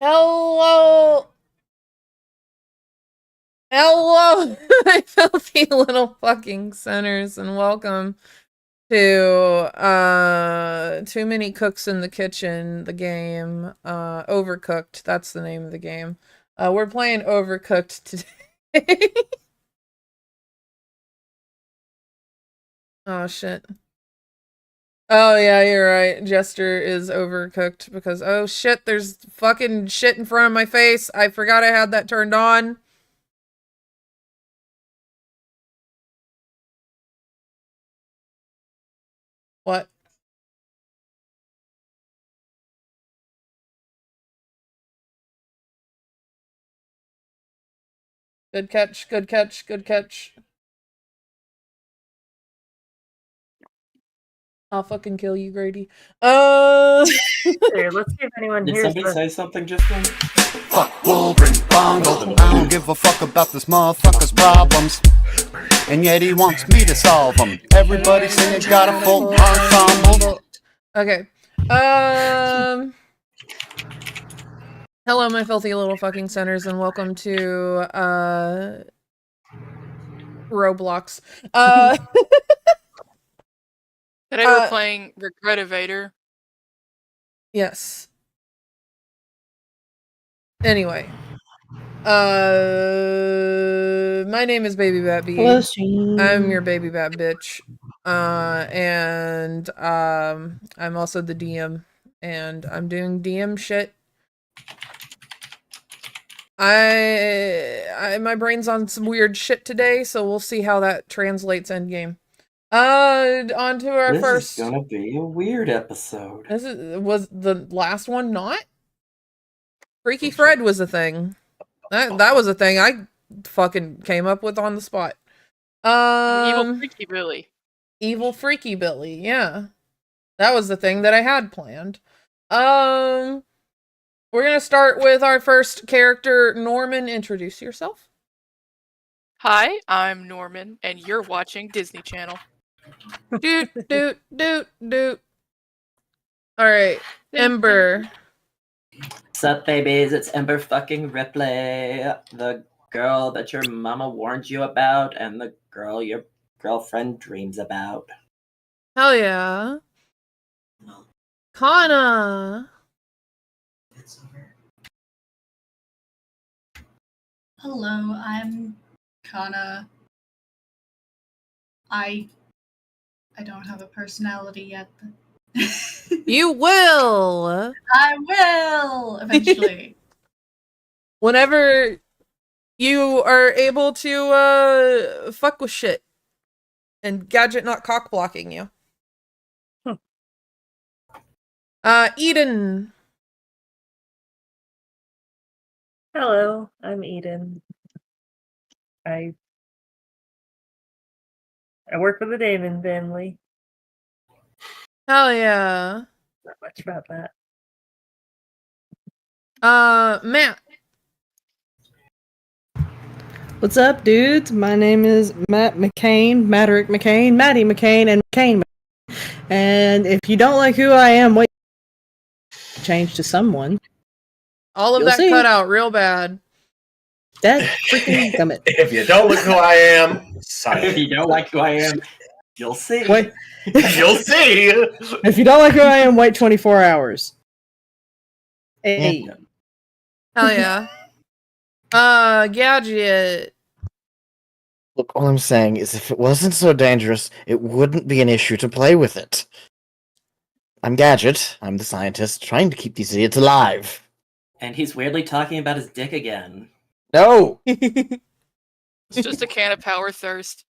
Hello, hello, my filthy little fucking sinners, and welcome to Too Many Cooks in the Kitchen, the game. Overcooked, that's the name of the game. We're playing Overcooked today. Oh shit. Oh yeah, you're right. Jester is overcooked because oh shit, there's fucking shit in front of my face. I forgot I had that turned on. What? Good catch, good catch, good catch. I'll fucking kill you, Grady. Here, let's see if anyone Did hears somebody the... say something just then? Fuck Wolverine Bongo. I don't give a fuck about this motherfucker's problems. And yet he wants me to solve them. Everybody singing got a full ensemble. Okay. Hello, my filthy little fucking sinners, and welcome to Roblox. Today we're playing Regretivator. Yes. Anyway. My name is Baby Bat B. I'm your Baby Bat bitch. And I'm also the DM, and I'm doing DM shit. My brain's on some weird shit today, so we'll see how that translates endgame. On to our first. This is gonna be a weird episode. Was the last one not? Freaky Fred was a thing. That was a thing I fucking came up with on the spot. Evil Freaky Billy. Evil Freaky Billy, yeah. That was the thing that I had planned. We're gonna start with our first character, Norman. Introduce yourself. Hi, I'm Norman, and you're watching Disney Channel. Doot, doot, doot, doot. Alright, Ember. What's up, babies? It's Ember fucking Ripley, the girl that your mama warned you about, and the girl your girlfriend dreams about. Hell yeah. Kana. Hello, I'm Kana. I don't have a personality yet. You will. I will eventually. Whenever you are able to fuck with shit and Gadget not cock blocking you. Eden. Hello, I'm Eden. I work for the Damon family. Hell yeah. Not much about that. Matt. What's up, dudes? My name is Matt McCain, Matterick McCain, Maddie McCain, and McCain. And if you don't like who I am, wait, change to someone. All of You'll that see. cut out real bad. That freaking gummit. If you don't look who I am, If silent. you don't like who I am, you'll see. Wait. You'll see. If you don't like who I am, wait 24 hours. Hey. Hell yeah. Gadget. Look, all I'm saying is if it wasn't so dangerous, it wouldn't be an issue to play with it. I'm Gadget. I'm the scientist trying to keep these idiots alive. And he's weirdly talking about his dick again. No! It's just a can of Power Thirst.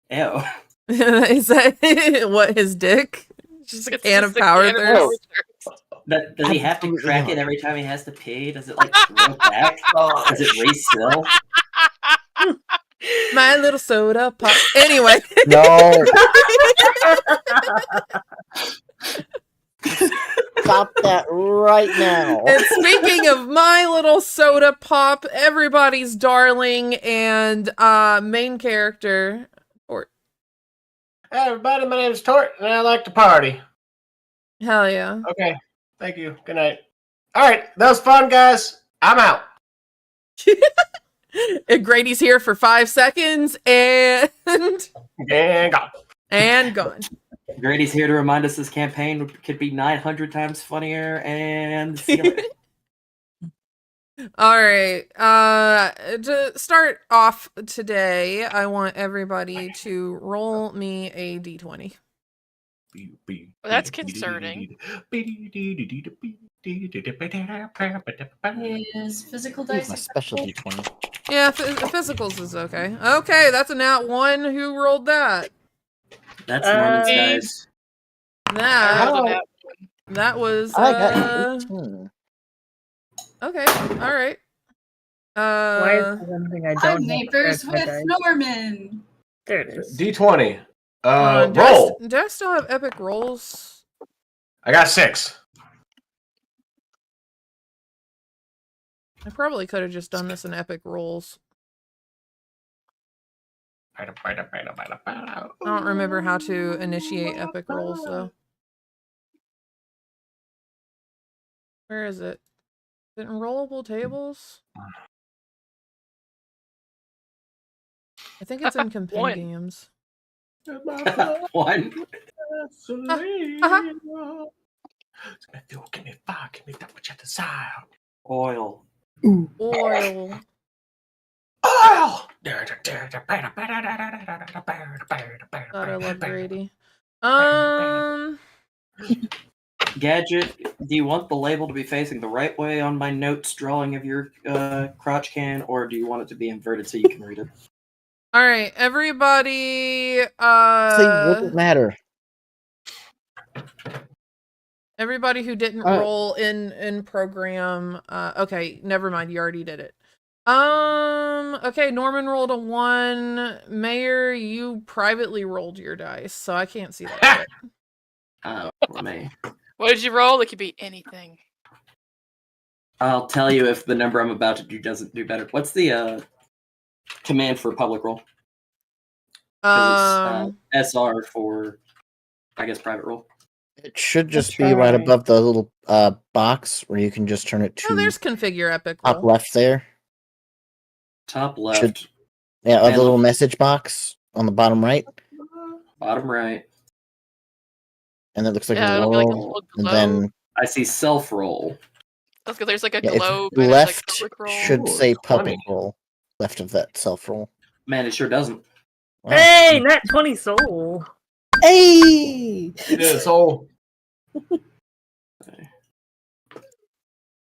Ew. Is that what, his dick? Just a It's can just of Power can of Thirst? Does he have to Absolutely crack not. it every time he has to pee? Does it like flow back? Does it refill? My little soda pop. Anyway. No! Stop that right now. And speaking of My Little Soda Pop, everybody's darling and main character, Tort. Hey, everybody, my name is Tort, and I like to party. Hell yeah. Okay, thank you. Good night. All right, that was fun, guys. I'm out. And Grady's here for 5 seconds and And gone. and gone. Grady's here to remind us this campaign could be 900 times funnier, and see you later. All right. To start off today, I want everybody to roll me a d20. Well, that's concerning. Is physical Use dice my acceptable? special d20. Yeah, physicals is okay. Okay, that's a nat 1. Who rolled that? That's Norman's Uh, dice. I That rolled a nat. that was I got 18. okay. All right. Why is the one thing I don't I'm have neighbors my with dice? Norman. There it is. D20. hold on, do I Roll. do I still have epic rolls? I got 6. I probably could have just done this in epic rolls. I don't remember how to initiate epic rolls though. Where is it? Is it in rollable tables? I think it's in compendiums. One. Give me fire, give me that which I desire. Oil. Oil. Oil! God, I love Grady. Gadget, do you want the label to be facing the right way on my notes drawing of your crotch can, or do you want it to be inverted so you can read it? All right, everybody. Wouldn't matter. Everybody who didn't roll in program. Okay, never mind. You already did it. Okay, Norman rolled a 1. Mayor, you privately rolled your dice, so I can't see that yet. Oh, me. What did you roll? It could be anything. I'll tell you if the number I'm about to do doesn't do better. What's the command for public roll? Because it's SR for, I guess, private roll. It should just be right above the little box where you can just turn it to there's configure epic top roll. left there. Top left. Yeah, of the little message box on the bottom right. Bottom right. And it looks like Yeah, a it'll be roll. like a little And glow. then I see self roll. There's like a yeah, globe. it's and left it's like public roll. should Ooh, say 20. public roll. Left of that self roll. Man, it sure doesn't. Wow. Hey, nat 20 soul. Hey! Yeah, so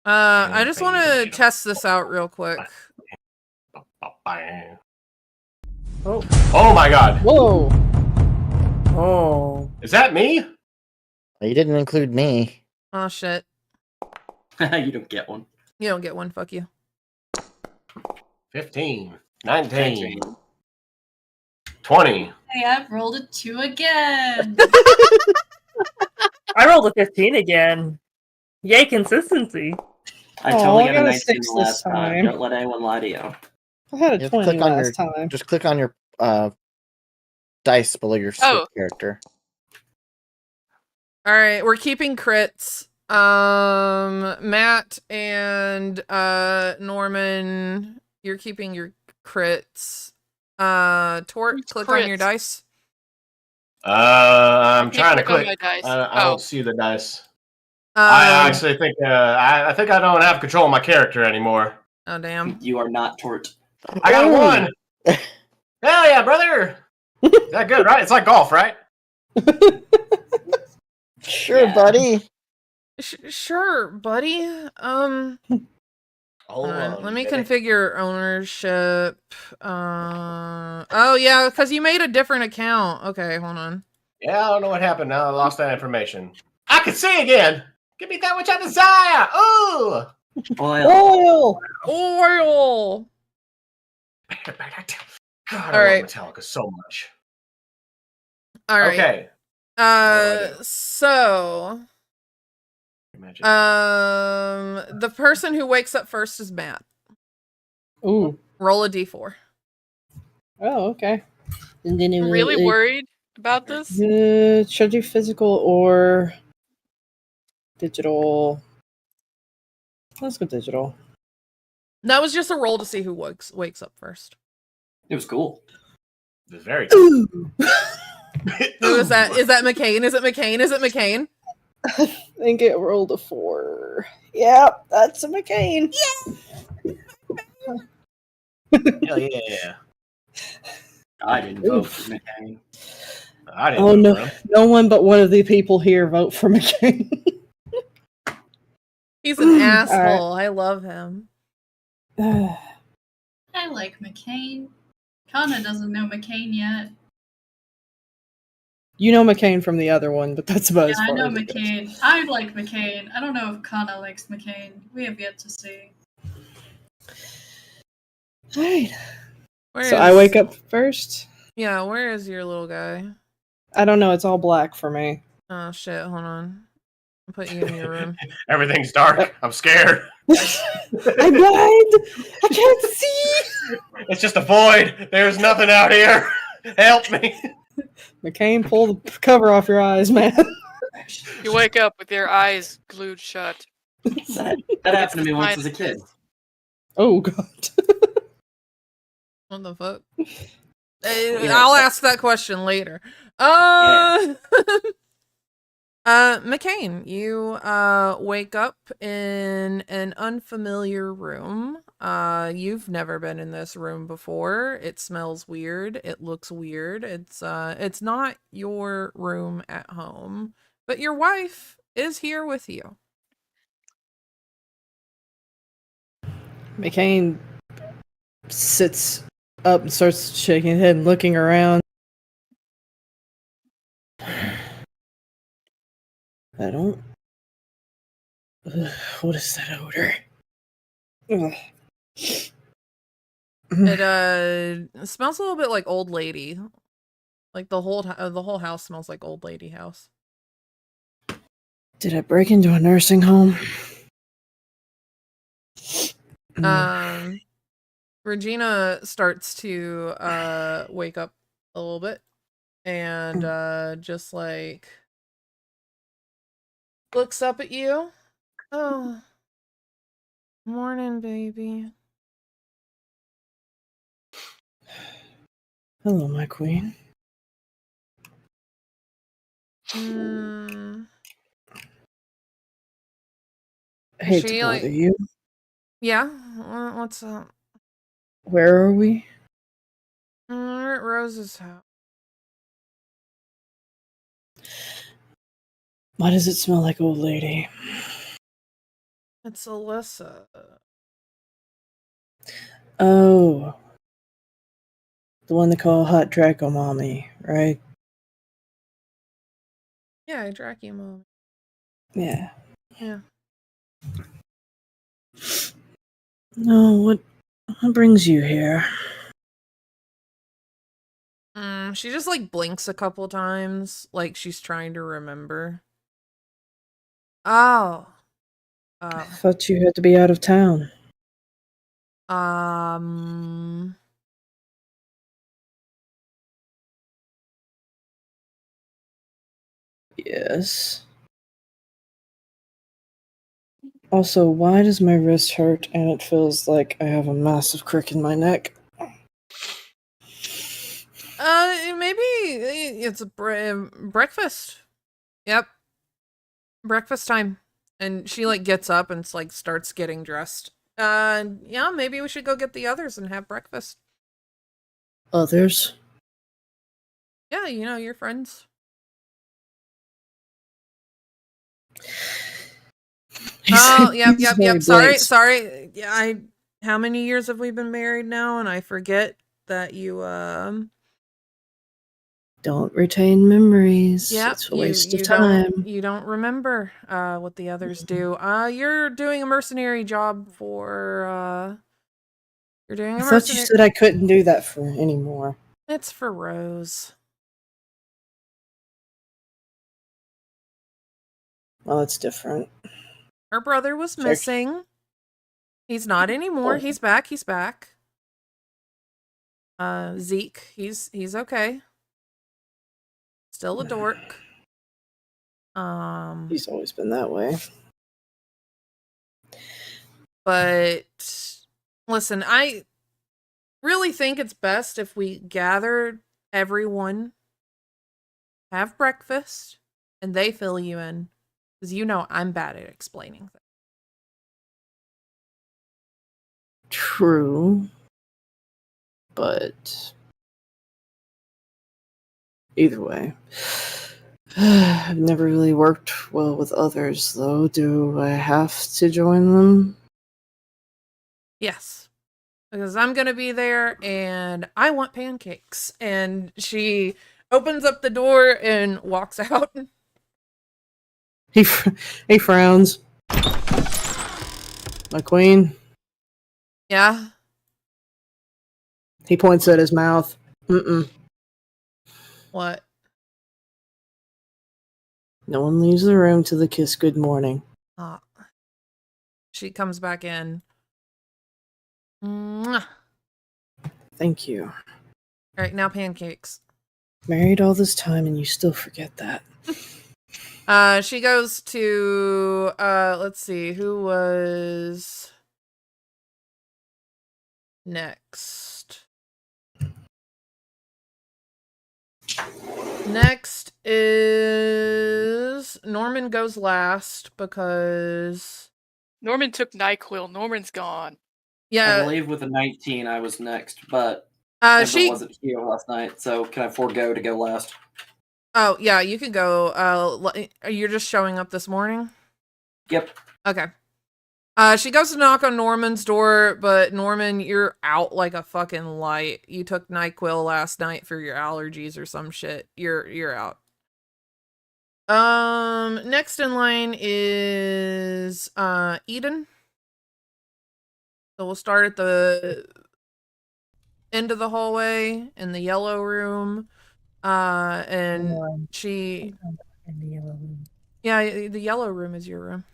I just want to test this out real quick. Oh. Oh my god. Whoa! Oh. Is that me? You didn't include me. Oh shit! You don't get one. You don't get one. Fuck you. 15. 19. 20. Hey, I've rolled a 2 again. I rolled a 15 again. Yay, consistency. I totally I got a got a 19 6 the last this time. time. Don't let anyone lie to you. I had You a have to 20 click on last time. Just click on your dice below your script character. All right, we're keeping crits. Matt and Norman, you're keeping your crits. Tort, click on your crits? dice. I'm trying to click on click. my dice. I don't see the dice. Um, I actually think I think I don't have control of my character anymore. Oh damn! You are not Tort. I got a 1. Hell yeah, brother! Is that good, right? It's like golf, right? Sure, Yeah. buddy. Sure, buddy. Hold on. Let me configure ownership. Oh yeah, because you made a different account. Okay, hold on. Yeah, I don't know what happened now. I lost that information. I can see again. Give me that which I desire. Ooh. Oil. Oil. God, All I right. love Metallica so much. All right. Okay. So Imagine. the person who wakes up first is Matt. Ooh. Roll a d4. Oh, okay. And then I'm really worried about this. Should I do physical or digital? Let's go digital. That was just a roll to see who wakes up first. It was cool. It was very cool. Ooh. Who is that? Is that McCain? Is it McCain? Is it McCain? I think it rolled a 4. Yep, that's a McCain. Hell yeah. I didn't vote for McCain. I didn't Oh vote no, for him. no one but one of the people here vote for McCain. He's an All right. asshole. I love him. I like McCain. Kana doesn't know McCain yet. You know McCain from the other one, but that's about Yeah, as far I know as it goes. McCain. I like McCain. I don't know if Kana likes McCain. We have yet to see. Alright. Where So is- I wake up first? Yeah, where is your little guy? I don't know, it's all black for me. Oh shit, hold on. I'll put you in your room. Everything's dark. I'm scared. I'm blind! I can't see! It's just a void. There's nothing out here. Help me. McCain, pull the cover off your eyes, man. You wake up with your eyes glued shut. That happened to me once as a kid. Oh god. What the fuck? Yeah. I'll ask that question later. McCain, you wake up in an unfamiliar room. You've never been in this room before. It smells weird. It looks weird. It's not your room at home, but your wife is here with you. McCain sits up and starts shaking his head and looking around. I don't. Ugh, what is that odor? Ugh. It smells a little bit like old lady. Like the whole house smells like old lady house. Did I break into a nursing home? Regina starts to wake up a little bit and just like looks up at you. Oh, morning, baby. Hello, my queen. Mm, I hate she, to bother like- you. yeah, what's up? Where are we? We're at Rose's house. Why does it smell like old lady? It's Alyssa. Oh. The one they call Hot Draco Mommy, right? Yeah, I drank you, mom. Yeah. Yeah. No, what brings you here? She just like blinks a couple times, like she's trying to remember. Oh. I thought you had to be out of town. Yes. Also, why does my wrist hurt and it feels like I have a massive crick in my neck? Maybe it's breakfast. Yep. Breakfast time. And she like gets up and like starts getting dressed. Yeah, maybe we should go get the others and have breakfast. Others? Yeah, you know, your friends. Oh, yep. Sorry. Yeah, how many years have we been married now? And I forget that you Don't retain memories. yeah, It's a waste of you time. you don't remember what the others do. You're doing a mercenary job for you're doing a I thought mercenary. you said I couldn't do that for anymore. It's for Rose. Well, it's different. Her brother was Check. missing. He's not anymore. Oh. He's back. Zeke, he's okay. Still a dork. He's always been that way. But listen, I really think it's best if we gather everyone, have breakfast, and they fill you in. Because you know I'm bad at explaining things. True. But either way. I've never really worked well with others, though. Do I have to join them? Yes. Because I'm going to be there and I want pancakes. And she opens up the door and walks out. He frowns. My queen. Yeah. He points at his mouth. What? No one leaves the room till the kiss good morning. She comes back in. Mwah. Thank you. All right, now pancakes. Married all this time and you still forget that. She goes to let's see, who was next? Next is Norman goes last because Norman took NyQuil. Norman's gone. I yeah, believe with the 19, I was next, but Ember she wasn't here last night, so can I forego to go last? Oh, yeah, you can go. You're just showing up this morning? Yep. Okay. She goes to knock on Norman's door, but Norman, you're out like a fucking light. You took NyQuil last night for your allergies or some shit. You're out. Next in line is Eden. So we'll start at the end of the hallway in the yellow room. And she In the yellow room. Yeah, the yellow room is your room.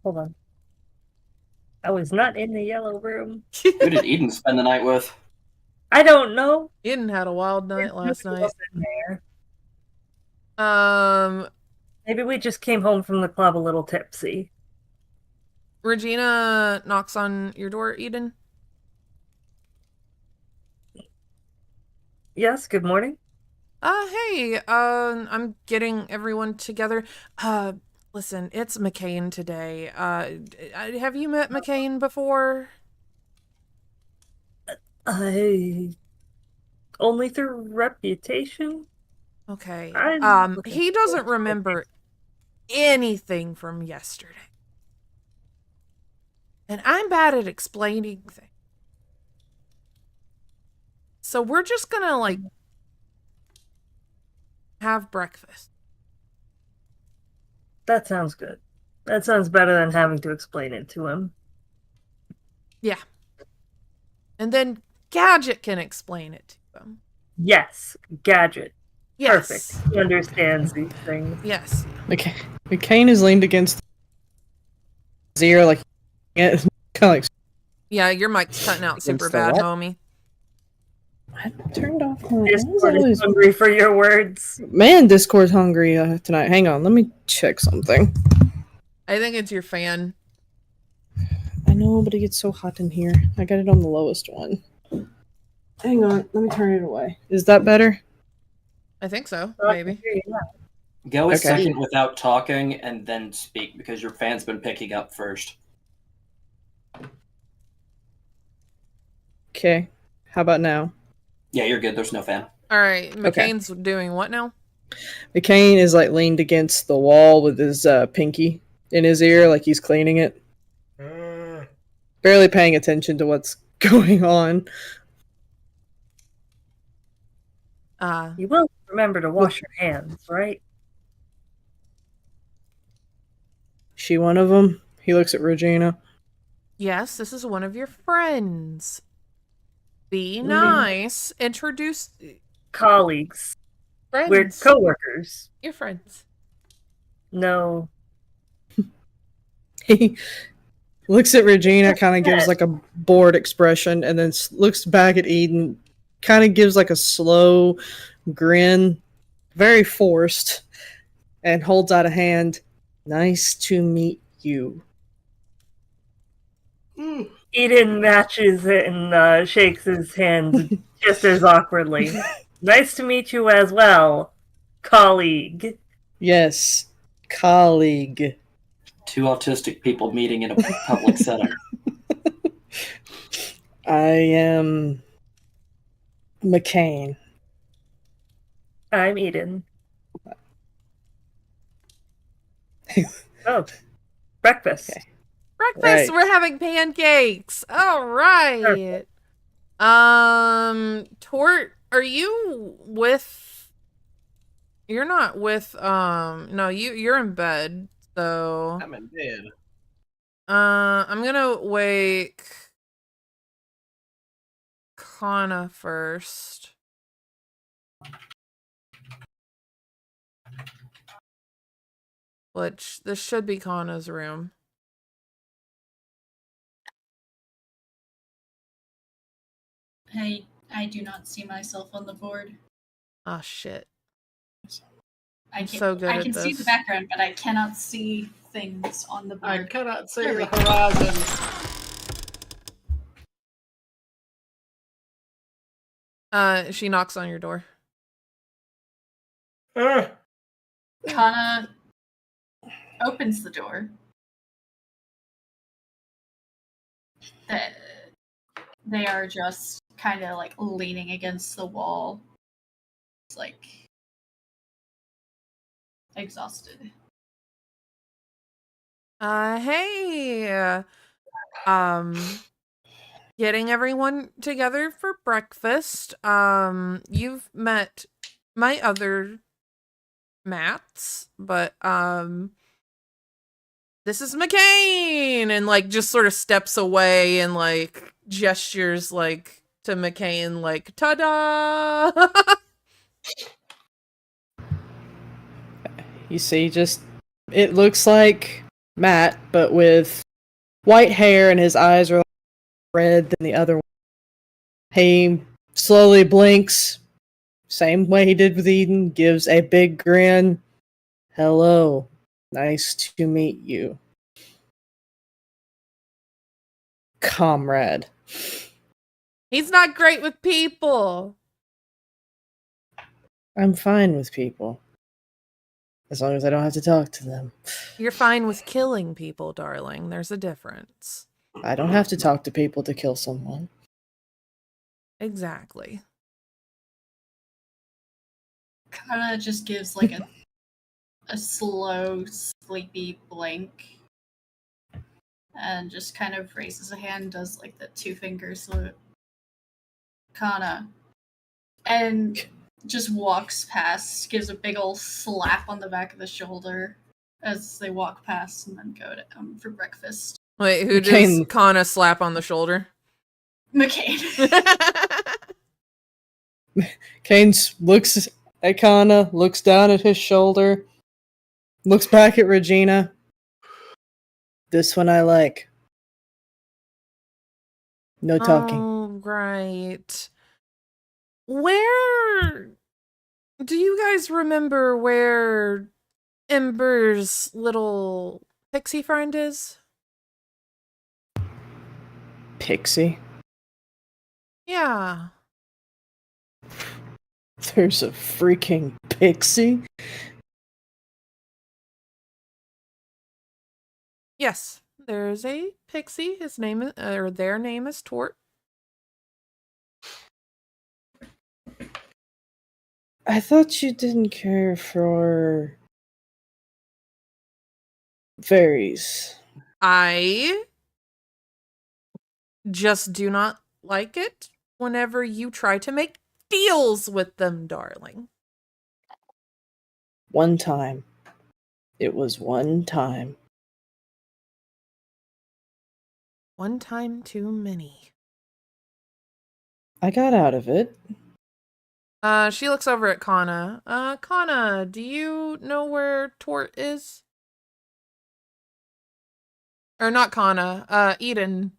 Hold on. I was not in the yellow room. Who did Eden spend the night with? I don't know. Eden had a wild night last Who night. was in there? Maybe we just came home from the club a little tipsy. Regina knocks on your door, Eden. Yes, good morning. Hey, I'm getting everyone together. Listen, it's McCain today. Have you met McCain before? I only through reputation. Okay. I'm looking He doesn't forward to it. remember anything from yesterday. And I'm bad at explaining things. So we're just gonna, like, have breakfast. That sounds good. That sounds better than having to explain it to him. Yeah. And then Gadget can explain it to him. Yes, Gadget. Yes. Perfect. He understands these things. Yes. McCain is leaned against his ear, like, kind of like. Yeah, your mic's cutting out super Against the bad, what? homie. I turned off my. Escort is hungry for your words. Man, Discord's hungry tonight. Hang on, let me check something. I think it's your fan. I know, but it gets so hot in here. I got it on the lowest one. Hang on, let me turn it away. Is that better? I think so, maybe. Go a Okay. second without talking and then speak because your fan's been picking up first. Okay. How about now? Yeah, you're good. There's no fan. All right, Okay. McCain's doing what now? McCain is like leaned against the wall with his pinky in his ear, like he's cleaning it. Barely paying attention to what's going on. You will remember to wash your hands, right? She one of them? He looks at Regina. Yes, this is one of your friends. Be nice. Introduce Colleagues. friends. We're coworkers. Your friends. No. He looks at Regina, kind of gives like a bored expression, and then looks back at Eden, kind of gives like a slow grin, very forced, and holds out a hand. Nice to meet you. Eden matches it and shakes his hand just as awkwardly. Nice to meet you as well, colleague. Yes, colleague. Two autistic people meeting in a public setting. I am McCain. I'm Eden. Oh, breakfast. Okay. Breakfast. Right. We're having pancakes. All right. Tort, are you with? You're not with. No, you're in bed. So. I'm in bed. I'm gonna wake Kana first. Which this should be Kana's room. I do not see myself on the board. Ah, shit. I I'm can, so good I at can see the this. background, but I cannot see things on the I board. cannot see There the we go. horizon. She knocks on your door. Kana opens the door. They are just kind of like leaning against the wall. It's like exhausted. Hey. Getting everyone together for breakfast. You've met my other Matts, but this is McCain, and like just sort of steps away and like gestures like to McCain like ta-da. You see, just it looks like Matt, but with white hair, and his eyes are red than the other one. He slowly blinks, same way he did with Eden, gives a big grin. Hello, nice to meet you, comrade. He's not great with people. I'm fine with people. As long as I don't have to talk to them. You're fine with killing people, darling. There's a difference. I don't have to talk to people to kill someone. Exactly. Kana just gives like a slow, sleepy blink. And just kind of raises a hand, does like the 2-finger salute. Kana. And just walks past, gives a big ol' slap on the back of the shoulder as they walk past and then go to for breakfast. Wait, who McCain- does Kana slap on the shoulder? McCain. Kane looks at Kana, looks down at his shoulder, looks back at Regina. This one I like. No talking. Oh, right. Where do you guys remember where Ember's little pixie friend is? Pixie? Yeah. There's a freaking pixie? Yes, there's a pixie. His name is, or their name is Tort. I thought you didn't care for fairies. I just do not like it whenever you try to make deals with them, darling. One time. It was one time. One time too many. I got out of it. She looks over at Kana. Kana, do you know where Tort is? Or not Kana, Eden.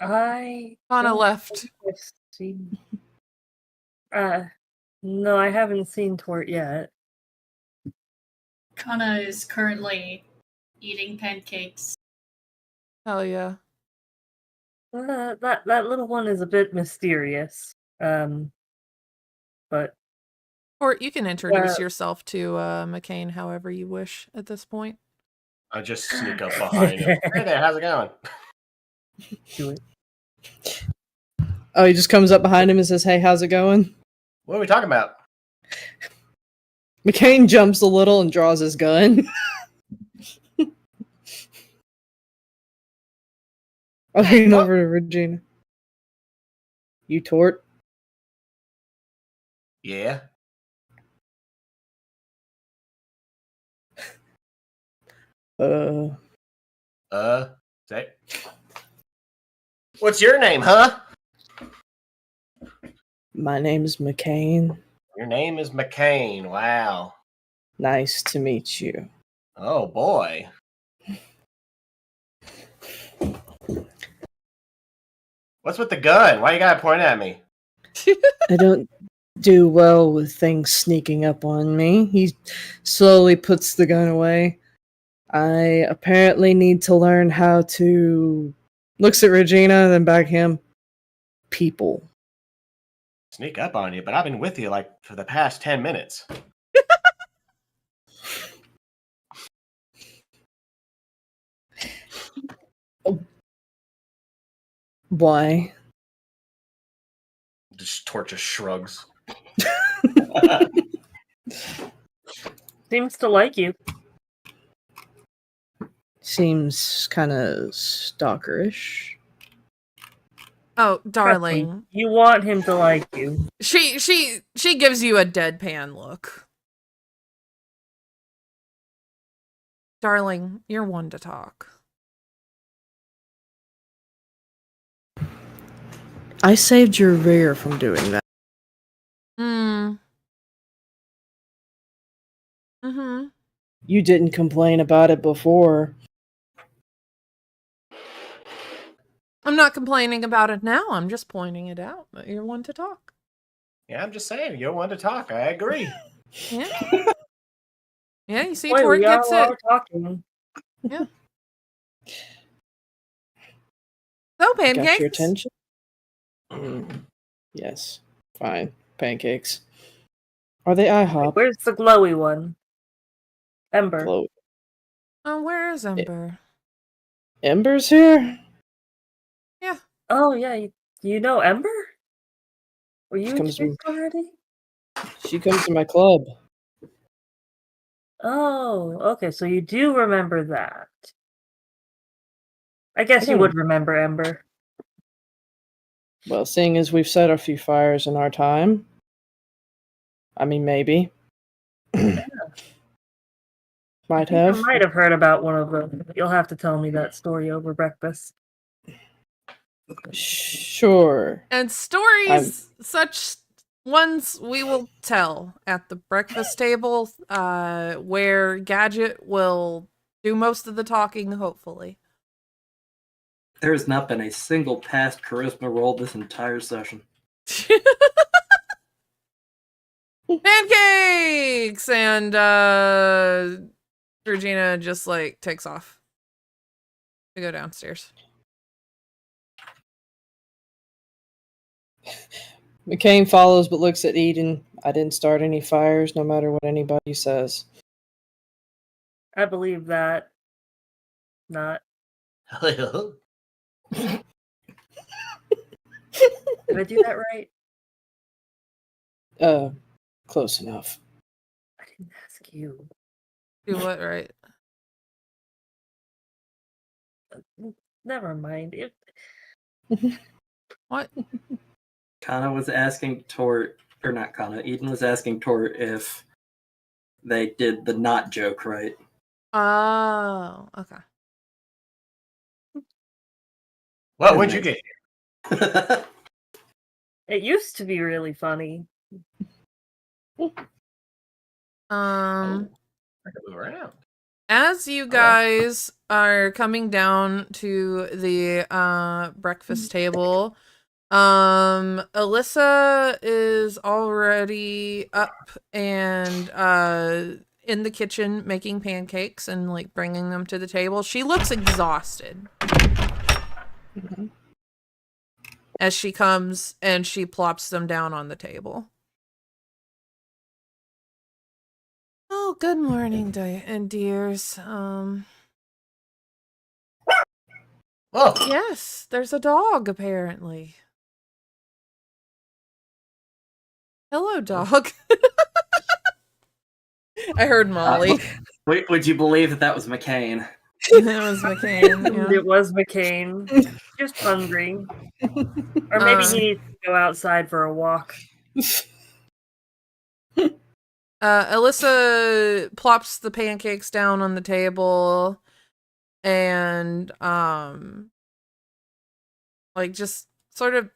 I Kana don't left. think I've seen. No, I haven't seen Tort yet. Kana is currently eating pancakes. Hell yeah. That little one is a bit mysterious. But Or you can introduce yourself to McCain however you wish at this point. I just sneak up behind him. Hey there, how's it going? do it. Oh, he just comes up behind him and says, "Hey, how's it going?" What are we talking about? McCain jumps a little and draws his gun. I lean over to Regina. You tort? Yeah. Say. What's your name, huh? My name's McCain. Your name is McCain. Wow. Nice to meet you. Oh boy. What's with the gun? Why you gotta point at me? I don't do well with things sneaking up on me. He slowly puts the gun away. I apparently need to learn how to... Looks at Regina, then back him. People. Sneak up on you, but I've been with you like for the past 10 minutes. Why? Just Torch just shrugs. Seems to like you. Seems kind of stalkerish. Oh, Trust me, darling. you want him to like you. She gives you a deadpan look. Darling, you're one to talk. I saved your rear from doing that. Mm-hmm. You didn't complain about it before. I'm not complaining about it now. I'm just pointing it out that you're one to talk. Yeah, I'm just saying, you're one to talk. I agree. Yeah. Yeah, you see, Boy, Tort we are gets all it. talking. Yeah. So, Got your pancakes. attention? Yes. Fine. Pancakes. Are they IHOP? Where's the glowy one? Ember. Glow. Oh, where is Ember? Ember's here? Yeah. Oh yeah, you know Ember? Were you She comes introduced already? She comes to my club. Oh, okay, so you do remember that. I guess I you don't- would remember Ember. Well, seeing as we've set a few fires in our time. I mean, maybe. Might I have. might have heard about one of them. You'll have to tell me that story over breakfast. Sure. And stories such ones we will tell at the breakfast table, where Gadget will do most of the talking, hopefully. There has not been a single past charisma roll this entire session. Pancakes! And Georgina just like takes off to go downstairs. McCain follows but looks at Eden. I didn't start any fires, no matter what anybody says. I believe that. Not. Did I do that right? Close enough. I didn't ask you. Do what, right? Never mind. What? Kana was asking Tort, or not Kana, Eden was asking Tort if they did the not joke right. Oh, okay. Well, when'd you get here? It used to be really funny. Um, I can move around. as you guys are coming down to the breakfast table, Alyssa is already up and in the kitchen making pancakes and like bringing them to the table. She looks exhausted as she comes and she plops them down on the table. Oh, good morning, dears. Oh, Yes, there's a dog apparently. Hello, dog. I heard Molly. Would you believe that was McCain? That was McCain. Yeah. It was McCain. Just hungry. Or maybe he needs to go outside for a walk. Alyssa plops the pancakes down on the table and like just sort of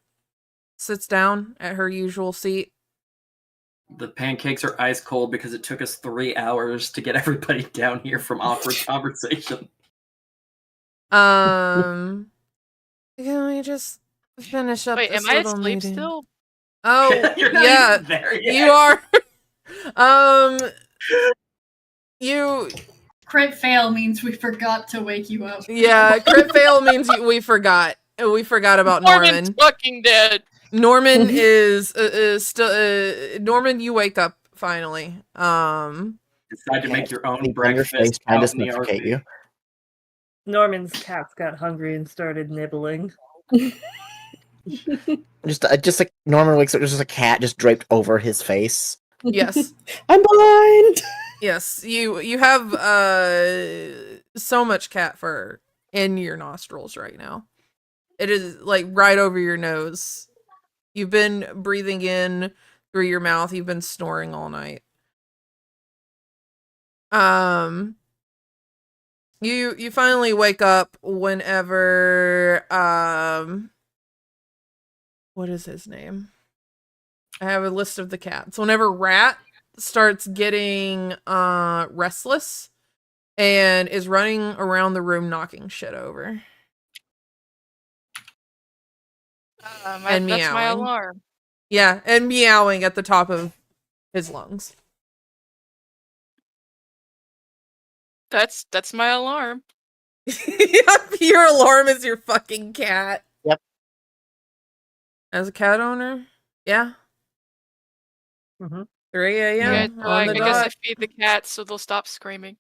sits down at her usual seat. The pancakes are ice cold because it took us 3 hours to get everybody down here from awkward conversation. Can we just finish up Wait, this am I little asleep meeting? still? Oh, You're not yeah, even there yet. you are. You Crit fail means we forgot to wake you up. yeah, crit fail means we forgot. We forgot about Norman's Norman. fucking dead. Norman is still. Norman, you wake up finally. Decide to make your own Sleep on your face, breakfast trying to out in the suffocate RV. you. Norman's cats got hungry and started nibbling. Just like Norman wakes up, there's just a cat just draped over his face. Yes, I'm blind. yes. You have so much cat fur in your nostrils right now. It is like right over your nose. You've been breathing in through your mouth. You've been snoring all night. You finally wake up whenever what is his name? I have a list of the cats. Whenever Rat starts getting restless and is running around the room knocking shit over. And That's my meowing. alarm. Yeah, and meowing at the top of his lungs. That's my alarm. Yep, your alarm is your fucking cat. Yep. As a cat owner, yeah. Mm-hmm. 3 a.m. Yeah, on I the guess I dot. feed the cats so they'll stop screaming.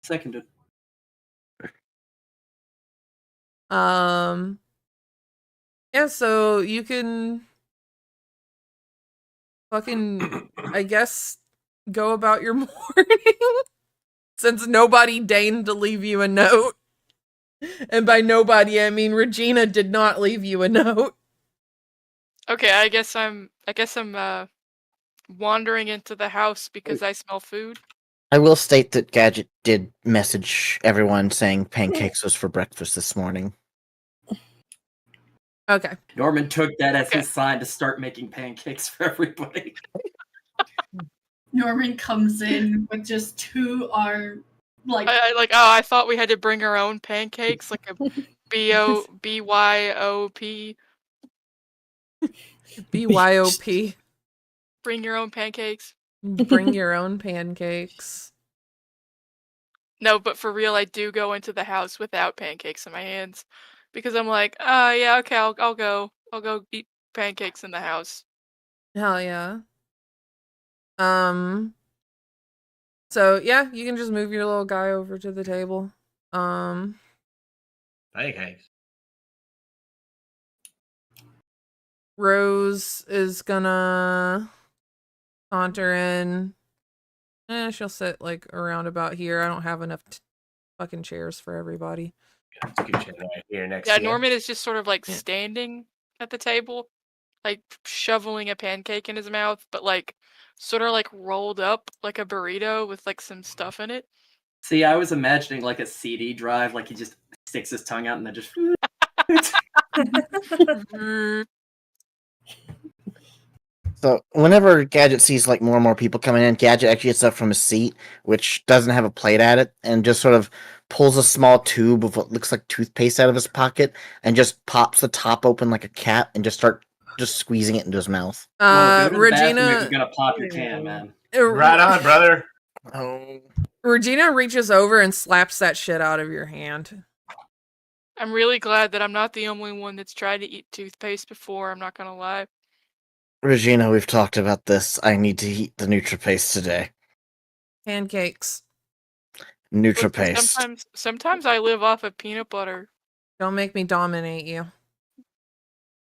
Seconded. Yeah, so you can fucking, I guess, go about your morning. Since nobody deigned to leave you a note. And by nobody, I mean Regina did not leave you a note. Okay, I guess I'm wandering into the house because I smell food. I will state that Gadget did message everyone saying pancakes was for breakfast this morning. Okay. Norman took that as Okay. his sign to start making pancakes for everybody. Norman comes in with just two arms, like I thought we had to bring our own pancakes, like a BYOP. BYOP. Bring your own pancakes. Bring your own pancakes. No, but for real, I do go into the house without pancakes in my hands because I'm like, yeah, okay, I'll go eat pancakes in the house. Hell yeah. So yeah, you can just move your little guy over to the table. pancakes. Rose is gonna saunter in. She'll sit like around about here. I don't have enough fucking chairs for everybody. Scoot you right here next Yeah, to you. Norman is just sort of like Yeah. standing at the table, like shoveling a pancake in his mouth, but like sort of like rolled up like a burrito with like some stuff in it. See, I was imagining like a CD drive, like he just sticks his tongue out and then just. So whenever Gadget sees like more and more people coming in, Gadget actually gets up from his seat, which doesn't have a plate at it, and just sort of pulls a small tube of what looks like toothpaste out of his pocket and just pops the top open like a cap and just squeezing it into his mouth. Well, go to the bathroom if Regina. you're gonna pop your can, man. Right on, brother. Oh. Regina reaches over and slaps that shit out of your hand. I'm really glad that I'm not the only one that's tried to eat toothpaste before, I'm not gonna lie. Regina, we've talked about this. I need to eat the NutriPaste today. Pancakes. Listen, NutriPaste. sometimes I live off of peanut butter. Don't make me dominate you.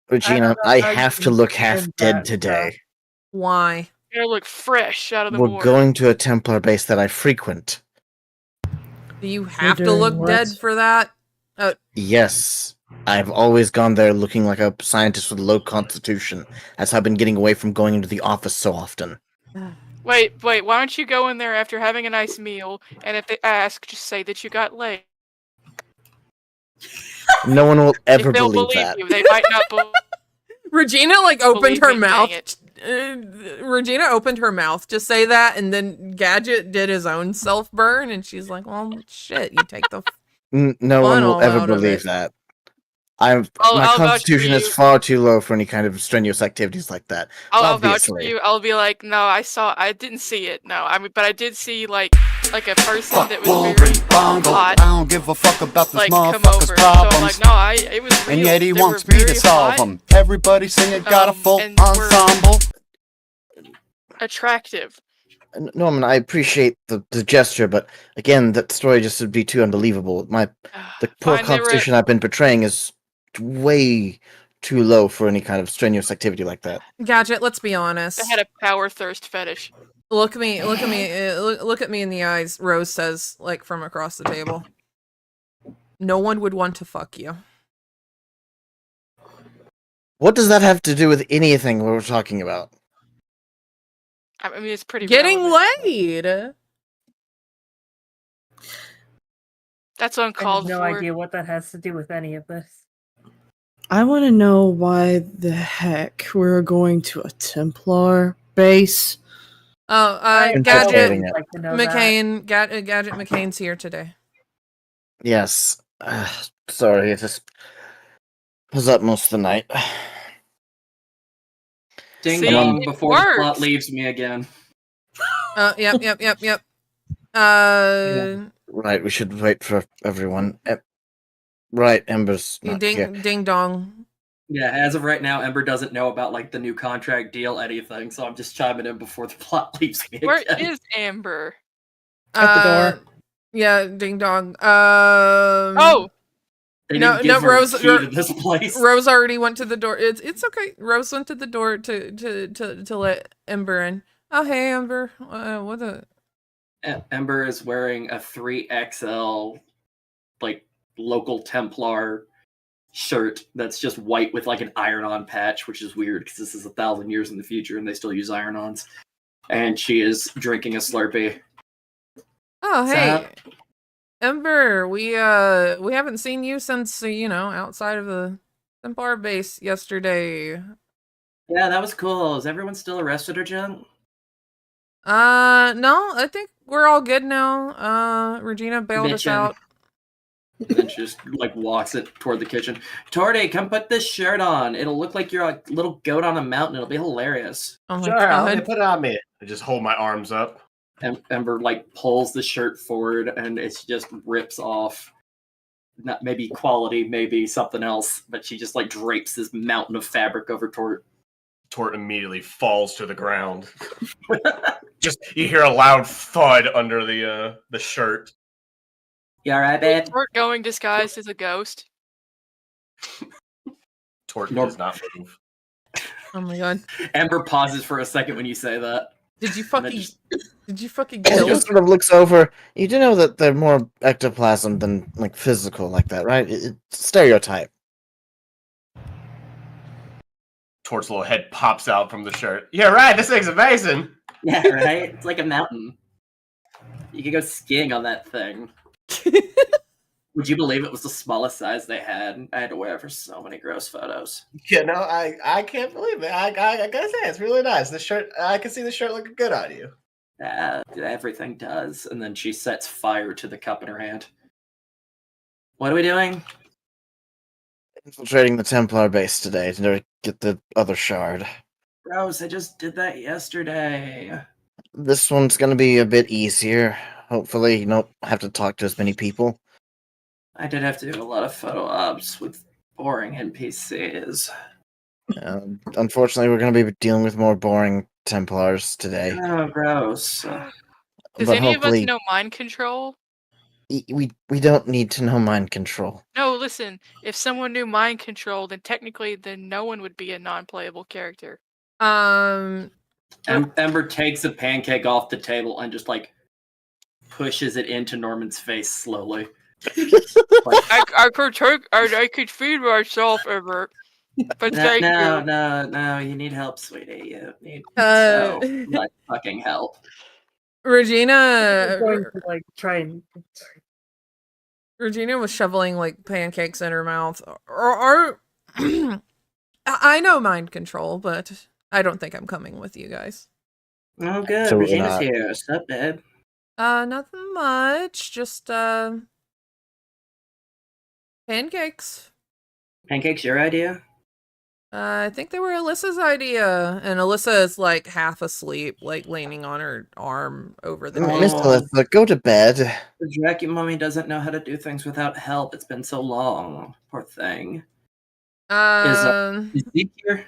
Regina, know I how you have to can look half stand dead that today. Why? You look fresh out of the We're morgue. going to a Templar base that I frequent. Do you have to doing look what? dead for that? Yes. I've always gone there looking like a scientist with low constitution. That's how I've been getting away from going into the office so often. Wait, why don't you go in there after having a nice meal, and if they ask, just say that you got laid. No one will ever If they'll believe believe that. you, they might not believe Regina opened Believe her me, mouth. dang it. Regina opened her mouth to say that, and then Gadget did his own self burn, and she's like, "Well, shit, you take the." No Fun one will all ever out of believe it. that. I'll My vouch for constitution is you. far too low for any kind of strenuous activities like that. I'll vouch for Obviously. you. I'll be like, no, I didn't see it. No, but I did see like a person that was very hot. I don't give a fuck about this Like come motherfucker's over. So I'm problems. like, no, it was real. And yet he They wants were me to very solve hot, them. Everybody singing got a full and were ensemble. attractive. Norman, I appreciate the gesture, but again, that story just would be too unbelievable. The poor Fine, they were- constitution I've been portraying is way too low for any kind of strenuous activity like that. Gadget, let's be honest. They had a power thirst fetish. Look at me in the eyes. Rose says, like from across the table. No one would want to fuck you. What does that have to do with anything we're talking about? I mean, it's pretty. Getting relevant. laid. That's I have uncalled no for. idea what that has to do with any of this. I want to know why the heck we're going to a Templar base. Oh, I'd Gadget Anticipating it. like to know that. McCain. Gadget McCain's here today. Yes. Sorry, it just was up most of the night. Ding See, dong it before the plot works. leaves me again. Yep. Right, we should wait for everyone. Right, Ember's You not here. ding dong. Yeah, as of right now, Ember doesn't know about like the new contract deal, anything. So I'm just chiming in before the plot leaves me Where again. is Amber? At the door. Yeah, ding dong. Oh, They No, didn't give no, her Rose- a key to this place. Rose already went to the door. It's okay. Rose went to the door to let Ember in. Oh hey Ember. What the? Ember is wearing a 3XL, like local Templar shirt that's just white with like an iron-on patch, which is weird because this is 1,000 years in the future and they still use iron-ons. And she is drinking a Slurpee. Oh hey. Zap. Ember, we haven't seen you since outside of the Templar base yesterday. Yeah, that was cool. Is everyone still arrested or junk? No, I think we're all good now. Regina bailed us Bitchin'. out. And then she just like walks it toward the kitchen. Torty, come put this shirt on. It'll look like you're a little goat on a mountain. It'll be hilarious. Oh my Sure, let me god. put it on me. I just hold my arms up. Ember like pulls the shirt forward and it just rips off. Not maybe quality, maybe something else, but she just like drapes this mountain of fabric over Tort. Tort immediately falls to the ground. Just you hear a loud thud under the shirt. You alright, babe? Tort going disguised as a ghost. Tort Nor- does not move. Oh my god. Ember pauses for a second when you say that. Did you And then fucking just- Did you fucking He kill just us? sort of looks over. You do know that they're more ectoplasm than like physical like that, right? It's stereotype. Tort's little head pops out from the shirt. Yeah, right. This thing's amazing. Yeah, right? It's like a mountain. You could go skiing on that thing. Would you believe it was the smallest size they had? I had to wear it for so many gross photos. Yeah, no, I can't believe it. I gotta say, it's really nice. The shirt, I can see the shirt looking good on you. Everything does. And then she sets fire to the cup in her hand. What are we doing? Infiltrating the Templar base today to get the other shard. Rose, I just did that yesterday. This one's gonna be a bit easier. Hopefully, you don't have to talk to as many people. I did have to do a lot of photo ops with boring NPCs. Unfortunately, we're going to be dealing with more boring Templars today. Oh, gross. Does But any of us hopefully, know mind control? we don't need to know mind control. No, listen. If someone knew mind control, then technically, no one would be a non-playable character. Ember takes a pancake off the table and just like pushes it into Norman's face slowly. I could feed myself, Ember. But thank you. No, you need help, sweetie. You need Uh, so much fucking help. Regina going to like try and. Regina was shoveling like pancakes in her mouth. Or I know mind control, but I don't think I'm coming with you guys. Oh, good. So we're Regina's not- here. What's up, babe? Nothing much. Just pancakes. Pancakes your idea? I think they were Alyssa's idea, and Alyssa is like half asleep, like leaning on her arm over the Miss table. Alyssa, go to bed. The Jackie mommy doesn't know how to do things without help. It's been so long. Poor thing. Is Zeke here?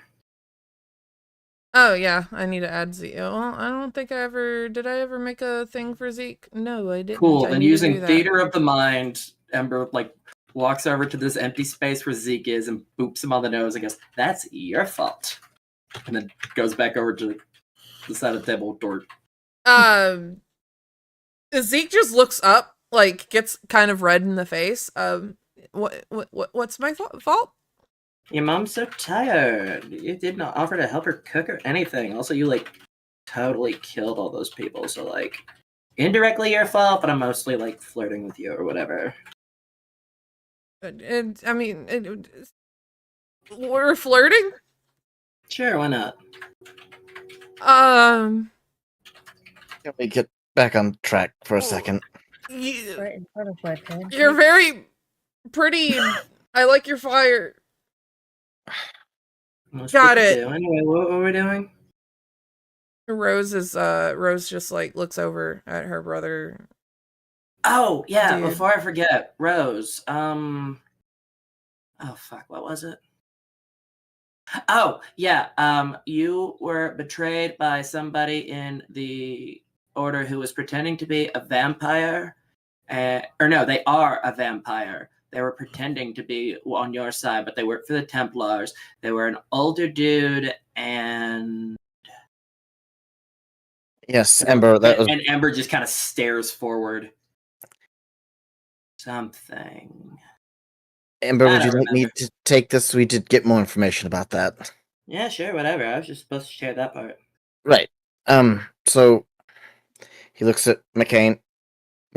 Oh yeah, I need to add Zeke. Well, I don't think I ever make a thing for Zeke? No, I didn't. Cool. I Then need to do using that. theater of the mind, Ember like walks over to this empty space where Zeke is and boops him on the nose and goes, "That's your fault." And then goes back over to the side of the table door. Zeke just looks up, like gets kind of red in the face. What's my fault? Your mom's so tired. You did not offer to help her cook or anything. Also, you like totally killed all those people. So like, indirectly your fault, but I'm mostly like flirting with you or whatever. I mean, we're flirting. Sure, why not? Can we get back on track for a second? Right in front of my pancake. You're very pretty. I like your fire. Most Got people it. do. Anyway, what were we doing? Rose just like looks over at her brother. Oh yeah, Dude. before I forget, Rose. Oh fuck, what was it? Oh yeah, you were betrayed by somebody in the order who was pretending to be a vampire, or no, they are a vampire. They were pretending to be on your side, but they worked for the Templars. They were an older dude, and Yes, Ember. That was and Ember just kind of stares forward. Something. Ember. I Would you don't like me remember. to take this? We did get more information about that. Yeah, sure, whatever. I was just supposed to share that part. Right. So he looks at McCain.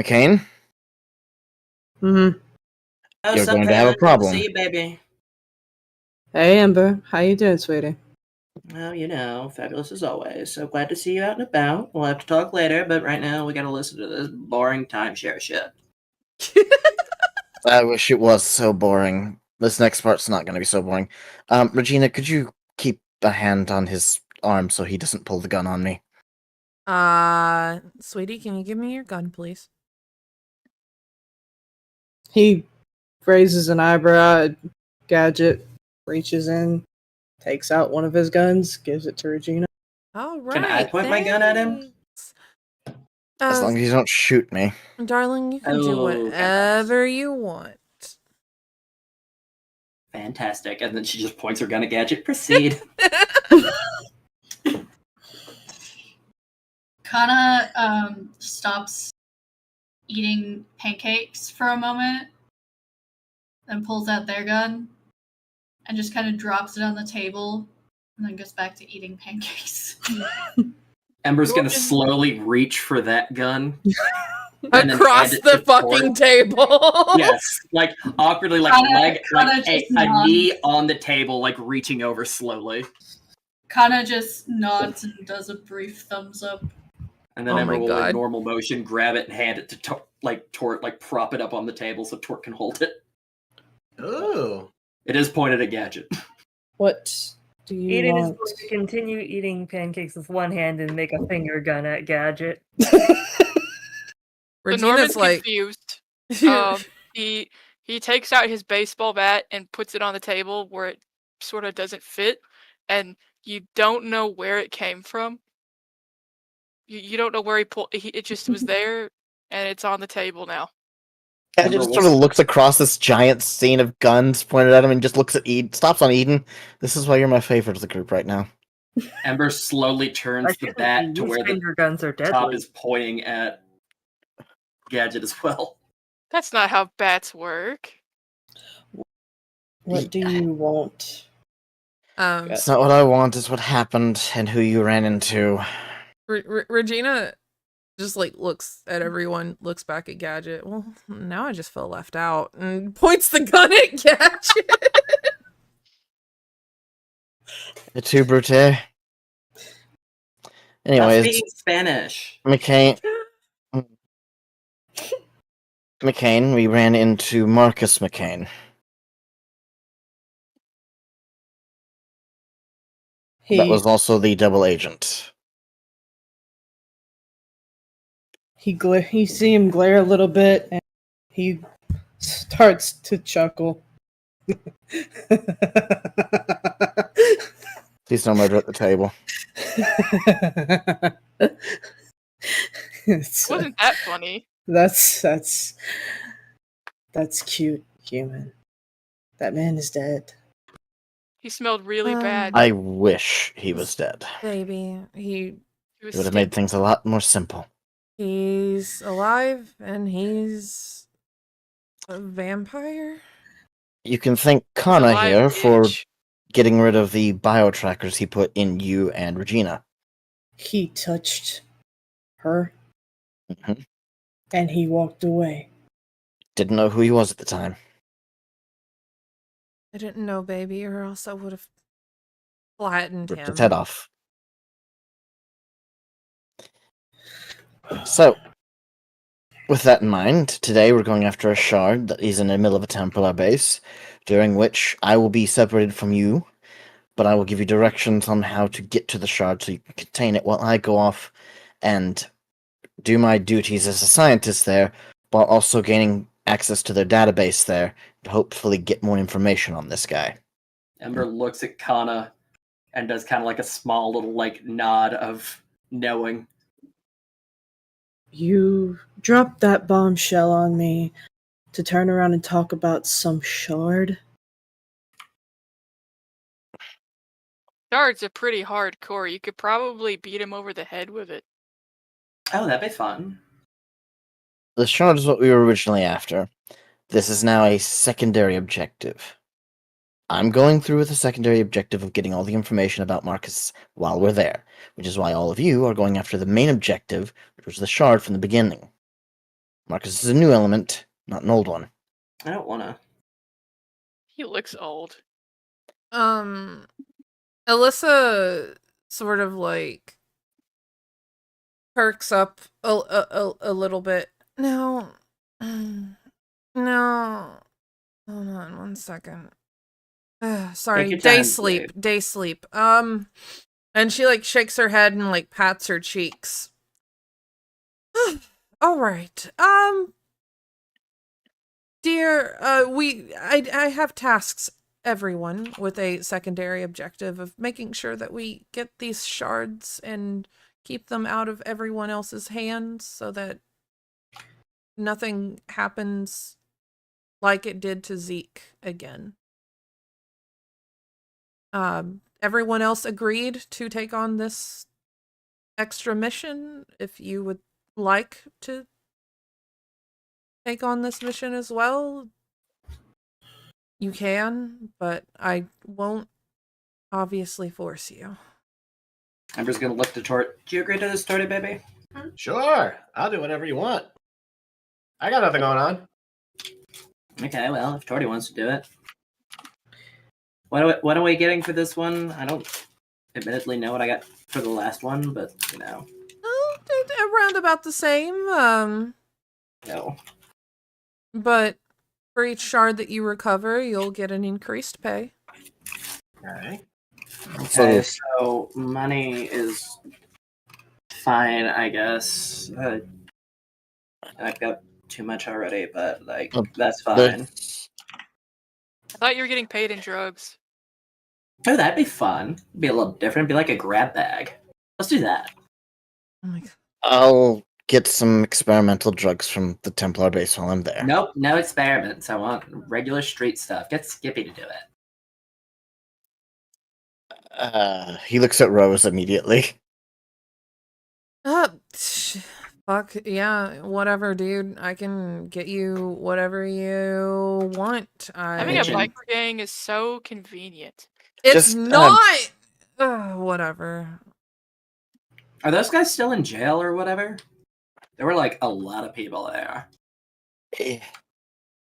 McCain, Mm-hmm. Oh, You're sup, going to have a Helen? Good problem. See you, baby. Hey, Ember. How you doing, sweetie? Well, you know, fabulous as always. So glad to see you out and about. We'll have to talk later, but right now we gotta listen to this boring timeshare shit. I wish it was so boring. This next part's not going to be so boring. Regina, could you keep a hand on his arm so he doesn't pull the gun on me? Sweetie, can you give me your gun, please? He raises an eyebrow. Gadget reaches in, takes out one of his guns, gives it to Regina. All right. Can I point my gun at him? thanks. As long as you don't shoot me. Darling, you can do Oh, whatever you want. Fantastic. And then she just points her gun at Gadget. Proceed. Kana stops eating pancakes for a moment, then pulls out their gun and just kind of drops it on the table, and then goes back to eating pancakes. Ember's gonna slowly reach for that gun. and then Across hand it the to fucking Tort. table. Yes, like awkwardly, like Kana- leg, Kana like just a nods. knee on the table, like reaching over slowly. Kana just nods and does a brief thumbs up. And then Oh Ember my will, in God. normal motion, grab it and hand it to Tort, like prop it up on the table so Tort can hold it. Oh. It is pointed at Gadget. What do you Eden is want? going to continue eating pancakes with one hand and make a finger gun at Gadget. So Norman's Regina's like, confused. He takes out his baseball bat and puts it on the table where it sort of doesn't fit, and you don't know where it came from. You don't know where he pulled. It just was there, and it's on the table now. Gadget just sort of looks across this giant scene of guns pointed at him and just looks at Eden. Stops on Eden. This is why you're my favorite of the group right now. Ember slowly turns the bat to These where the finger guns are top deadly. is pointing at Gadget as well. That's not how bats work. What do you want? It's not what I want, it's what happened and who you ran into. Regina just like looks at everyone, looks back at Gadget. Well, now I just feel left out, and points the gun at Gadget. Tu brute. Anyways, Speaking Spanish. McCain, we ran into Marcus McCain. That was also the double agent. You see him glare a little bit, and he starts to chuckle. Please no murder at the table. Wasn't that funny? That's cute, human. That man is dead. He smelled really bad. I wish he was dead. Baby, It would have made things a lot more simple. he's alive, and he's a vampire. You can thank Kana Alive, here for bitch. getting rid of the biotrackers he put in you and Regina. He touched her, Mhm. and he walked away. Didn't know who he was at the time. I didn't know, baby, or else I would have flattened Ripped him. his head off. So, with that in mind, today we're going after a shard that is in the middle of a Templar base, during which I will be separated from you, but I will give you directions on how to get to the shard so you can contain it while I go off and do my duties as a scientist there, while also gaining access to their database there to hopefully get more information on this guy. Ember looks at Kana and does kind of like a small little like nod of knowing. You dropped that bombshell on me to turn around and talk about some shard? Shards are pretty hardcore. You could probably beat him over the head with it. Oh, that'd be fun. The shard is what we were originally after. This is now a secondary objective. I'm going through with the secondary objective of getting all the information about Marcus while we're there, which is why all of you are going after the main objective, which was the shard from the beginning. Marcus is a new element, not an old one. I don't wanna. He looks old. Alyssa sort of like perks up a little bit. No. No. Hold on 1 second. Sorry, your day time, sleep. Day sleep. And she like shakes her head and like pats her cheeks. All right. Dear, I have tasks, everyone, with a secondary objective of making sure that we get these shards and keep them out of everyone else's hands so that nothing happens like it did to Zeke again. Everyone else agreed to take on this extra mission. If you would like to take on this mission as well, you can, but I won't obviously force you. Ember's gonna look to Tort. Do you agree to this story, baby? Sure, I'll do whatever you want. I got nothing going on. Okay, well, if Torty wants to do it. What are we getting for this one? I don't admittedly know what I got for the last one, but you know. Oh, around about the same. No. But for each shard that you recover, you'll get an increased pay. Okay. Okay, so money is fine, I guess. I've got too much already, but like Oh, that's The- fine. I thought you were getting paid in drugs. Oh, that'd be fun. Be a little different. Be like a grab bag. Let's do that. Oh my god. I'll get some experimental drugs from the Templar base while I'm there. Nope, no experiments. I want regular street stuff. Get Skippy to do it. He looks at Rose immediately. Fuck yeah, whatever, dude. I can get you whatever you want. Having a Bitchin'. biker gang is so convenient. It's Just, not. Whatever. Are those guys still in jail or whatever? There were like a lot of people there. They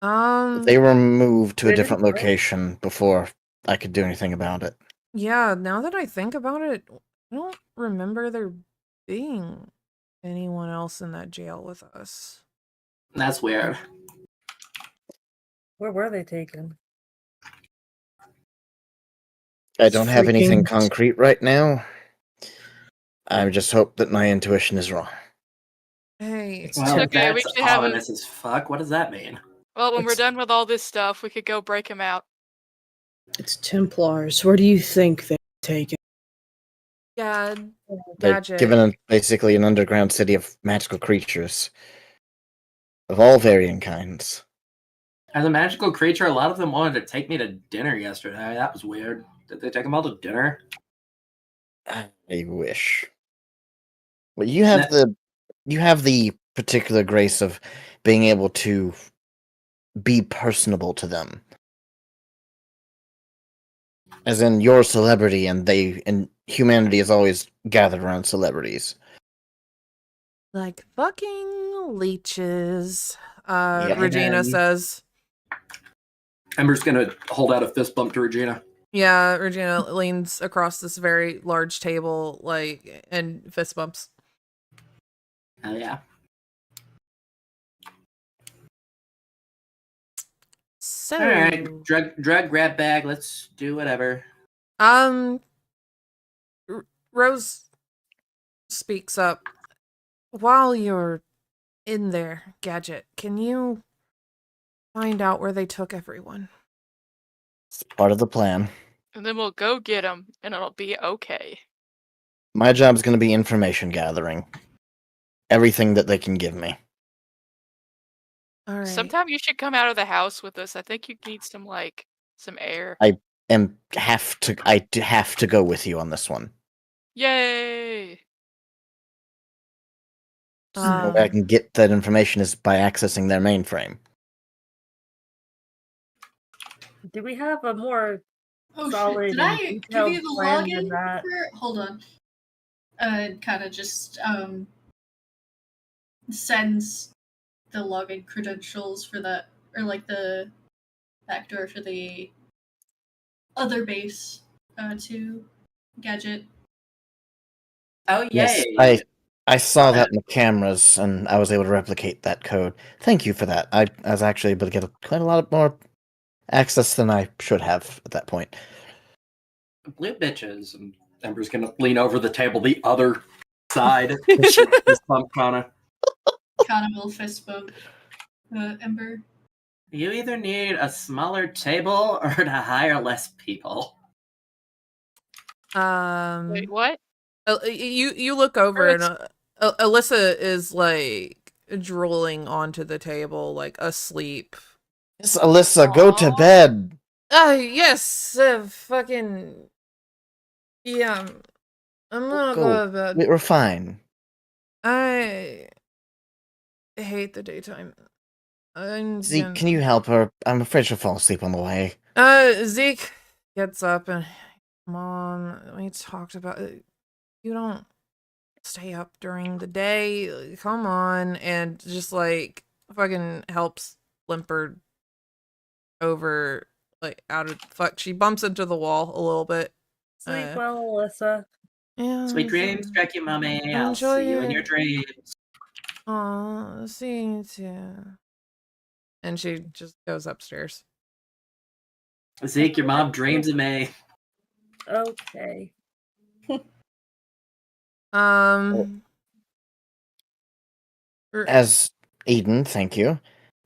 They were moved to a Where did different it go? location before I could do anything about it. Yeah, now that I think about it, I don't remember there being anyone else in that jail with us. That's weird. Where were they taken? I don't have anything Freaking- concrete right now. I just hope that my intuition is wrong. Hey, Well, okay, we that's should have a- ominous as fuck. What does that mean? Well, when we're It's- done with all this stuff, we could go break him out. It's Templars. Where do you think they take it? yeah, They're Gadget. given basically an underground city of magical creatures of all varying kinds. As a magical creature, a lot of them wanted to take me to dinner yesterday. That was weird. Did they take them all to dinner? I wish. Well, you have the particular grace of being able to be personable to them. As in your celebrity and humanity is always gathered around celebrities. Like fucking leeches, Yep. Regina And- says. Ember's gonna hold out a fist bump to Regina. Yeah, Regina leans across this very large table, like, and fist bumps. Oh yeah. So, All right, drug grab bag. Let's do whatever. Rose speaks up. While you're in there, Gadget, can you find out where they took everyone? It's part of the plan. And then we'll go get him, and it'll be okay. My job's going to be information gathering. Everything that they can give me. All right. Sometime you should come out of the house with us. I think you need some air. I have to go with you on this one. Yay! The only way I can get that information is by accessing their mainframe. Do we have a more Oh solid shit! Did and I give detailed you the plan than login that? for? Hold on. Kind of just sends the login credentials for that, or like the backdoor for the other base to Gadget. Oh yay! Yes, I saw that in the cameras, and I was able to replicate that code. Thank you for that. I was actually able to get quite a lot more access than I should have at that point. Blue bitches. And Ember's gonna lean over the table, the other side. Fist bump Kana. Kind of will fist bump Ember. You either need a smaller table or to hire less people. Wait, what? You look over and Alyssa is like drooling onto the table, like asleep. Yes, Alyssa, go to Aw. bed. Yes, fucking yeah. I'm gonna go to bed. We're fine. I hate the daytime. Zeke, can you help her? I'm afraid she'll fall asleep on the way. Zeke gets up and Mom, we talked about it. You don't stay up during the day. Come on, and just like fucking helps limper over, like out of fuck. She bumps into the wall a little bit. Sleep well, Alyssa. Yeah. Sweet dreams, Jackie Mommy. I'll Enjoy see you in your it. dreams. Aw, see you too. And she just goes upstairs. Zeke, your mom dreams of me. Okay. Er, As Eden, thank you.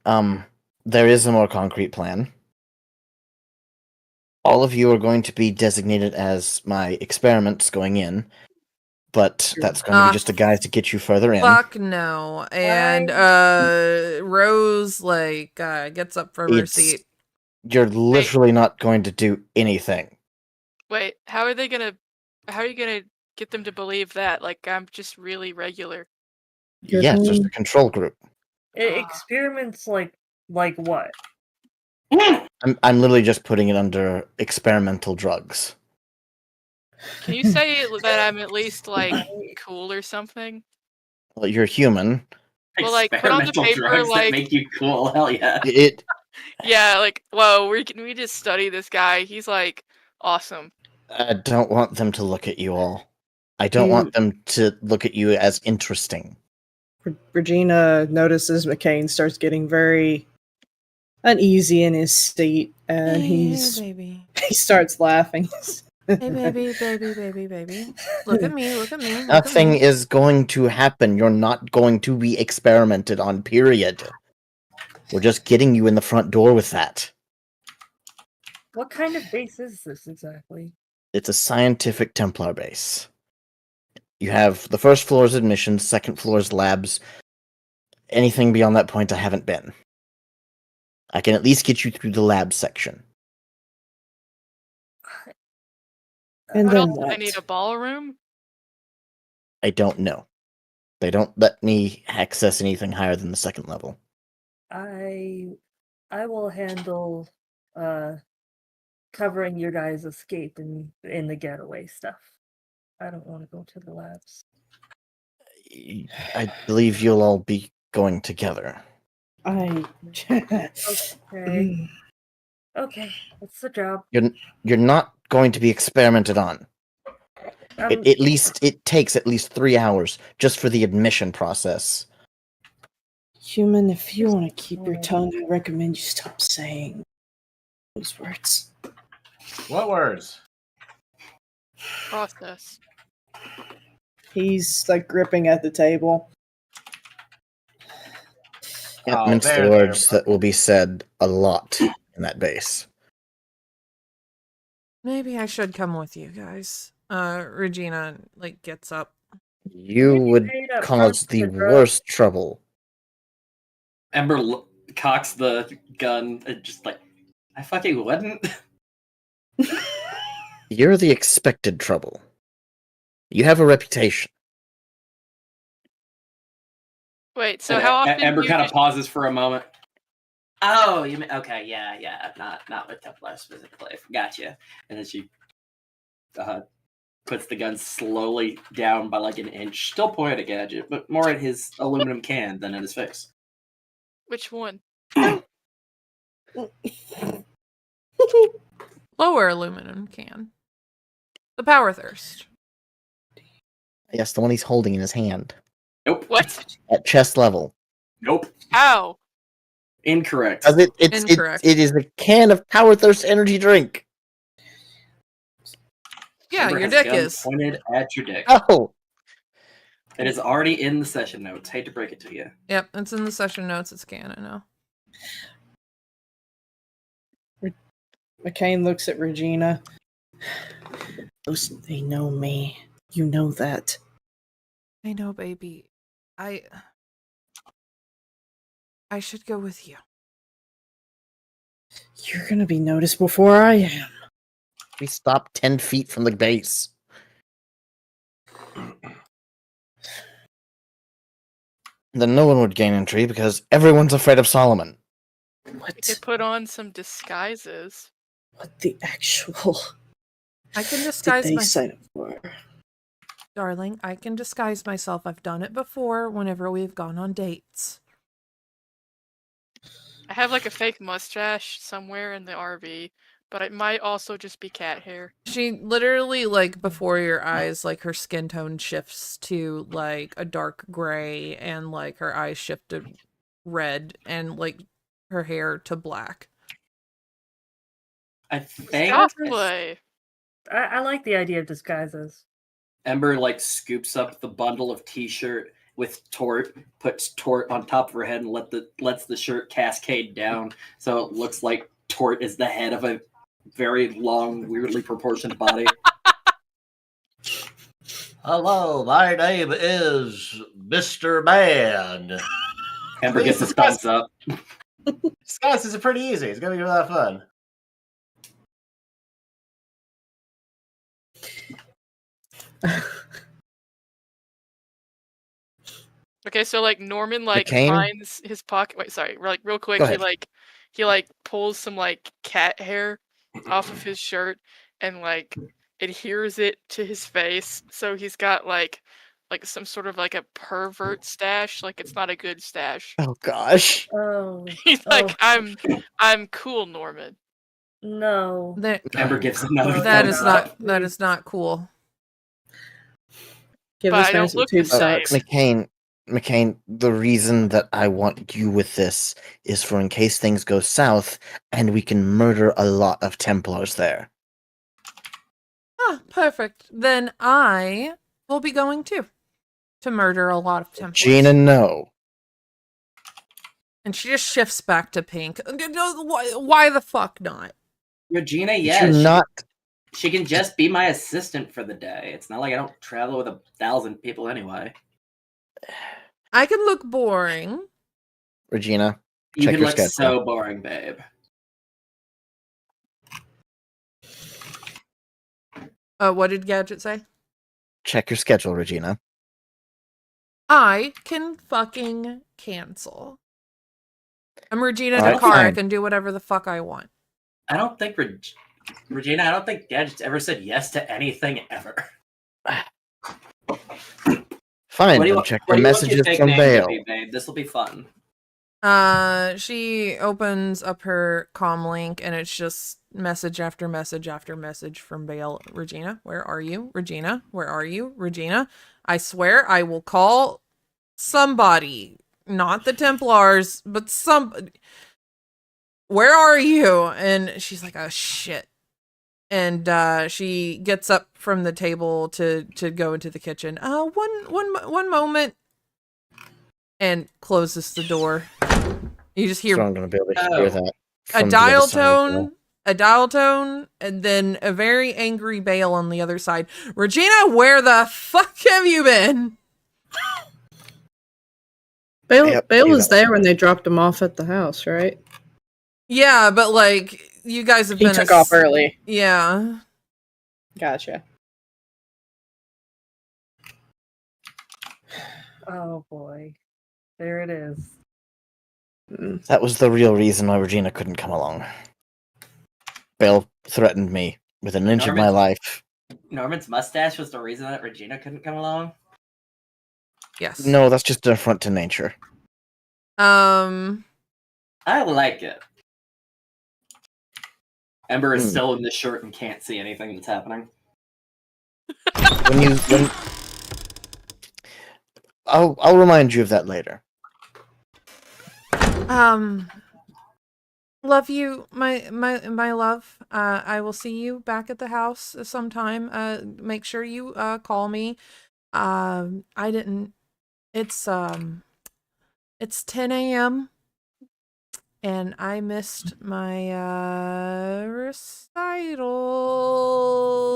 There is a more concrete plan. All of you are going to be designated as my experiments going in, but that's going to be just a guise to get you further in. Fuck no. And Rose gets up from her seat. You're literally not going to do anything. Wait, how are you gonna get them to believe that? Like, I'm just really regular. Yes, just a control group. Experiments like what? I'm literally just putting it under experimental drugs. Can you say that I'm at least, like, cool or something? Well, you're human. Well, like, put on the Experimental paper, drugs that like... make you cool. Hell yeah. Yeah, like, whoa, we just study this guy. He's, like, awesome. I don't want them to look at you all. I don't want them to look at you as interesting. Regina notices McCain starts getting very uneasy in his seat, and Hey, baby. he starts laughing. Hey, baby. Look at me, look at me. Nothing is going to happen. You're not going to be experimented on, period. We're just getting you in the front door with that. What kind of base is this exactly? It's a scientific Templar base. You have the first floor is admissions, second floor is labs. Anything beyond that point, I haven't been. I can at least get you through the lab section. And What then else do they what? need, a ballroom? I don't know. They don't let me access anything higher than the second level. I will handle covering your guys' escape in the getaway stuff. I don't want to go to the labs. I believe you'll all be going together. Okay, that's the job. You're not going to be experimented on. It takes at least 3 hours just for the admission process. Human, if you want to keep your tongue, I recommend you stop saying those words. What words? Process. He's like gripping at the table. Can't mince the words that will be said a lot in that base. Maybe I should come with you guys. Regina gets up. You would cause the worst trouble. Ember cocks the gun and just I fucking wouldn't. You're the expected trouble. You have a reputation. Wait, so how often Ember do you kind of just... pauses for a moment. Oh, you mean okay? Yeah. Not with Templar specifically. Gotcha. And then she puts the gun slowly down by an inch, still pointed at Gadget, but more at his aluminum can than at his face. Which one? Lower aluminum can. The power thirst. Yes, the one he's holding in his hand. Nope. What? At chest level. Nope. How? Incorrect. Incorrect. It is a can of power thirst energy drink. Yeah, Ember your has dick gun is. pointed at your dick. Oh. It is already in the session notes. Hate to break it to you. Yep, it's in the session notes. It's canon now. McCain looks at Regina. They know me. You know that. I know, baby. I should go with you. You're gonna be noticed before I am. We stopped 10 feet from the base. Then no one would gain entry because everyone's afraid of Solomon. We could put on some disguises. What the actual... I can disguise did they myself. sign up for? Darling, I can disguise myself. I've done it before whenever we've gone on dates. I have a fake mustache somewhere in the RV, but it might also just be cat hair. She literally, before your eyes, her skin tone shifts to, a dark gray, and, her eyes shift to red, and, her hair to black. I think Cosplay. I like the idea of disguises. Ember scoops up the bundle of t-shirt with Tort, puts Tort on top of her head and lets the shirt cascade down, so it looks like Tort is the head of a very long, weirdly proportioned body. Hello, my name is Mr. Man. Ember gets his thumbs up. Disguise is pretty easy. It's gonna be a lot of fun. Okay, so like Norman like McCain? finds his pocket. Wait, sorry, like real quick, Go he ahead. like pulls some like cat hair off of his shirt and like adheres it to his face. So he's got like some sort of like a pervert stash. Like it's not a good stash. Oh gosh. Oh, He's like, I'm cool, Norman. no. Ember gives another That thumbs is up. not that is not cool. Give But this I man don't some look tube the same. socks. McCain, the reason that I want you with this is for in case things go south and we can murder a lot of Templars there. Ah, perfect. Then I will be going too to murder a lot of Templars. Gina, no. And she just shifts back to pink. No, why the fuck not? Regina, Did yeah, you she, not? she can just be my assistant for the day. It's not like I don't travel with 1,000 people anyway. I can look boring. Regina, You check can your look schedule. so boring, babe. What did Gadget say? Check your schedule, Regina. I can fucking cancel. I'm Regina Alright, Dakar. I fine. can do whatever the fuck I want. I don't think Regina, I don't think Gadget's ever said yes to anything ever. Fine, What do you then want? check What the do you want your messages fake from name to Bale. be, babe? This will be fun. She opens up her comm link and it's just message after message after message from Bale. Regina, where are you? Regina, where are you? Regina, I swear I will call somebody, not the Templars, but somebody. Where are you? And she's like, oh shit. And she gets up from the table to go into the kitchen. One moment. And closes the door. You just hear So I'm going to be able to Oh. hear that. a from the dial other side, tone, and then a very angry Bale on the other side. Regina, where the fuck have you been? Bale, Yep, Bale do was that. there when they dropped him off at the house, right? Yeah, but like you guys have He been took off early. Yeah. Gotcha. Oh boy. There it is. That was the real reason why Regina couldn't come along. Bale threatened me with an inch of my Norman- life. Norman's mustache was the reason that Regina couldn't come along. Yes. No, that's just an affront to nature. I like it. Ember is still in the shirt and can't see anything that's happening. I'll remind you of that later. Love you, my love. I will see you back at the house sometime. Make sure you call me. It's 10 a.m. and I missed my recital.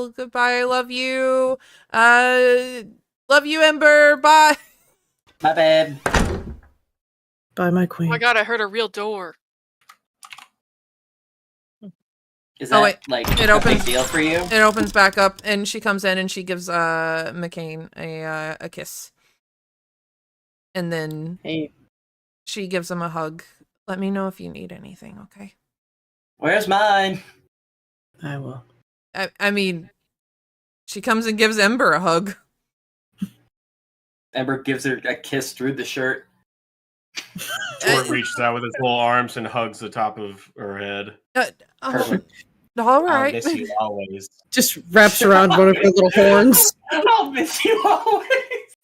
Goodbye. I love you. Love you, Ember. Bye. My babe. Bye, my Oh queen. my god, I heard a real door. Is Oh, that wait. like It a opens. big deal for you? It opens back up, and she comes in, and she gives McCain a kiss, and then Hey, she gives him a hug. Let me know if you need anything, okay? Where's mine? I will. I mean, she comes and gives Ember a hug. Ember gives her a kiss through the shirt. Tort reaches out with his little arms and hugs the top of her head. Perfect. All I'll right. miss you always. Just wraps around one of her little horns. I'll miss you always.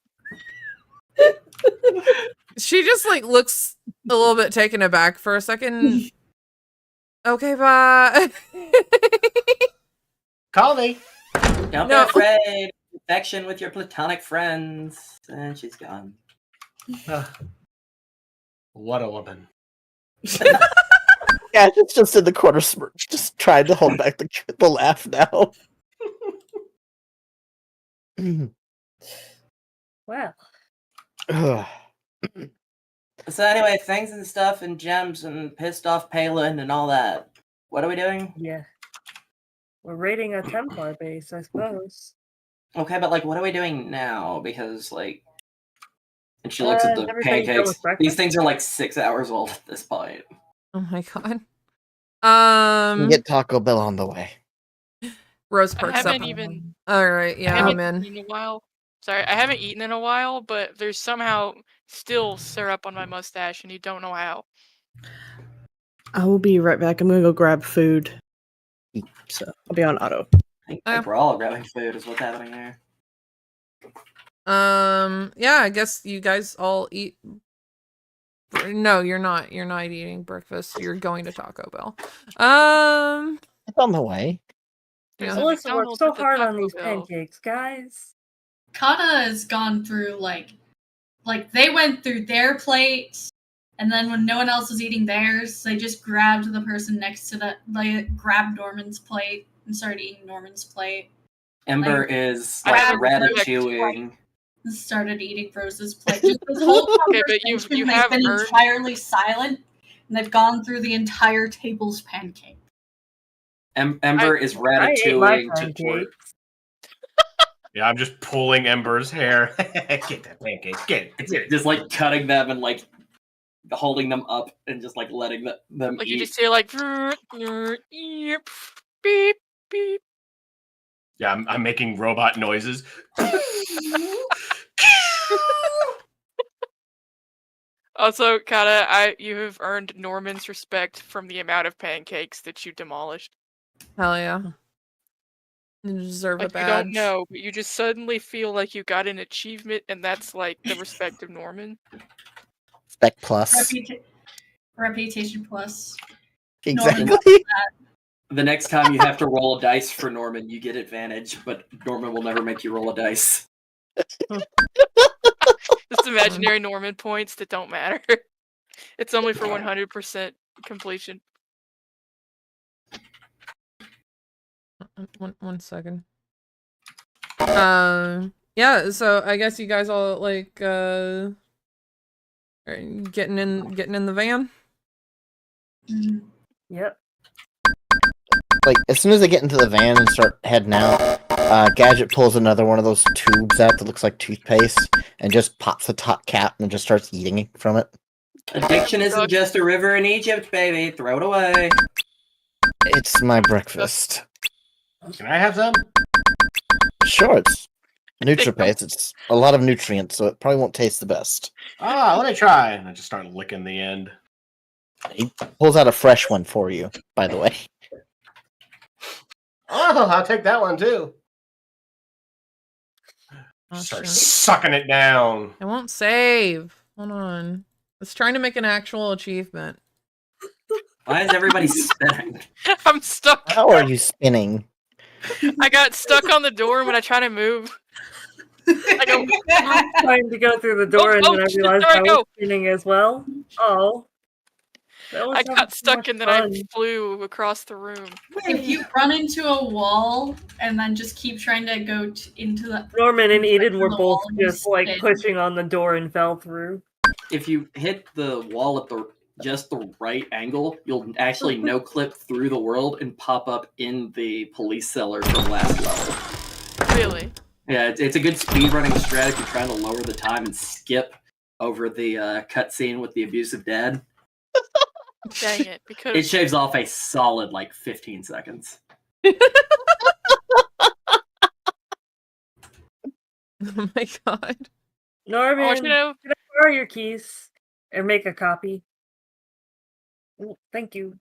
She just like looks a little bit taken aback for a second. Okay, bye. Call me. Don't No. be afraid. Affection with your platonic friends. And she's gone. What a woman. Gadget's just in the corner, just trying to hold back the laugh now. Well, Ugh. So anyway, things and stuff and gems and pissed off Palin and all that. What are we doing? yeah. We're raiding a Templar base, I suppose. Okay, but like, what are we doing now? Because like, and she looks at the everything go pancakes. with breakfast? These things are like 6 hours old at this point. Oh my god. You get Taco Bell on the way. Rose I perks up. haven't even. All right, I yeah, haven't I'm in. eaten in a while. Sorry, I haven't eaten in a while, but there's somehow still syrup on my mustache, and you don't know how. I will be right back. I'm gonna go grab food. So I'll be on auto. I think we're all grabbing food is what's happening there. Yeah, I guess you guys all eat. No, you're not. You're not eating breakfast. You're going to Taco Bell. It's on the way. There's Yeah. a Alyssa worked McDonald's so at the hard on Taco these Bell. pancakes, guys. Kana has gone through like they went through their plate, and then when no one else was eating theirs, they just grabbed the person next to they grabbed Norman's plate and started eating Norman's plate. Ember Like, is I like have ratatouing. And started eating Rose's plate. Just this whole Okay, but you conversation, have they've been earned. entirely silent, and they've gone through the entire table's pancake. Ember is I ate my ratatouing to pancakes. Yeah, I'm just pulling Ember's hair. Get that pancake. Get it. Just like cutting them and like holding them up and just like letting them Like eat. you just hear like beep beep. Yeah, I'm making robot noises. Also, Kata, you have earned Norman's respect from the amount of pancakes that you demolished. Hell yeah. You deserve Like a you badge. don't know, but you just suddenly feel like you got an achievement, and that's like the respect of Norman. Spec plus. Reputation plus. Exactly. The next time you have to roll a dice for Norman, you get advantage, but Norman will never make you roll a dice. Just imaginary Norman points that don't matter. It's only for 100% completion. One second. Yeah, so I guess you guys all like are getting in the van. Yep. Like as soon as they get into the van and start heading out, Gadget pulls another one of those tubes out that looks like toothpaste and just pops the top cap and just starts eating from it. Addiction isn't just a river in Egypt, baby. Throw it away. It's my breakfast. Can I have some? Sure, it's NutriPaste. It's a lot of nutrients, so it probably won't taste the best. Ah, let me try. And I just start licking the end. He pulls out a fresh one for you, by the way. Oh, I'll take that one too. Oh, Start shit. sucking it down. I won't save. Hold on. It's trying to make an actual achievement. Why is everybody spinning? I'm stuck. How are you spinning? I got stuck on the door when I try to move. I go, I'm trying to go through the door, and then I shit, realized there I I was go. spinning as well. Oh. That was I having got so stuck much and then fun. I flew across the room. If you run into a wall and then just keep trying to go into the Norman and Eden were the both wall and you just like spin. pushing on the door and fell through. If you hit the wall at just the right angle, you'll actually no-clip through the world and pop up in the police cellar from last level. Really? Yeah, it's a good speedrunning strategy trying to lower the time and skip over the cutscene with the abusive dad. Dang it. Because It shaves off a solid like 15 seconds. Oh my god. Norman, I want you to know, can I borrow your keys or make a copy? Ooh, thank you.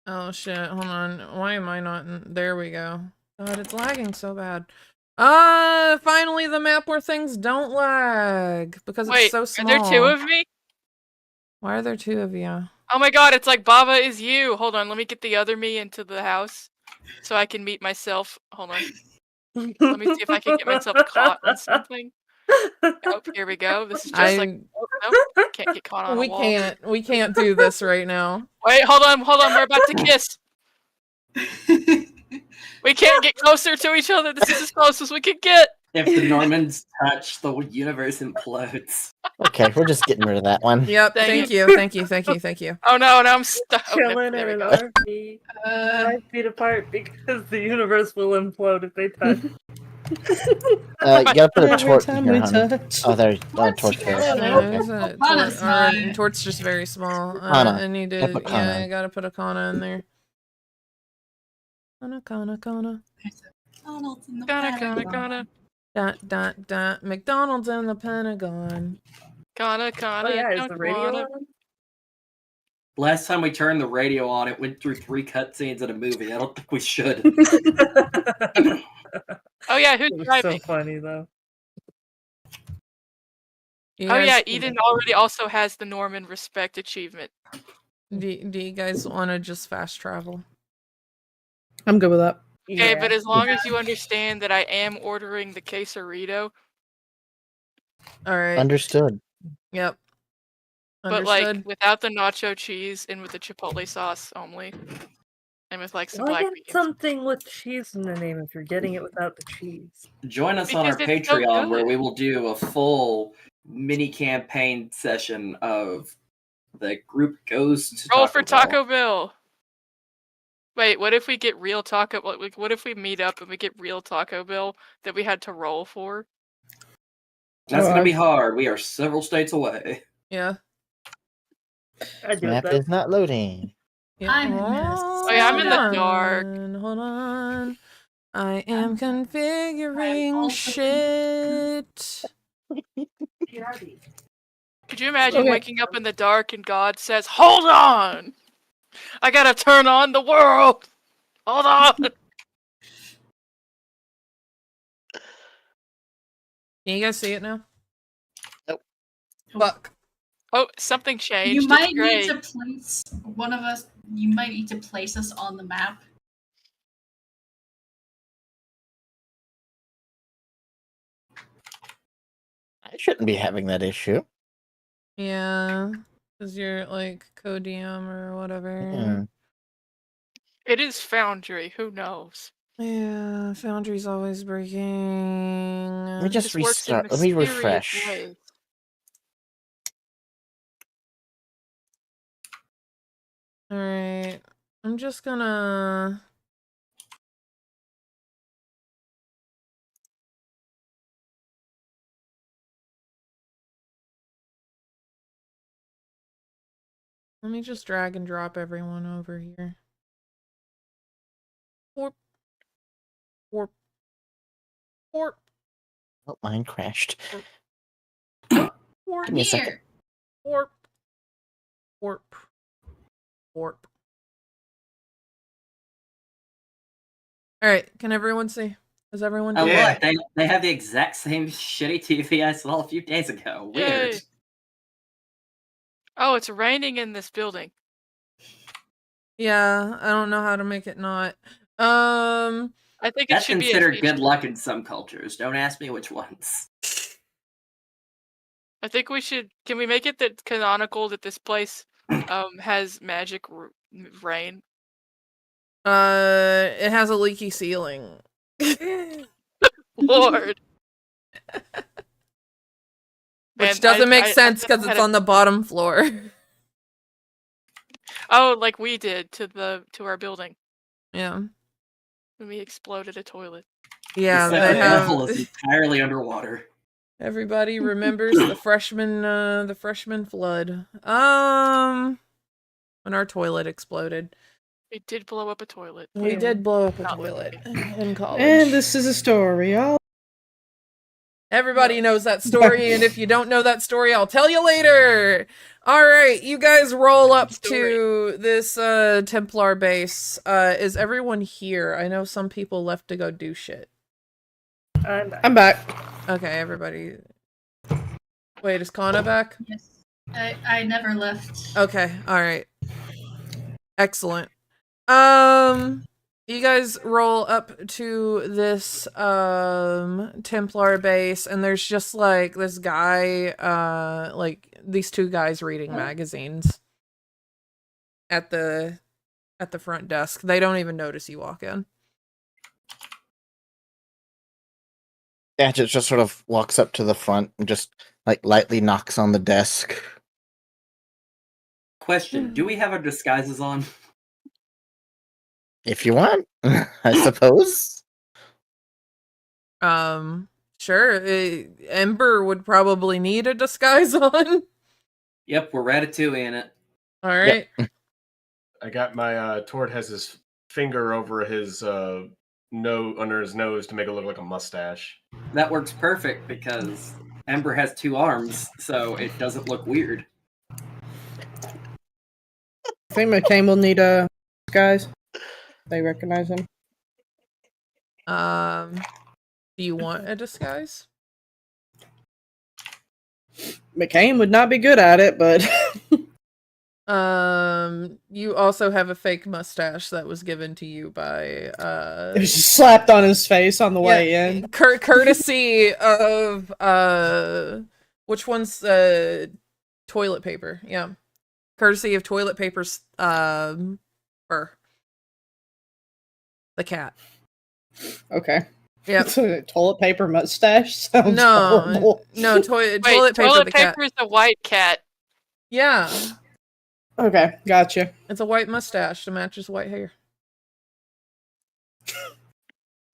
Oh shit, hold on. Why am I not in... There we go. God, it's lagging so bad. Finally the map where things don't lag. Because wait, it's so are small. there two of me? Why are there two of you? Oh my god, it's like Baba is you. Hold on, let me get the other me into the house so I can meet myself. Hold on. Let me see if I can get myself caught on something. Oh, here we go. This is just like can't get caught on a wall. We can't do this right now. Wait, hold on, we're about to kiss. We can't get closer to each other. This is as close as we can get. If the Normans touch, the universe implodes. Okay, we're just getting rid of that one. Yep. Dang Thank it. you. Thank you. Thank you. Thank you. Oh no, now I'm stuck. Chilling There we in go. an RV, 5 feet apart because the universe will implode if they touch. You gotta put a Every torch time here, we honey. touch. Oh, there's a torch there. There's a Kana's fine. torch just very small. Kana. I need Gotta to. put Kana Yeah, in. I gotta put a Kana in there. Kana. McDonald's in the Gonna. McDonald's in the Pentagon. Gonna. Oh yeah, is the radio on? Last time we turned the radio on, it went through 3 cutscenes in a movie. I don't think we should. Oh yeah, who's It was driving? so funny though. You Oh yeah, guys- Eden already also has the Norman Respect achievement. Do you guys want to just fast travel? I'm good with that. Okay, Yeah. but as long as you understand that I am ordering the quesarito, All right. Understood. Yep. but like Understood. without the nacho cheese and with the chipotle sauce only, and with like some Why black get beans. something with cheese in the name if you're getting it without the cheese? Join us on our Because it's so Patreon where good. we will do a full mini campaign session of the group goes to Roll Taco for Bell. Taco Bell. Wait, what if we get real Taco? What if we meet up and we get real Taco Bell that we had to roll for? That's Oh, going to be hard. We are several states away. Yeah. I do Map that. is not loading. Yeah. I'm in this. Oh yeah, I'm in the Hold dark. on, Hold on. I am I'm configuring also shit. Could you imagine Okay. waking up in the dark and God says, "Hold on, I gotta turn on the world. Hold on." Can you guys see it now? Nope. Fuck. Oh, something changed. You It's might great. need to place one of us. You might need to place us on the map. I shouldn't be having that issue. Yeah. Because you're like co-DM or whatever. Hmm. It is Foundry. Who knows? Yeah, Foundry's always breaking. Let me just This works in restart. Let me mysterious refresh. ways. Alright. I'm just gonna... Let me just drag and drop everyone over here. Warp. Warp. Warp. Oh, mine crashed. Warp. Give me a second. Here. Warp. Warp. Warp. Alright, can everyone see? Is everyone Oh, Yeah. look, they have the exact same shitty TV I saw a few days ago. Weird. Yay. Oh, it's raining in this building. Yeah, I don't know how to make it not. I think it That's should be considered a good luck in some cultures. Don't ask me which ones. I think we should. Can we make it that canonical that this place has magic rain? It has a leaky ceiling. Lord. Which Man, doesn't make I sense never because had it's a- on the bottom floor. Oh, like we did to our building Yeah. when we exploded a toilet. Yeah, The they second have. level is entirely underwater. Everybody remembers the freshman flood. When our toilet exploded. We did blow up a toilet. We Yeah. did blow up a Oh. toilet in college. And this is a story. Everybody knows that story, and if you don't know that story, I'll tell you later. All right, you guys roll up to this Templar base. Is everyone here? I know some people left to go do shit. I'm back. Okay, everybody. Wait, is Kana back? Yes. I never left. Okay, all right. Excellent. You guys roll up to this Templar base, and there's just like this guy, like these two guys reading magazines at the front desk. They don't even notice you walk in. Gadget just sort of walks up to the front and just like lightly knocks on the desk. Question: do we have our disguises on? If you want, I suppose. Sure. Ember would probably need a disguise on. Yep, we're Ratatouille in it. All right. Yep. I got my Tord has his finger over his under his nose to make it look like a mustache. That works perfect because Ember has 2 arms, so it doesn't look weird. I think McCain will need a disguise. They recognize him. Do you want a disguise? McCain would not be good at it, but You also have a fake mustache that was given to you by it was just slapped on his face on the way in. Courtesy of which one's toilet paper? Yeah, courtesy of toilet paper's fur. The cat. Okay. Yeah. Toilet paper mustache sounds horrible. No, toilet paper. Toilet The paper is a white cat. Yeah. Okay, gotcha. It's a white mustache to match his white hair.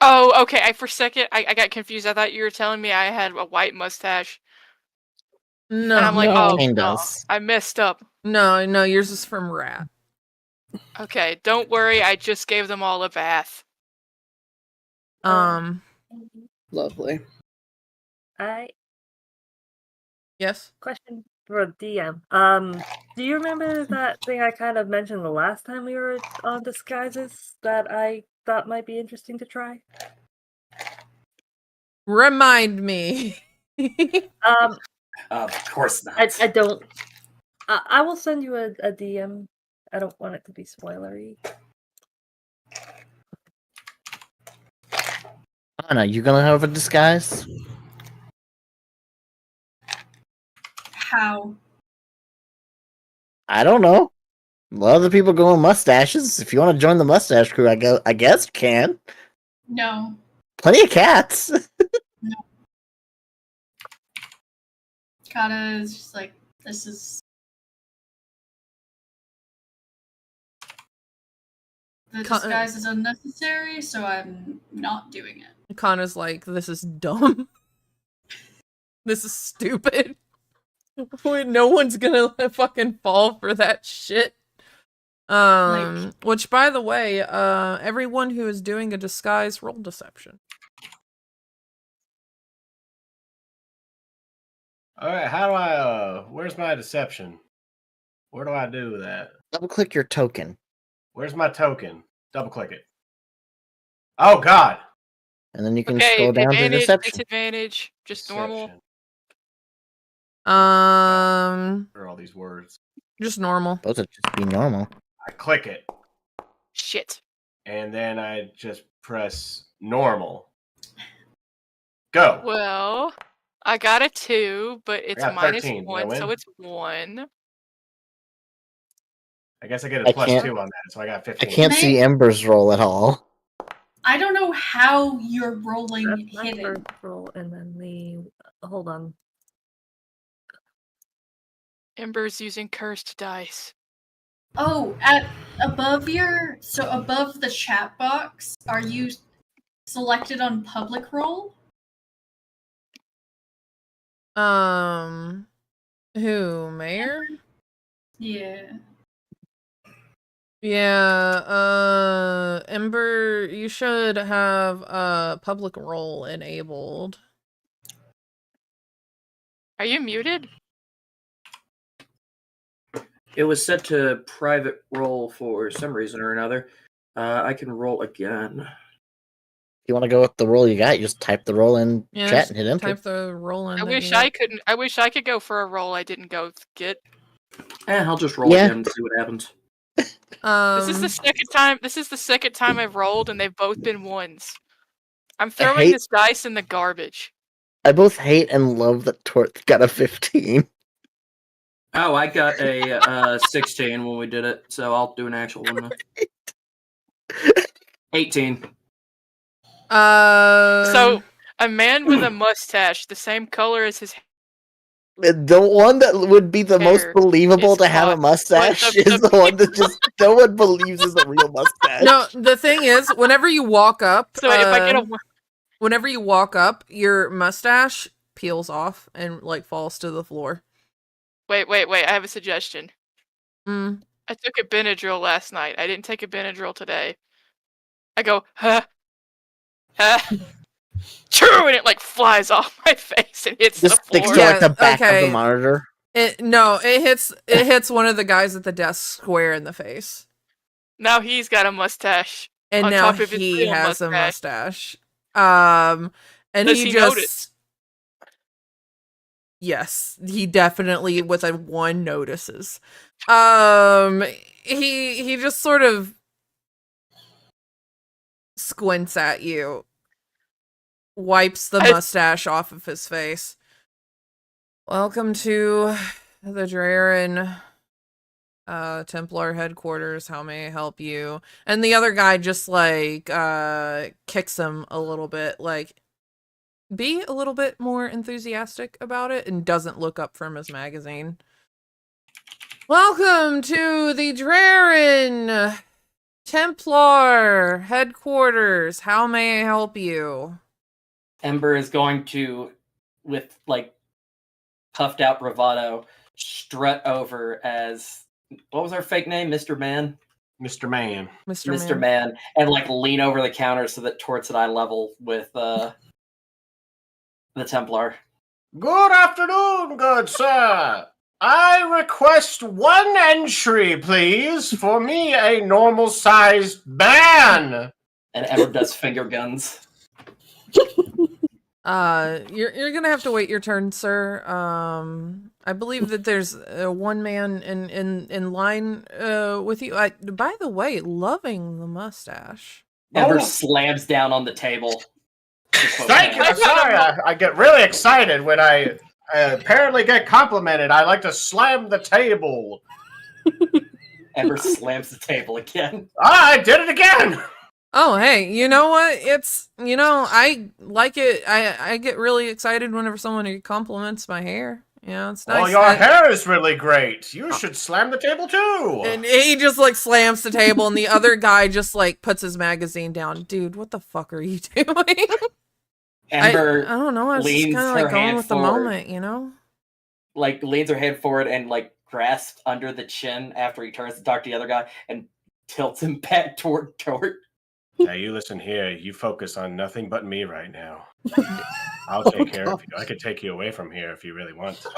Oh, okay. For a second, I got confused. I thought you were telling me I had a white mustache. No. And I'm like, No. no, I messed up. No, yours is from Rat. Okay, don't worry. I just gave them all a bath. Lovely. Yes? Question for DM. Do you remember that thing I kind of mentioned the last time we were on disguises that I thought might be interesting to try? Remind me. Of course not. I don't. I will send you a DM. I don't want it to be spoilery. Anna, you gonna have a disguise? How? I don't know. A lot of the people go with mustaches. If you want to join the mustache crew, I guess you can. No. Plenty of cats. Kata is just like, this is... The disguise is unnecessary, so I'm not doing it. Kana's like, this is dumb. This is stupid. No one's gonna fucking fall for that shit. Which, by the way, everyone who is doing a disguise, roll deception. All right, how do I? Where's my deception? Where do I do that? Double click your token. Where's my token? Double click it. Oh God! And then you can scroll down to advantage, deception. disadvantage, just normal. What are all these words? Just normal. Supposed to just be normal. I click it. Shit. And then I just press normal. Go. Well, I got a 2, but it's got minus 13. Did I 1, so win? it's 1. I guess I get a plus 2 on that, so I got 15. I can't see Ember's roll at all. I don't know how you're rolling That's my hidden. first roll, and then the hold on. Ember's using cursed dice. Oh, above the chat box, are you selected on public roll? Who, Mayor? Yeah. Yeah, Ember, you should have public role enabled. Are you muted? It was set to private roll for some reason or another. I can roll again. If you want to go with the roll you got, you just type the roll in Yeah, chat just and hit enter. type the roll in. I that wish you I got. couldn't. I wish I could go for a roll I didn't go get. I'll just roll Yeah. again and see what happens. This is the second time. This is the second time I've rolled, and they've both been ones. I'm throwing hate- this dice in the garbage. I both hate and love that Tort got a 15. Oh, I got a 16 when we did it, so I'll do an actual one now. 18. So a man with a mustache, the same color as his The one that would be the most hair believable is to have a not- mustache Wait, is the one that just no one believes is a real mustache. No, the thing is, whenever you walk up, So if I get a whenever you walk up, your mustache peels off and like falls to the floor. wait, I have a suggestion. Mm. I took a Benadryl last night. I didn't take a Benadryl today. I go, huh? True, and it like flies off my face and hits Just the sticks floor. to like the back of okay. the monitor. It hits one of the guys at the desk square in the face. Now he's got a mustache. And on now top of his he real has a mustache. mustache. And Does he he just notice? Yes, he definitely with a 1 notices. He just sort of squints at you, wipes the mustache off of his face. Welcome to the Draren Templar headquarters. How may I help you? And the other guy just like kicks him a little bit, like be a little bit more enthusiastic about it, and doesn't look up from his magazine. Welcome to the Draren Templar headquarters. How may I help you? Ember is going to, with like puffed out bravado, strut over as what was our fake name, Mr. Man? Mr. Man. Mr. Man, and like lean over the counter so that Tort's at eye level with the Templar. Good afternoon, good sir. I request 1 entry, please, for me, a normal-sized man. And Ember does finger guns. You're gonna have to wait your turn, sir. I believe that there's one man in line with you. By the way, loving the mustache. Ember slams down on the table. Thank you. I'm sorry. I get really excited when I apparently get complimented. I like to slam the table. Ember slams the table again. I did it again. Oh, hey, you know what? It's, I like it. I get really excited whenever someone compliments my hair. It's nice. Well, your hair is really great. You should slam the table too. And he just like slams the table, and the other guy just like puts his magazine down. Dude, what the fuck are you doing? Ember, I don't know. I was just leans kind of her like going hand with the forward. moment, Like leans her head forward and like grasps under the chin after he turns to talk to the other guy and tilts him back toward Tort. Now you listen here. You focus on nothing but me right now. I'll take care of you. I could take you away from here if you really want to.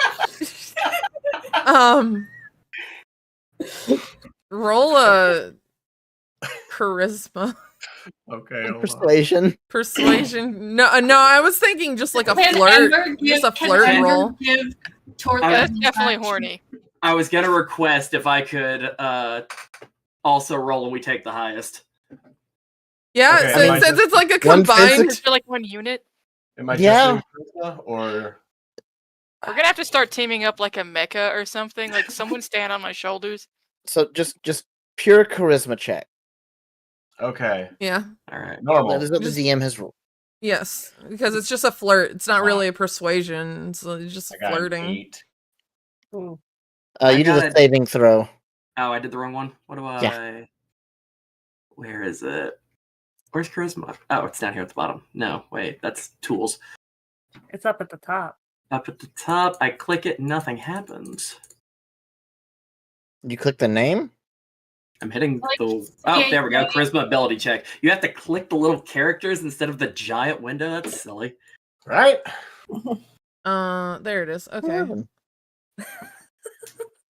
Roll a charisma. Okay. Persuasion. No, I was thinking just like a Can flirt, Ember just a can flirt Ember roll. give Tort That's the definitely mustache? horny. I was gonna request if I could also roll and we take the highest. Yeah, Okay, so am I since just- it's like a One combined. physics- For like 1 unit. Am I Yeah. just doing charisma, or We're gonna have to start teaming up like a mecha or something. Like someone stand on my shoulders. So just pure charisma check. okay? Yeah. All right. Normal. That is what the DM has ruled. Yes, because it's just a flirt. It's not really a persuasion. It's just I got an flirting. 8. You I do got the it. saving throw. Oh, I did the wrong one. What do I? Yeah. Where is it? Where's charisma? Oh, it's down here at the bottom. No, wait, that's tools. It's up at the top. Up at the top, I click it, nothing happens. You click the name. I'm hitting Like, the. Oh, yeah, there we go. yeah. Charisma ability check. You have to click the little characters instead of the giant window. That's silly. Right? There it is. Okay. 11.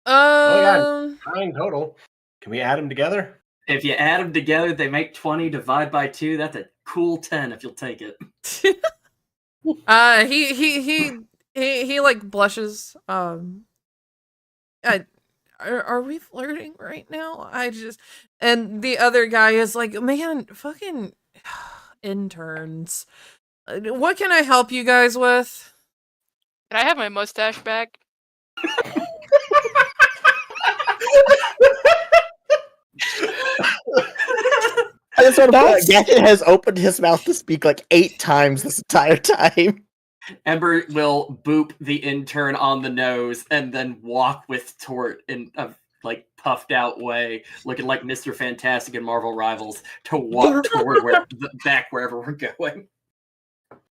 Oh, 9 total. Can we add them together? If you add them together, they make 20. Divide by 2. That's a cool 10 if you'll take it. He like blushes. are we flirting right now? And the other guy is like, man, fucking interns. What can I help you guys with? Can I have my mustache back? I just want to That's- Gadget has opened his mouth to speak like 8 times this entire time. Ember will boop the intern on the nose and then walk with Tort in a like puffed out way, looking like Mr. Fantastic and Marvel Rivals, to walk toward back wherever we're going.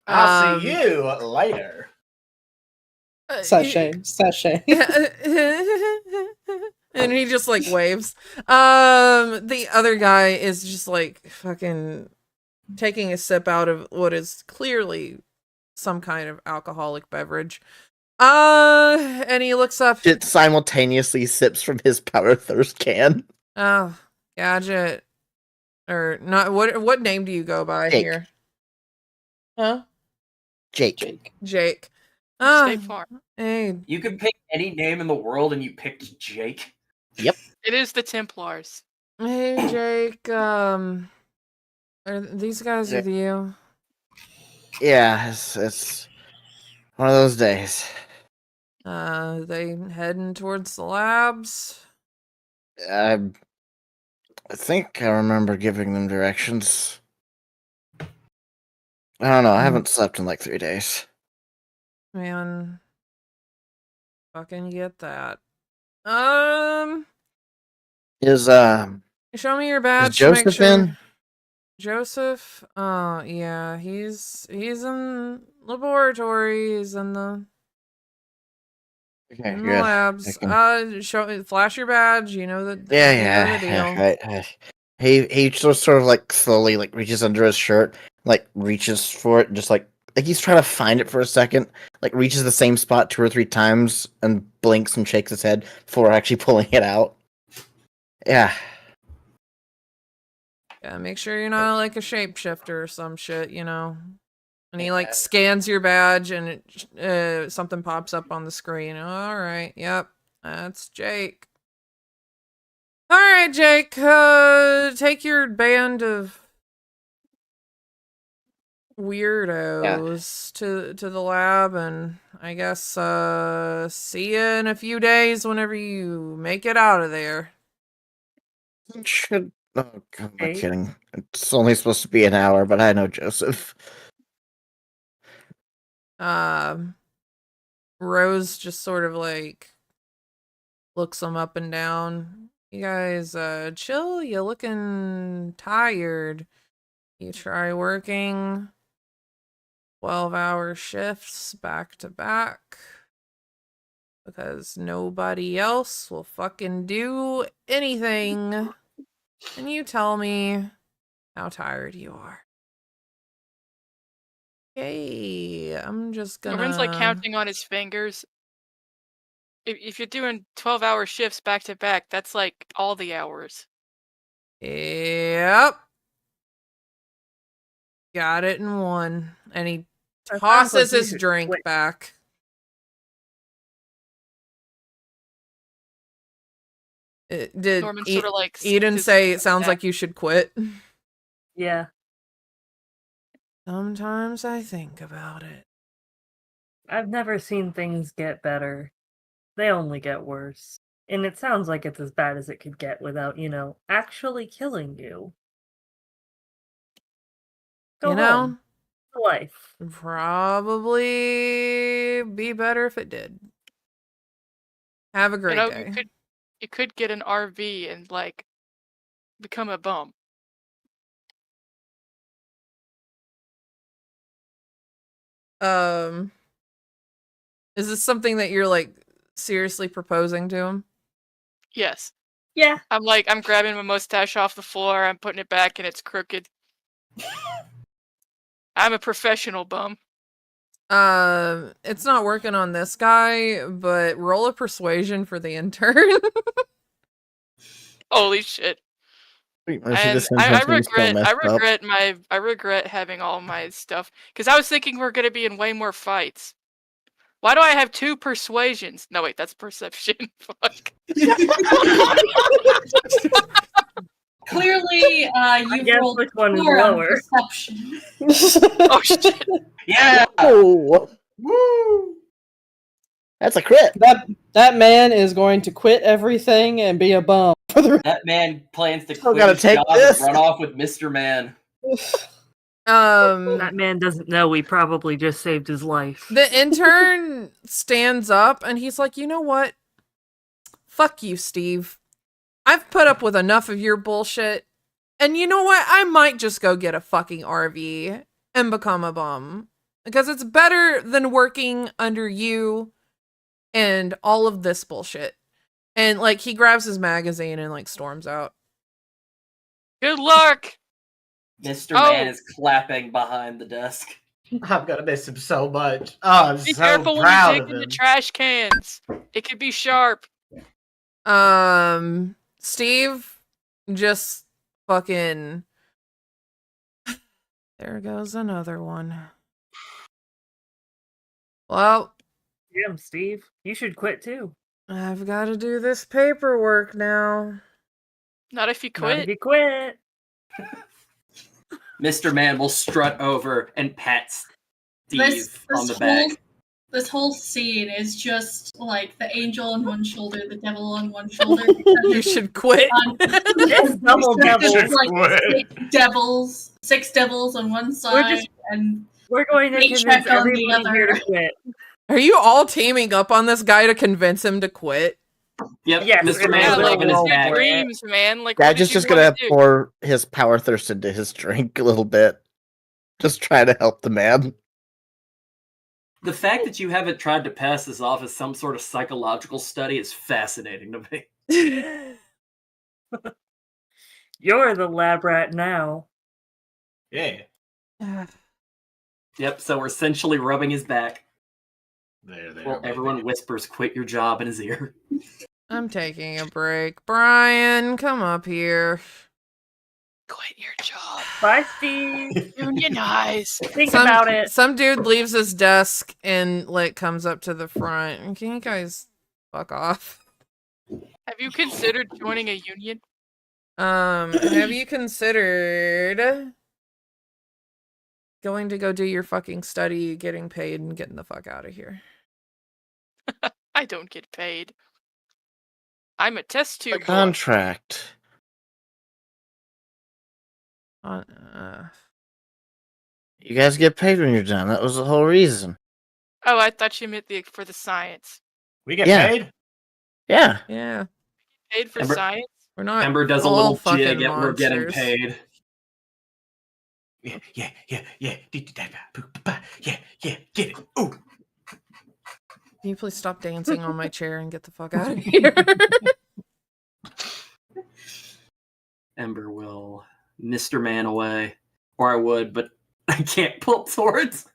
I'll see you later. Sashay. And he just like waves. The other guy is just like fucking taking a sip out of what is clearly some kind of alcoholic beverage. And he looks up. It simultaneously sips from his power thirst can. Oh, Gadget. Or not, what name do you go by Jake. here? Huh? Jake. Jake. State Farm. Hey. You could pick any name in the world and you picked Jake. Yep. It is the Templars. Hey, Jake. Are these guys with you? Yeah, it's one of those days. They heading towards the labs? I think I remember giving them directions. I don't know. I haven't slept in like 3 days. Man. Fucking get that. Is Show me your badge. to Joseph make sure. in? Joseph? Oh, yeah. He's in laboratory. He's in the Okay, in the good. labs. Flash your badge. You know that. Yeah. You know the deal. Right. He sort of like slowly like reaches under his shirt, like reaches for it, just like he's trying to find it for a second, like reaches the same spot 2 or 3 times and blinks and shakes his head before actually pulling it out. Yeah. Yeah, make sure you're not like a shapeshifter or some shit, you know. And he like scans your badge and something pops up on the screen. All right, yep, that's Jake. All right, Jake, take your band of weirdos to the lab, and I guess see you in a few days whenever you make it out of there. Should oh god, I'm Hey. not kidding. It's only supposed to be an hour, but I know Joseph. Rose just sort of like looks him up and down. You guys chill, you looking tired. You try working 12-hour shifts back to back because nobody else will fucking do anything. And you tell me how tired you are. Okay, I'm just gonna. Norman's like counting on his fingers. If you're doing 12-hour shifts back to back, that's like all the hours. Yep. Got it in one. And he That sounds tosses like you his should drink quit. back. Did Norman sort of like Eden his say hand it sounds back. like you should quit? Yeah. Sometimes I think about it. I've never seen things get better. They only get worse. And it sounds like it's as bad as it could get without, actually killing you. Go You know, home. Life. probably be better if it did. Have a great day. You could get an RV and like become a bum. Is this something that you're like seriously proposing to him? Yes. Yeah. I'm grabbing my mustache off the floor, I'm putting it back and it's crooked. I'm a professional bum. It's not working on this guy, but roll a persuasion for the intern. Holy shit. Wait, I And just sentence was so messed up. I regret having all my stuff because I was thinking we're gonna be in way more fights. Why do I have 2 persuasions? No wait, that's perception. Fuck. Clearly, you guess rolled which one is 4 on lower. perception. Oh shit! Yeah. Oh, Woo. that's a crit. That man is going to quit everything and be a bum for the That man plans to Still quit gotta his take job this. and run off with Mr. Man. That man doesn't know we probably just saved his life. The intern stands up and he's like, you know what? Fuck you, Steve. I've put up with enough of your bullshit. And you know what? I might just go get a fucking RV and become a bum. Because it's better than working under you and all of this bullshit. And like he grabs his magazine and like storms out. Good luck. Mr. Oh. Man is clapping behind the desk. I'm gonna miss him so much. Oh, I'm Be so careful when you proud dig of into him. trash cans. It could be sharp. Steve just fucking there goes another one. Well, Damn, Steve. You should quit too. I've got to do this paperwork now. Not if you Not if quit. you quit. Mr. Man will strut over and pat Steve on the back. This whole scene is just like the angel on one shoulder, the devil on one shoulder. You should quit. It's double devils. should Like quit. six devils on one side, and We're going to paycheck convince on the everybody here other. to quit. Are you all teaming up on this guy to convince him to quit? Yep, Yes, Mr. and Man Yeah, is will like rubbing his roll back. for it. dreams, man. Like, Yeah, what did just you gonna wanna do? pour his power thirst into his drink a little bit. Just try to help the man. The fact that you haven't tried to pass this off as some sort of psychological study is fascinating to me. You're the lab rat now. Yeah. Yep, so we're essentially rubbing his back. There. Well, everyone whispers, "Quit your job" in his ear. I'm taking a break. Brian, come up here. Quit your job. Bye, Steve. Unionize. Think about it. Some dude leaves his desk and like comes up to the front. Can you guys fuck off? Have you considered joining a union? Have you considered going to go do your fucking study, getting paid, and getting the fuck out of here? I don't get paid. I'm a test The tube boy. contract. You guys get paid when you're done. That was the whole reason. Oh, I thought you meant for the science. We get Yeah. paid? Yeah. Yeah. Paid for Ember- science? We're not Ember does a all little fucking jig at we're getting monsters. paid. Yeah. Yeah, get it. Ooh. Can you please stop dancing on my chair and get the fuck out of here? Ember will Mr. Man away. Or I would, but I can't pull swords.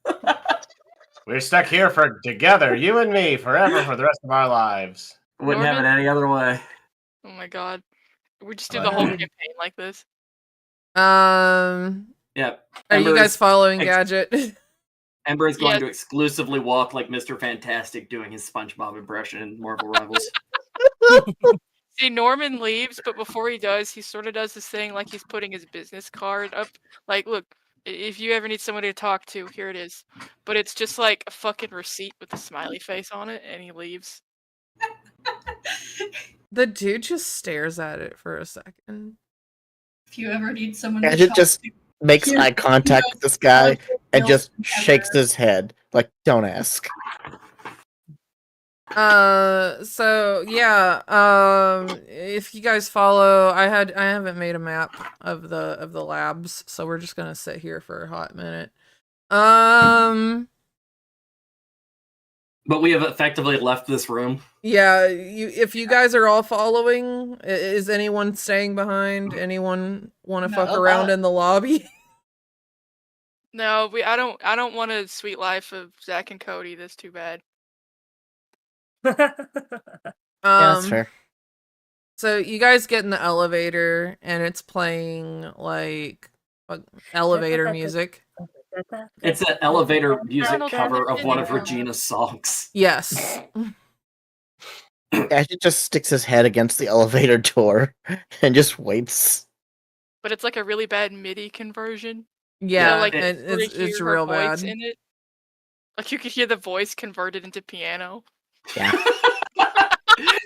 We're stuck here together, you and me, forever for the rest of our lives. Wouldn't have it any other way. Oh my god. We just do the whole campaign like this. Yep. Are you guys following Gadget? Ember is going Yeah. to exclusively walk like Mr. Fantastic doing his SpongeBob impression in Marvel Rivals. See, Norman leaves, but before he does, he sort of does this thing like he's putting his business card up. Like, look, if you ever need somebody to talk to, here it is. But it's just like a fucking receipt with a smiley face on it, and he leaves. The dude just stares at it for a second. If you ever need someone to Gadget talk just to, makes Here's- eye contact with this guy and just shakes his head. Like, don't ask. So yeah, if you guys follow, I haven't made a map of the labs, so we're just gonna sit here for a hot minute. But we have effectively left this room. Yeah, if you guys are all following, is anyone staying behind? Anyone want to No. fuck around in the lobby? No, I don't want a sweet life of Zach and Cody. That's too bad. Yeah, that's fair. So you guys get in the elevator and it's playing like elevator music. It's an elevator music cover of one of Regina's songs. Yes. Gadget just sticks his head against the elevator door and just waits. But it's like a really bad MIDI conversion. Yeah, like it- you sort of it's hear her real voice bad. in it. Like you could hear the voice converted into piano. Yeah.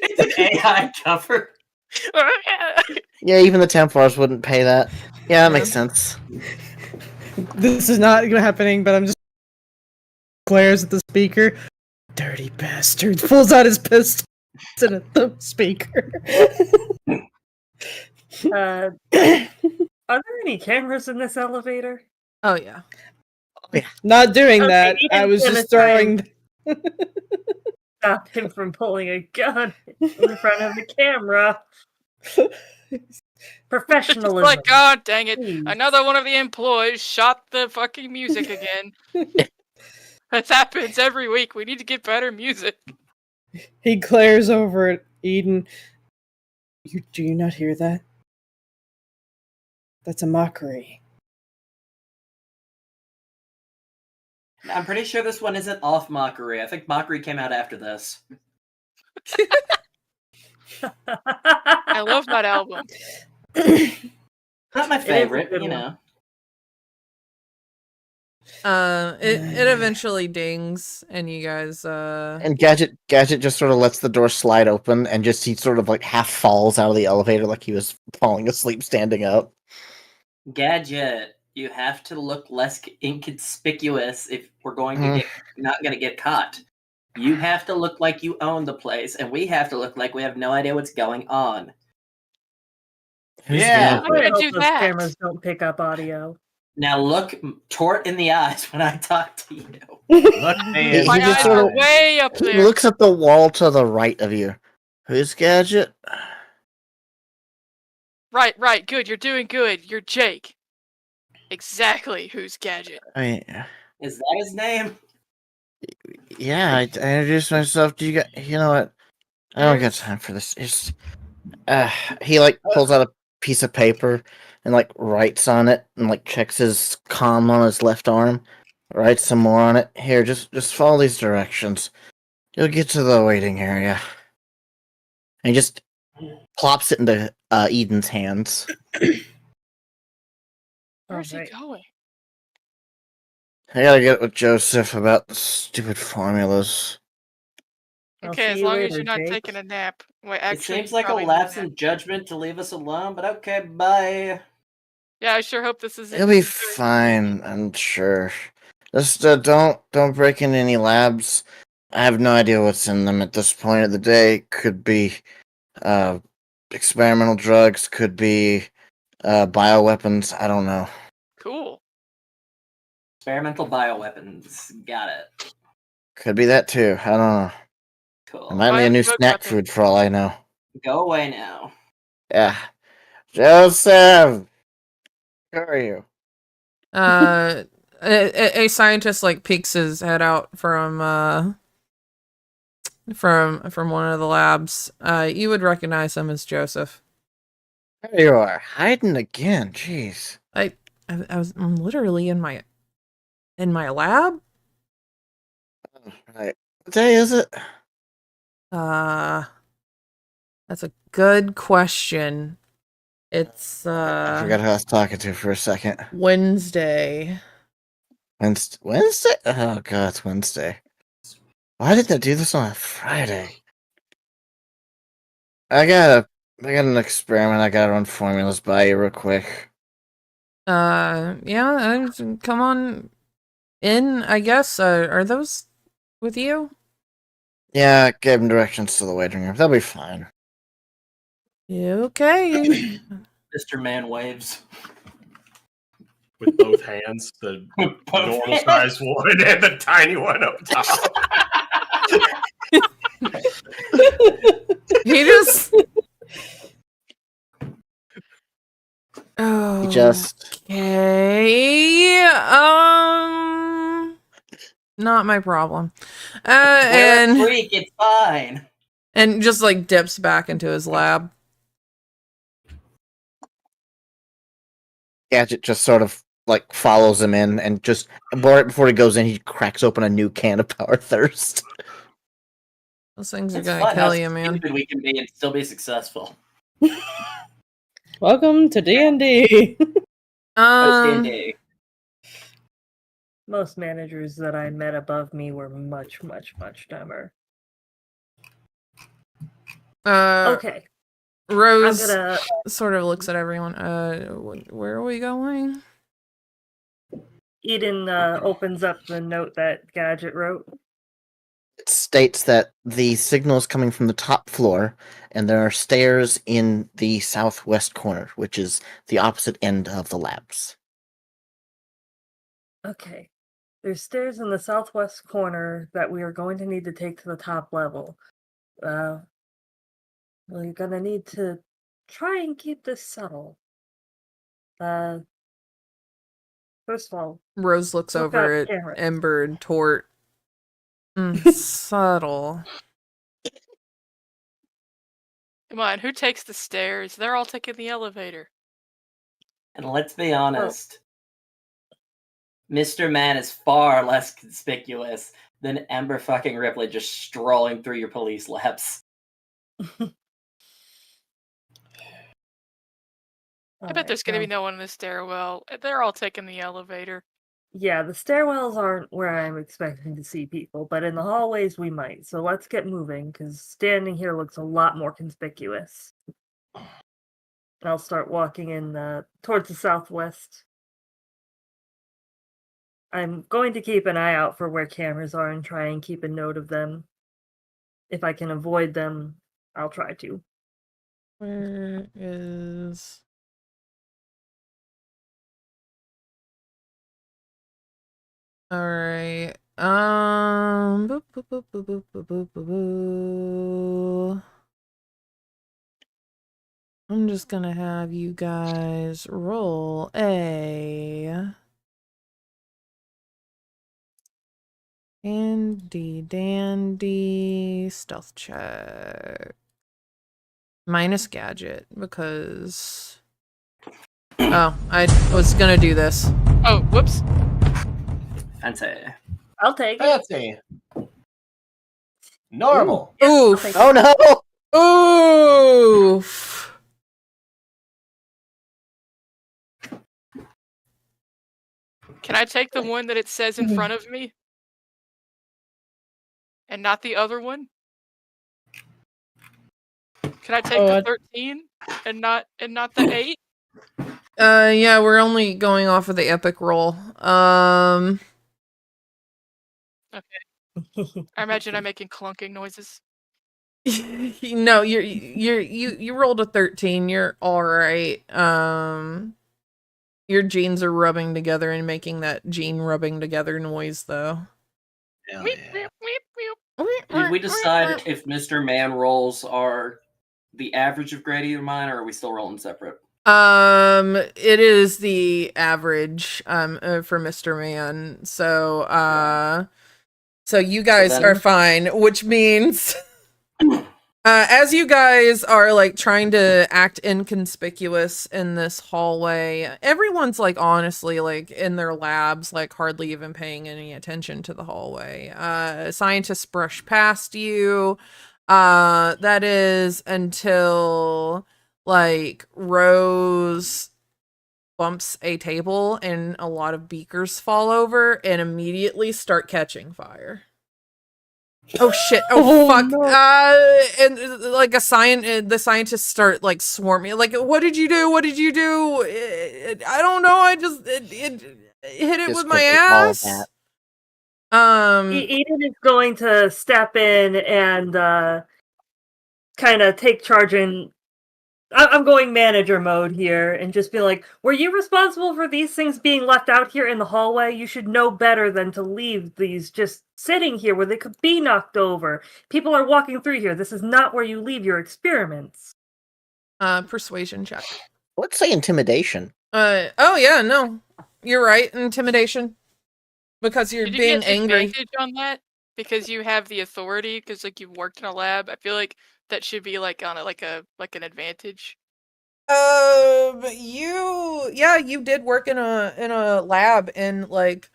It's an AI cover. Yeah, even the Templars wouldn't pay that. Yeah, that makes sense. This is not happening, but I'm just glares at the speaker. Dirty bastard. Pulls out his pistol at the speaker. Are there any cameras in this elevator? Oh yeah. Not doing Okay, that. he I didn't was spend just the time. throwing. Stop him from pulling a gun in front of the camera. It's Professionalism. like, God dang it. Please. Another one of the employees shot the fucking music again. That happens every week. We need to get better music. He glares over at Eden. Do you not hear that? That's a mockery. I'm pretty sure this one isn't off Mockery. I think Mockery came out after this. I love that album. Not my is a favorite, good you one. know. It eventually dings, and you guys And Gadget just sort of lets the door slide open, and just he sort of like half falls out of the elevator like he was falling asleep standing up. Gadget, you have to look less inconspicuous if we're going to get not going to get caught. You have to look like you own the place, and we have to look like we have no idea what's going on. Yeah. I can't hope do those that. cameras don't pick up audio. Now look Tort in the eyes when I talk to you. Look, man. My He just eyes sort are of- way up He there. looks at the wall to the right of you. Who's Gadget? Right, good. You're doing good. You're Jake. Exactly who's Gadget. I mean, Is that his name? yeah, I introduced myself. Do you got? You know what? I don't got time for this. It's, he like pulls out a piece of paper and like writes on it and like checks his comm on his left arm. Writes some more on it. Here, just follow these directions. You'll get to the waiting area. And he just plops it into Eden's hands. Where's he Alright. going? I gotta get with Joseph about the stupid formulas. I'll Okay, see as you long as later, you're not Jake. taking a nap. Wait, It actually, seems like a probably need lapse nap. in judgment to leave us alone, but okay, bye. Yeah, I sure hope this isn't. He'll be as good as you fine, I'm sure. Just don't break into any labs. I have no idea what's in them at this point of the day. Could be experimental drugs, could be bioweapons, I don't know. Cool. Experimental bioweapons. Got it. Could be that too. I don't know. Cool. It might be a new Bio-drug snack weapon. food for all I know. Go away now. Yeah. Joseph! Who are you? A scientist like peeks his head out from one of the labs. You would recognize him as Joseph. There you are, hiding again. Jeez. I'm literally in my lab. Right. What day is it? That's a good question. It's I forgot who I was talking to for a second. Wednesday. Wednesday? Oh god, it's Wednesday. Why did they do this on a Friday? I got an experiment. I gotta run formulas by you real quick. Yeah, come on in, I guess. Are those with you? Yeah, I gave them directions to the waiting room. They'll be fine. Okay. Mr. Man waves. With both hands, the normal sized one and the tiny one up top. He just. Oh. He just Okay. Not my problem. We're a And freak, it's fine. just like dips back into his lab. Gadget just sort of like follows him in, and just right before he goes in, he cracks open a new can of Power Thirst. Those things are It's gonna fun how kill you, man. stupid we can be and still be successful. Welcome to D&D. D&D. Most managers that I met above me were much, much, much dumber. Okay. Rose I'm gonna. sort of looks at everyone. Where are we going? Eden opens up the note that Gadget wrote. It states that the signal is coming from the top floor, and there are stairs in the southwest corner, which is the opposite end of the labs. Okay. There's stairs in the southwest corner that we are going to need to take to the top level. Well, you're gonna need to try and keep this subtle. First of all, Rose looks look over out at cameras. Ember and Tort. Subtle. Come on, who takes the stairs? They're all taking the elevator. And let's be honest, Mr. Man is far less conspicuous than Ember fucking Ripley just strolling through your police labs. I bet there's gonna be no one in the stairwell. They're all taking the elevator. Yeah, the stairwells aren't where I'm expecting to see people, but in the hallways we might. So let's get moving, because standing here looks a lot more conspicuous. I'll start walking in towards the southwest. I'm going to keep an eye out for where cameras are and try and keep a note of them. If I can avoid them, I'll try to. Where is... Alright. Boop, boop, boop, boop, boop, boop, boop, boop, boop. I'm just gonna have you guys roll a dandy stealth check. Minus gadget, because... Oh, I was gonna do this. Oh, whoops. Fancy. I'll take it. Fancy. Normal. Oof. Oh no! Oof. Can I take the one that it says in front of me? And not the other one? Can I take the 13 and not the 8? Yeah, we're only going off of the epic roll. Okay. I imagine I'm making clunking noises. No, you rolled a 13. You're all right. Your genes are rubbing together and making that gene rubbing together noise, though. Did we decide if Mr. Man rolls are the average of Grady or mine, or are we still rolling separate? It is the average for Mr. Man. So so you guys are fine, which means as you guys are like trying to act inconspicuous in this hallway, everyone's like honestly like in their labs, like hardly even paying any attention to the hallway. Scientists brush past you. That is until like Rose bumps a table and a lot of beakers fall over and immediately start catching fire. Oh shit! Oh fuck! No. And like the scientists start like swarming. Like, what did you do? What did you do? I don't know. I just hit it with my ass. Eden is going to step in and kind of take charge in. I'm going manager mode here and just be like, were you responsible for these things being left out here in the hallway? You should know better than to leave these just sitting here where they could be knocked over. People are walking through here. This is not where you leave your experiments. Persuasion check. Let's say intimidation. Oh yeah, no. You're right, intimidation. Because you're Did you being get angry. advantage on that? Because you have the authority, because like you've worked in a lab. I feel like that should be like on like an advantage. You did work in a lab in like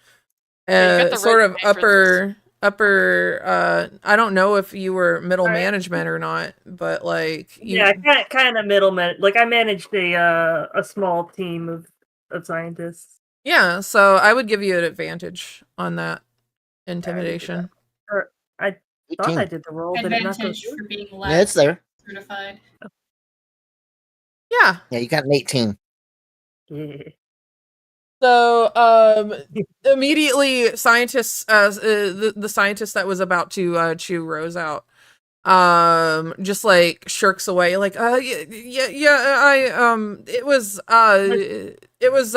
Yeah, sort of upper I don't know if you were middle Alright. management or not, but like you Yeah, kind of middleman. Like I managed a small team of scientists. Yeah, so I would give you an advantage on that intimidation. Or I thought 18. I did the roll. Did it not go Advantage through? for being Yeah, it's lab there. certified. Yeah. Yeah, you got an 18. Yeah. So immediately scientists the scientist that was about to chew Rose out just like shirks away like it was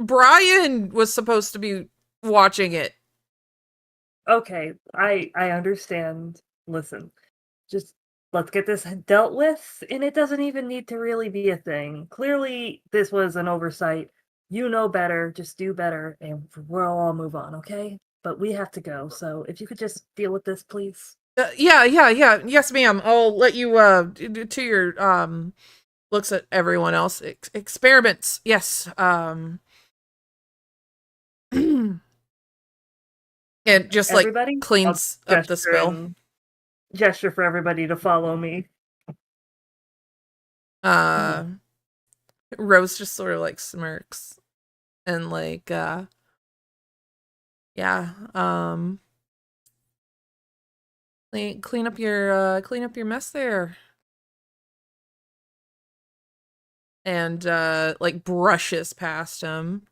Brian was supposed to be watching it. Okay, I understand. Listen, just let's get this dealt with, and it doesn't even need to really be a thing. Clearly, this was an oversight. You know better. Just do better, and we'll all move on, okay? But we have to go. So if you could just deal with this, please. Yeah. Yes, ma'am. I'll let you to your looks at everyone else. Experiments. Yes. It just like Everybody, cleans I'll up the spill. gesture for everybody to follow me. Rose just sort of like smirks and like yeah, clean up your mess there. And like brushes past him.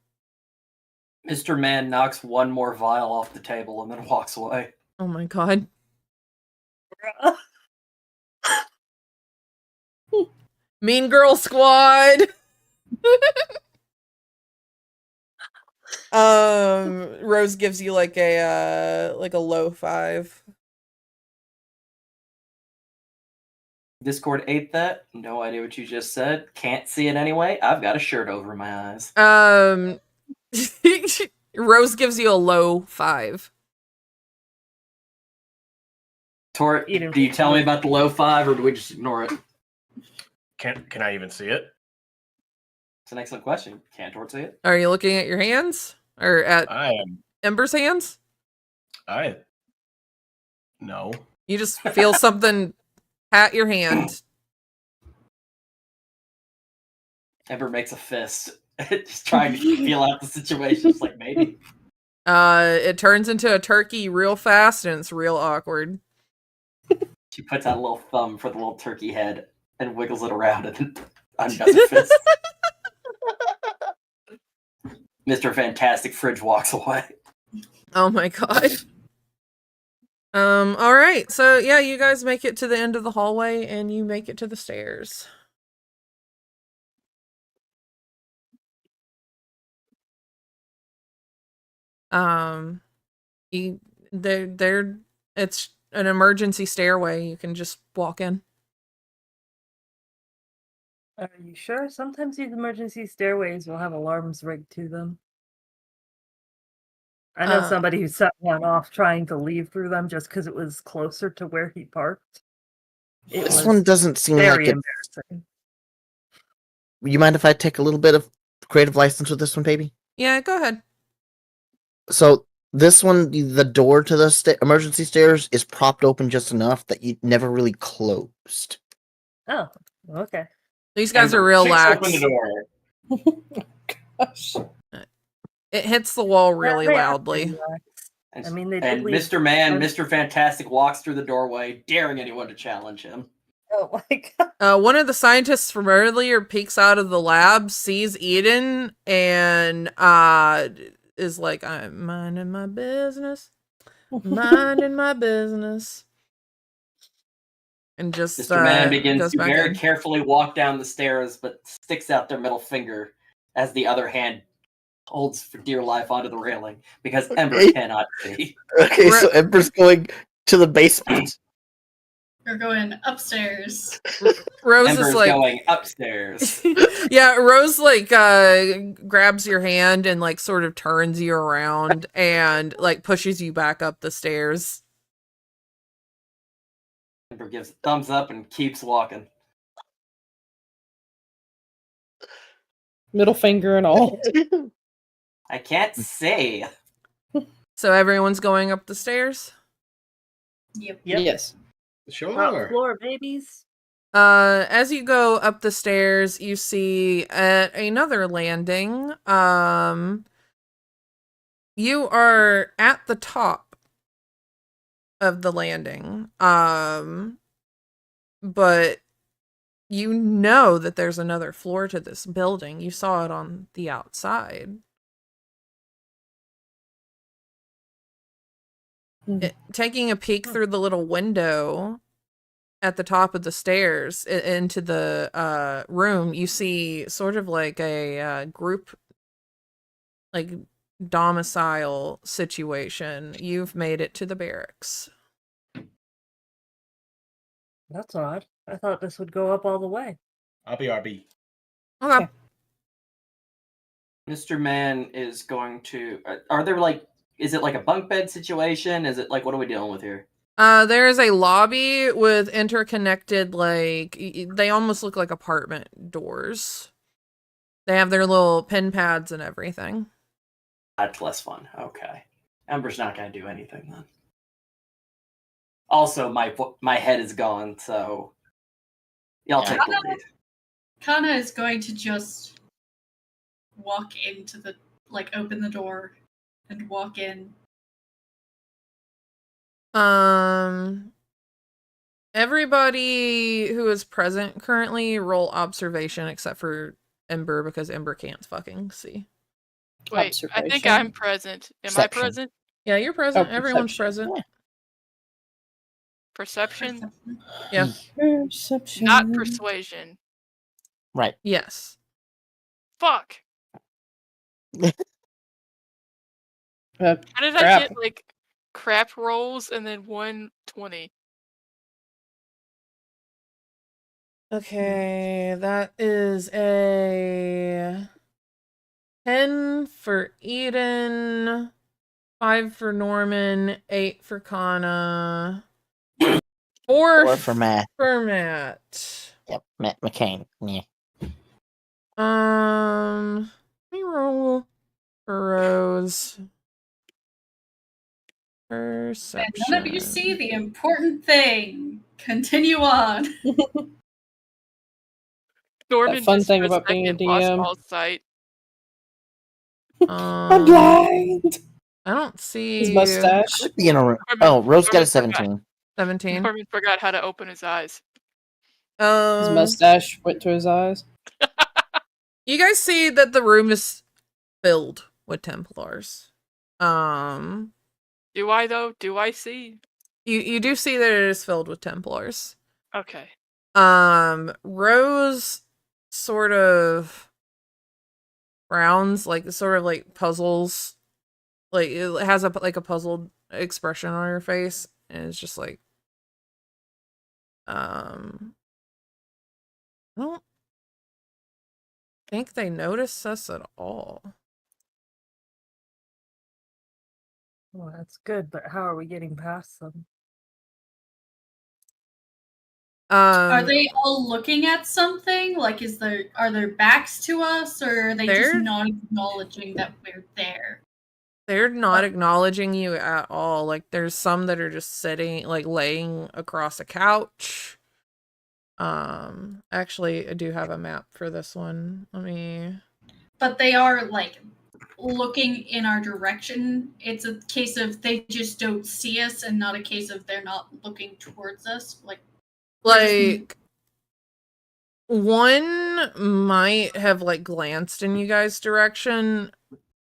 Mr. Man knocks one more vial off the table and then walks away. Oh my god. Mean Girl Squad. Rose gives you like a low 5. Discord ate that. No idea what you just said. Can't see it anyway. I've got a shirt over my eyes. Rose gives you a low 5. Tort, do you tell me about the low 5 or do we just ignore it? Can I even see it? It's an excellent question. Can Tort see it? Are you looking at your hands or at I am. Ember's hands? No. You just feel something pat your hand. Ember makes a fist, just trying to feel out the situation. It's like maybe. It turns into a turkey real fast and it's real awkward. She puts out a little thumb for the little turkey head and wiggles it around and then undoes her fist. Mr. Fantastic Fridge walks away. Oh my god. All right. So yeah, you guys make it to the end of the hallway and you make it to the stairs. It's an emergency stairway. You can just walk in. Are you sure? Sometimes these emergency stairways will have alarms rigged to them. I know somebody who set one off trying to leave through them just because it was closer to where he parked. This one doesn't seem very like it. embarrassing. You mind if I take a little bit of creative license with this one, baby? Yeah, go ahead. So this one, the door to the emergency stairs is propped open just enough that you never really closed. Oh, okay. These guys are real lax. Open the door. Gosh. It hits the wall Yeah, really they are loudly. pretty lax. I mean, they And did leave- Mr. Man, Mr. Fantastic walks through the doorway, daring anyone to challenge him. Oh my god. One of the scientists from earlier peeks out of the lab, sees Eden, and is like, I'm minding my business. Minding my business. And just Mr. Man begins goes to back very in. carefully walk down the stairs, but sticks out their middle finger as the other hand holds for dear life onto the railing because Ember cannot see. Okay, so Ember's going to the basement. We're going upstairs. Rose Ember's is like going upstairs. Yeah, Rose like grabs your hand and like sort of turns you around and like pushes you back up the stairs. Ember gives a thumbs up and keeps walking. Middle finger and all. I can't see. So everyone's going up the stairs? Yep. Yes. Top floor, babies. As you go up the stairs, you see at another landing, you are at the top of the landing. But you know that there's another floor to this building. You saw it on the outside. Taking a peek through the little window at the top of the stairs into the room, you see sort of like a group, like domicile situation. You've made it to the barracks. That's odd. I thought this would go up all the way. RB. Okay. Mr. Man is going to. Are there like? Is it like a bunk bed situation? Is it like what are we dealing with here? There is a lobby with interconnected, like, they almost look like apartment doors. They have their little pin pads and everything. That's less fun. Okay. Ember's not going to do anything then. Also, my head is gone, so y'all take the lead. Kana is going to just walk into the, like, open the door and walk in. Everybody who is present currently roll observation except for Ember because Ember can't fucking see. Wait, I think I'm present. Am I present? Yeah, you're present. Oh, Everyone's perception. present. Perception? Yeah. Perception. Not persuasion. Right. Yes. Fuck. Uh, How did I crap. get, like, crap rolls and then 120? Okay, that is a 10 for Eden, 5 for Norman, 8 for Kana, 4 for Matt. For Matt. Yep, Matt McCain. Yeah. Let me roll for Rose. Perception. And none of you see the important thing. Continue on. Norman fun just thing for about being a second lost DM. all sight. I'm blind. I don't see His mustache. Should be in a room. Norman- Oh, Rose got a Norman 17. 17. Norman forgot how to open his eyes. His mustache went to his eyes. You guys see that the room is filled with Templars. Do I, though? Do I see? You do see that it is filled with Templars. Okay. Rose sort of frowns, like sort of like puzzles, like it has a puzzled expression on her face, and it's just like, I don't think they notice us at all. Well, that's good, but how are we getting past them? Are they all looking at something? Like, are their backs to us, or are they just They're- not acknowledging that we're there? They're not acknowledging you at all. Like, there's some that are just sitting, like, laying across a couch. Actually, I do have a map for this one. Let me... But they are, like, looking in our direction. It's a case of they just don't see us, and not a case of they're not looking towards us. Like, one might have, like, glanced in you guys' direction,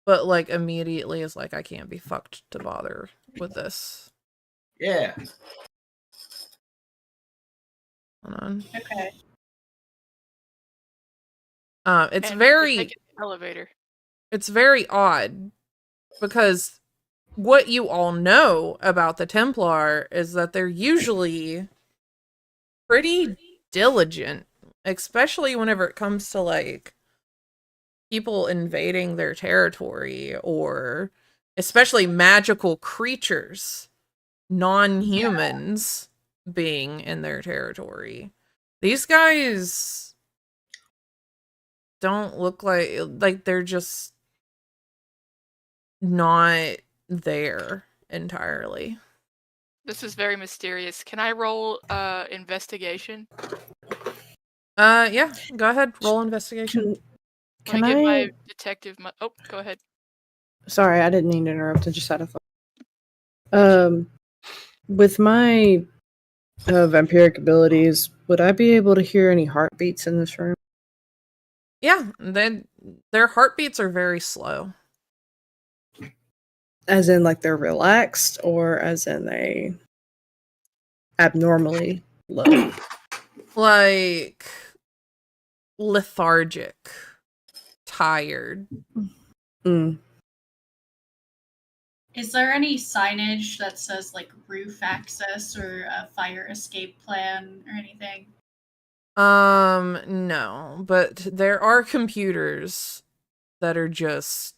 but, like, immediately is like, I can't be fucked to bother with this. Yeah. Hold on. Okay. It's And very... take an elevator. It's very odd, because what you all know about the Templar is that they're usually pretty diligent, especially whenever it comes to, like, people invading their territory, or especially magical creatures, non-humans being in their territory. These guys don't look like they're just not there entirely. This is very mysterious. Can I roll investigation? Yeah, go ahead, roll investigation. Can Let me get my I? detective. Oh, go ahead. Sorry, I didn't mean to interrupt. I just had a thought. With my vampiric abilities, would I be able to hear any heartbeats in this room? Yeah, their heartbeats are very slow. As in, like they're relaxed, or as in they abnormally low? Like lethargic, tired. Mm. Is there any signage that says like roof access or a fire escape plan or anything? No, but there are computers that are just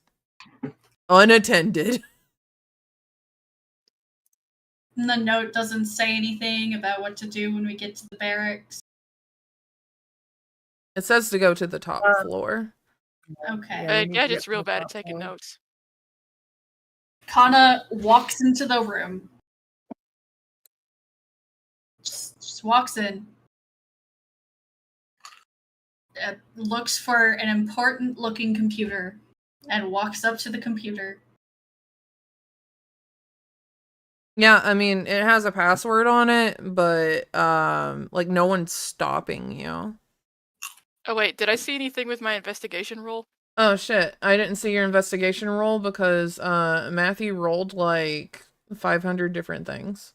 unattended. And the note doesn't say anything about what to do when we get to the barracks. It says to go to the top floor. Okay. Gadget's real bad at taking notes. Kana walks into the room. Just walks in. Looks for an important looking computer and walks up to the computer. Yeah, I mean, it has a password on it, but like no one's stopping you. Oh wait, did I see anything with my investigation roll? Oh shit, I didn't see your investigation roll because Matthew rolled like 500 different things.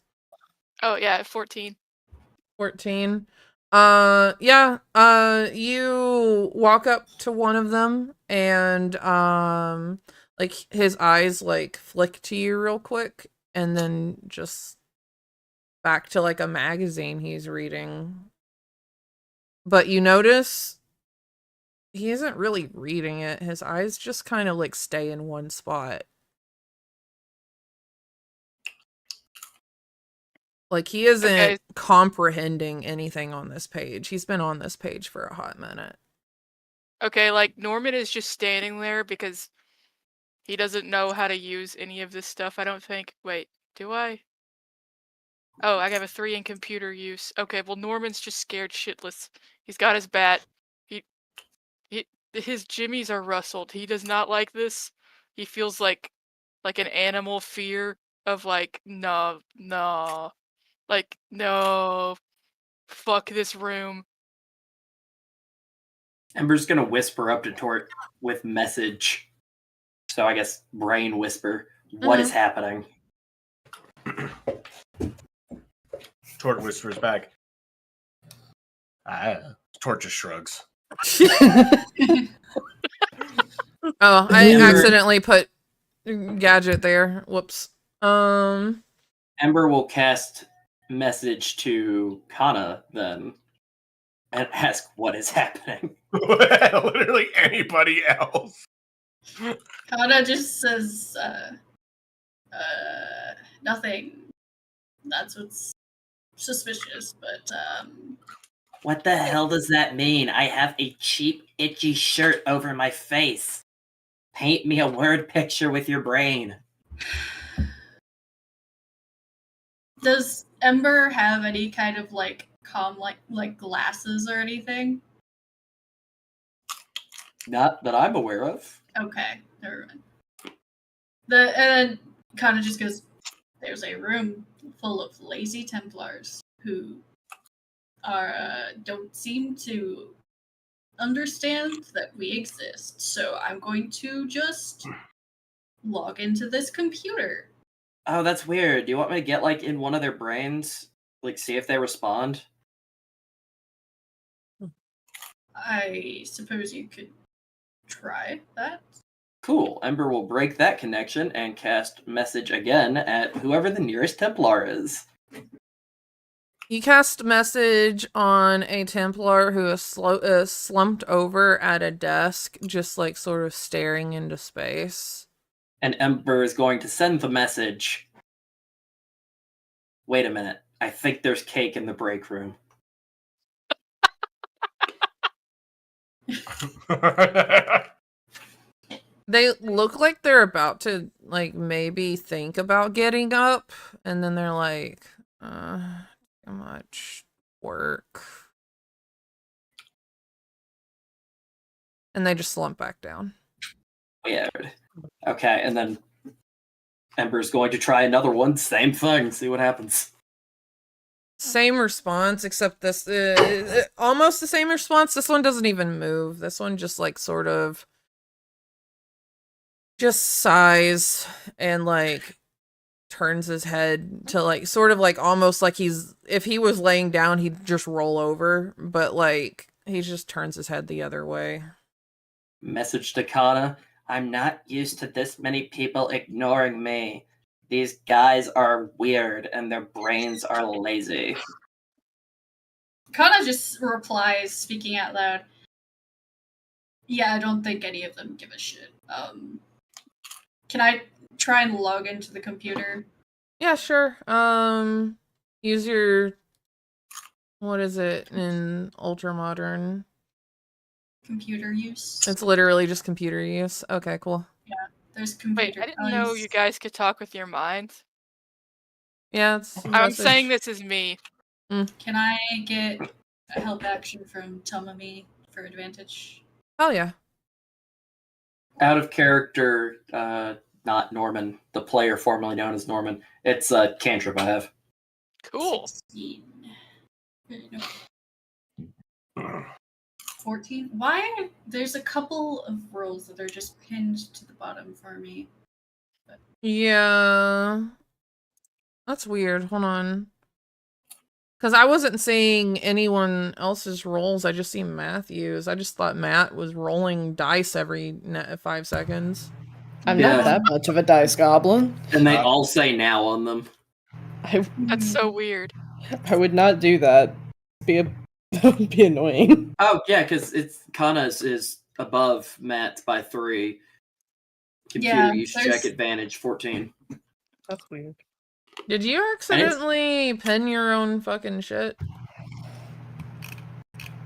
Oh yeah, 14. 14. Yeah, you walk up to one of them and like his eyes like flick to you real quick and then just back to like a magazine he's reading. But you notice he isn't really reading it. His eyes just kind of like stay in one spot. Like he isn't comprehending anything on this page. He's been on this page for a hot minute. Okay, like Norman is just standing there because he doesn't know how to use any of this stuff, I don't think. Wait, do I? Oh, I have a 3 in computer use. Okay, well Norman's just scared shitless. He's got his bat. His jimmies are rustled. He does not like this. He feels like an animal fear of like, no, like, no, fuck this room. Ember's gonna whisper up to Tort with message. So I guess brain whisper. What is happening? Tort whispers back. Tort just shrugs. Oh, I accidentally put Gadget there. Whoops. Ember will cast message to Kana then and ask what is happening. Literally anybody else. Kana just says, nothing. That's what's suspicious, but, What the hell does that mean? I have a cheap, itchy shirt over my face. Paint me a word picture with your brain. Does Ember have any kind of like calm like glasses or anything? Not that I'm aware of. Okay, never mind. And then kind of just goes, there's a room full of lazy Templars who don't seem to understand that we exist. So I'm going to just log into this computer. Oh, that's weird. Do you want me to get like in one of their brains? Like see if they respond? I suppose you could try that. Cool. Ember will break that connection and cast message again at whoever the nearest Templar is. You cast message on a Templar who is slumped over at a desk, just like sort of staring into space. And Ember is going to send the message. Wait a minute. I think there's cake in the break room. They look like they're about to, like, maybe think about getting up, and then they're like, too much work. And they just slump back down. Weird. Okay, and then Ember's going to try another one. Same thing. See what happens. Same response, except this, almost the same response. This one doesn't even move. This one just, like, sort of just sighs and, like, turns his head to, like, sort of like almost like if he was laying down, he'd just roll over, but, like, he just turns his head the other way. Message to Kana. I'm not used to this many people ignoring me. These guys are weird and their brains are lazy. Kana just replies, speaking out loud. Yeah, I don't think any of them give a shit. Can I try and log into the computer? Yeah, sure. Use your, what is it in ultra modern? Computer use. It's literally just computer use. Okay, cool. Yeah, there's computer. Wait, I didn't know you guys could talk with your minds. Yeah, it's I'm saying this is me. Can I get a help action from Tomomi for advantage? Oh yeah. Out of character, not Norman, the player formerly known as Norman. It's a cantrip I have. Cool. 16. No. 14. Why? There's a couple of rolls that are just pinned to the bottom for me. Yeah. That's weird. Hold on. Because I wasn't seeing anyone else's rolls. I just see Matthew's. I just thought Matt was rolling dice every 5 seconds. I'm not that much of a dice goblin. And they all say now on them. That's so weird. I would not do that. That would be annoying. Oh, yeah, because it's Kana's is above Matt's by 3. Computer Yeah, use check advantage 14. That's weird. Did you accidentally pin your own fucking shit?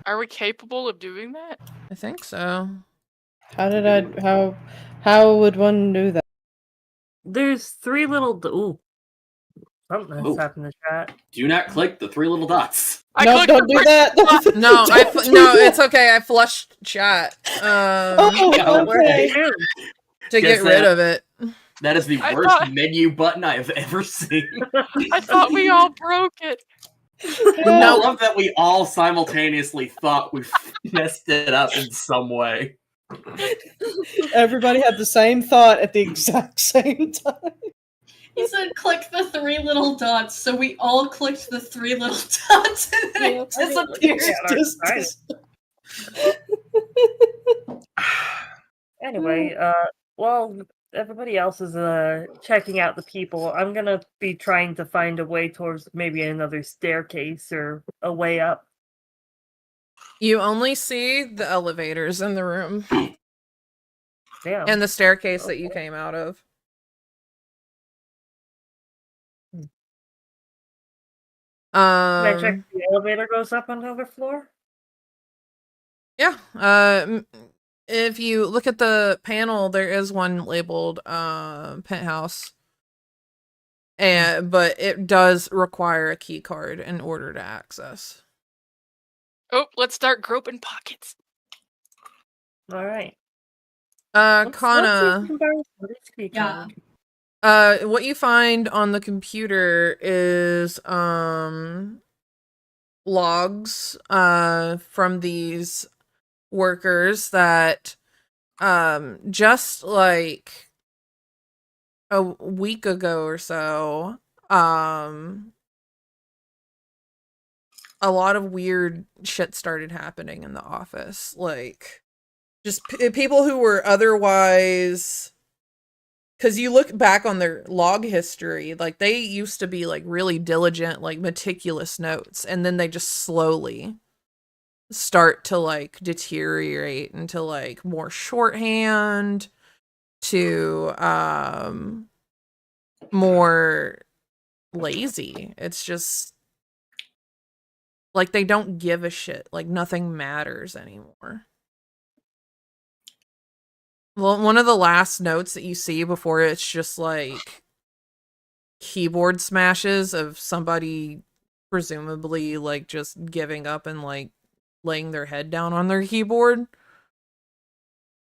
Are we capable of doing that? I think so. How would one do that? There's 3 little. Ooh. Something has Ooh. happened in the chat. Do not click the 3 little dots. No, don't do that. No, no, it's okay. I flushed chat. Okay. To get rid of it. That is the I worst thought- menu button I have ever seen. I thought we all broke it. I love that we all simultaneously thought we messed it up in some way. Everybody had the same thought at the exact same time. He said click the 3 little dots, so we all clicked the 3 little dots and then it disappeared. Anyway, while everybody else is checking out the people, I'm gonna be trying to find a way towards maybe another staircase or a way up. You only see the elevators in the room. Damn. And the staircase that you came out of. Can I check if the elevator goes up on another floor? Yeah. If you look at the panel, there is one labeled penthouse. But it does require a key card in order to access. Oh, let's start groping pockets. All right. Kana. Yeah. What you find on the computer is logs from these workers that just like a week ago or so a lot of weird shit started happening in the office, like just people who were otherwise, because you look back on their log history, like they used to be like really diligent, like meticulous notes, and then they just slowly start to like deteriorate into like more shorthand to more lazy. It's just like they don't give a shit, like nothing matters anymore. Well, one of the last notes that you see before it's just like keyboard smashes of somebody presumably like just giving up and like laying their head down on their keyboard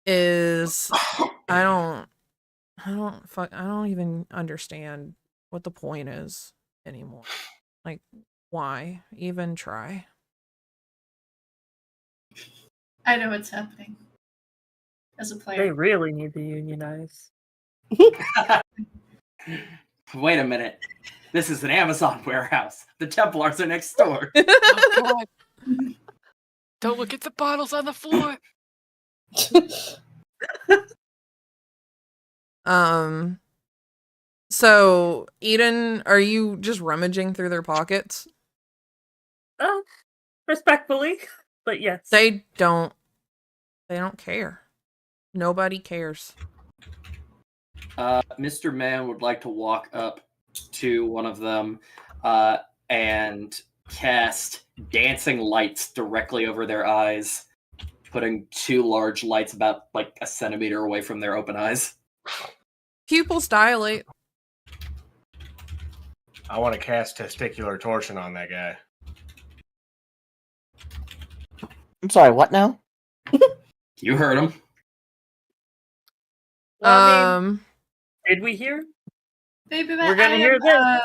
is I don't even understand what the point is anymore. Like, why even try? I know what's happening. As a They player. really need to unionize. Wait a minute. This is an Amazon warehouse. The Templars are next door. Oh, God. Don't look at the bottles on the floor. So Eden, are you just rummaging through their pockets? Respectfully, but yes. They don't care. Nobody cares. Mr. Man would like to walk up to one of them and cast dancing lights directly over their eyes, putting 2 large lights about like a centimeter away from their open eyes. Pupils dilate. I want to cast testicular torsion on that guy. I'm sorry, what now? You heard him. Well, I mean, did we hear? Baby, We're gonna hear this.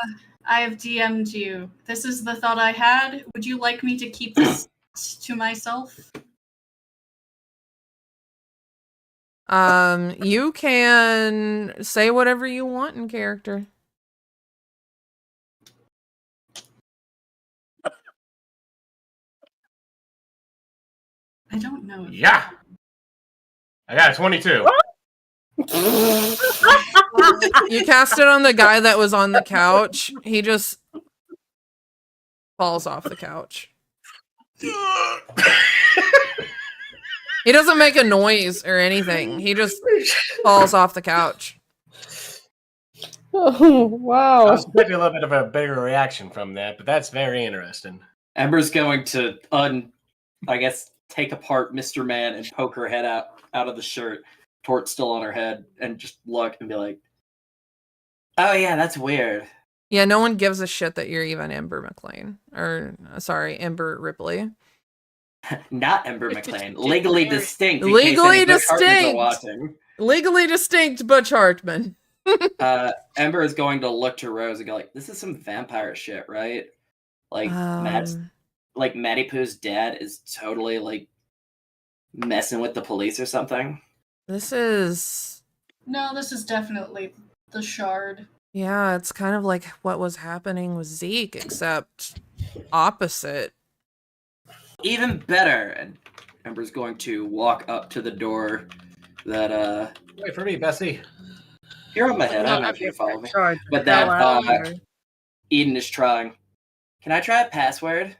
I have DM'd you. This is the thought I had. Would you like me to keep this to myself? You can say whatever you want in character. I don't know. Yeah. I got a 22. You cast it on the guy that was on the couch. He just falls off the couch. He doesn't make a noise or anything. He just falls off the couch. Oh, wow. I was expecting a little bit of a bigger reaction from that, but that's very interesting. Ember's going to I guess take apart Mr. Man and poke her head out of the shirt. Tort's still on her head, and just look and be like, "Oh yeah, that's weird." Yeah, no one gives a shit that you're even Ember McLean. Or, sorry, Ember Ripley. Not Ember McLean. Legally distinct. in Legally case any Butch Hartmans are distinct. watching. Legally distinct Butch Hartman. Ember is going to look to Rose and go like, "This is some vampire shit, right? Like Matty Pooh's dad is totally like messing with the police or something." This is... No, this is definitely the shard. Yeah, it's kind of like what was happening with Zeke, except opposite. Even better. And Ember's going to walk up to the door that Wait for me, Bessie. you're on my head. I don't know if you follow me. Charge But the hell that out of her. Eden is trying. Can I try a password?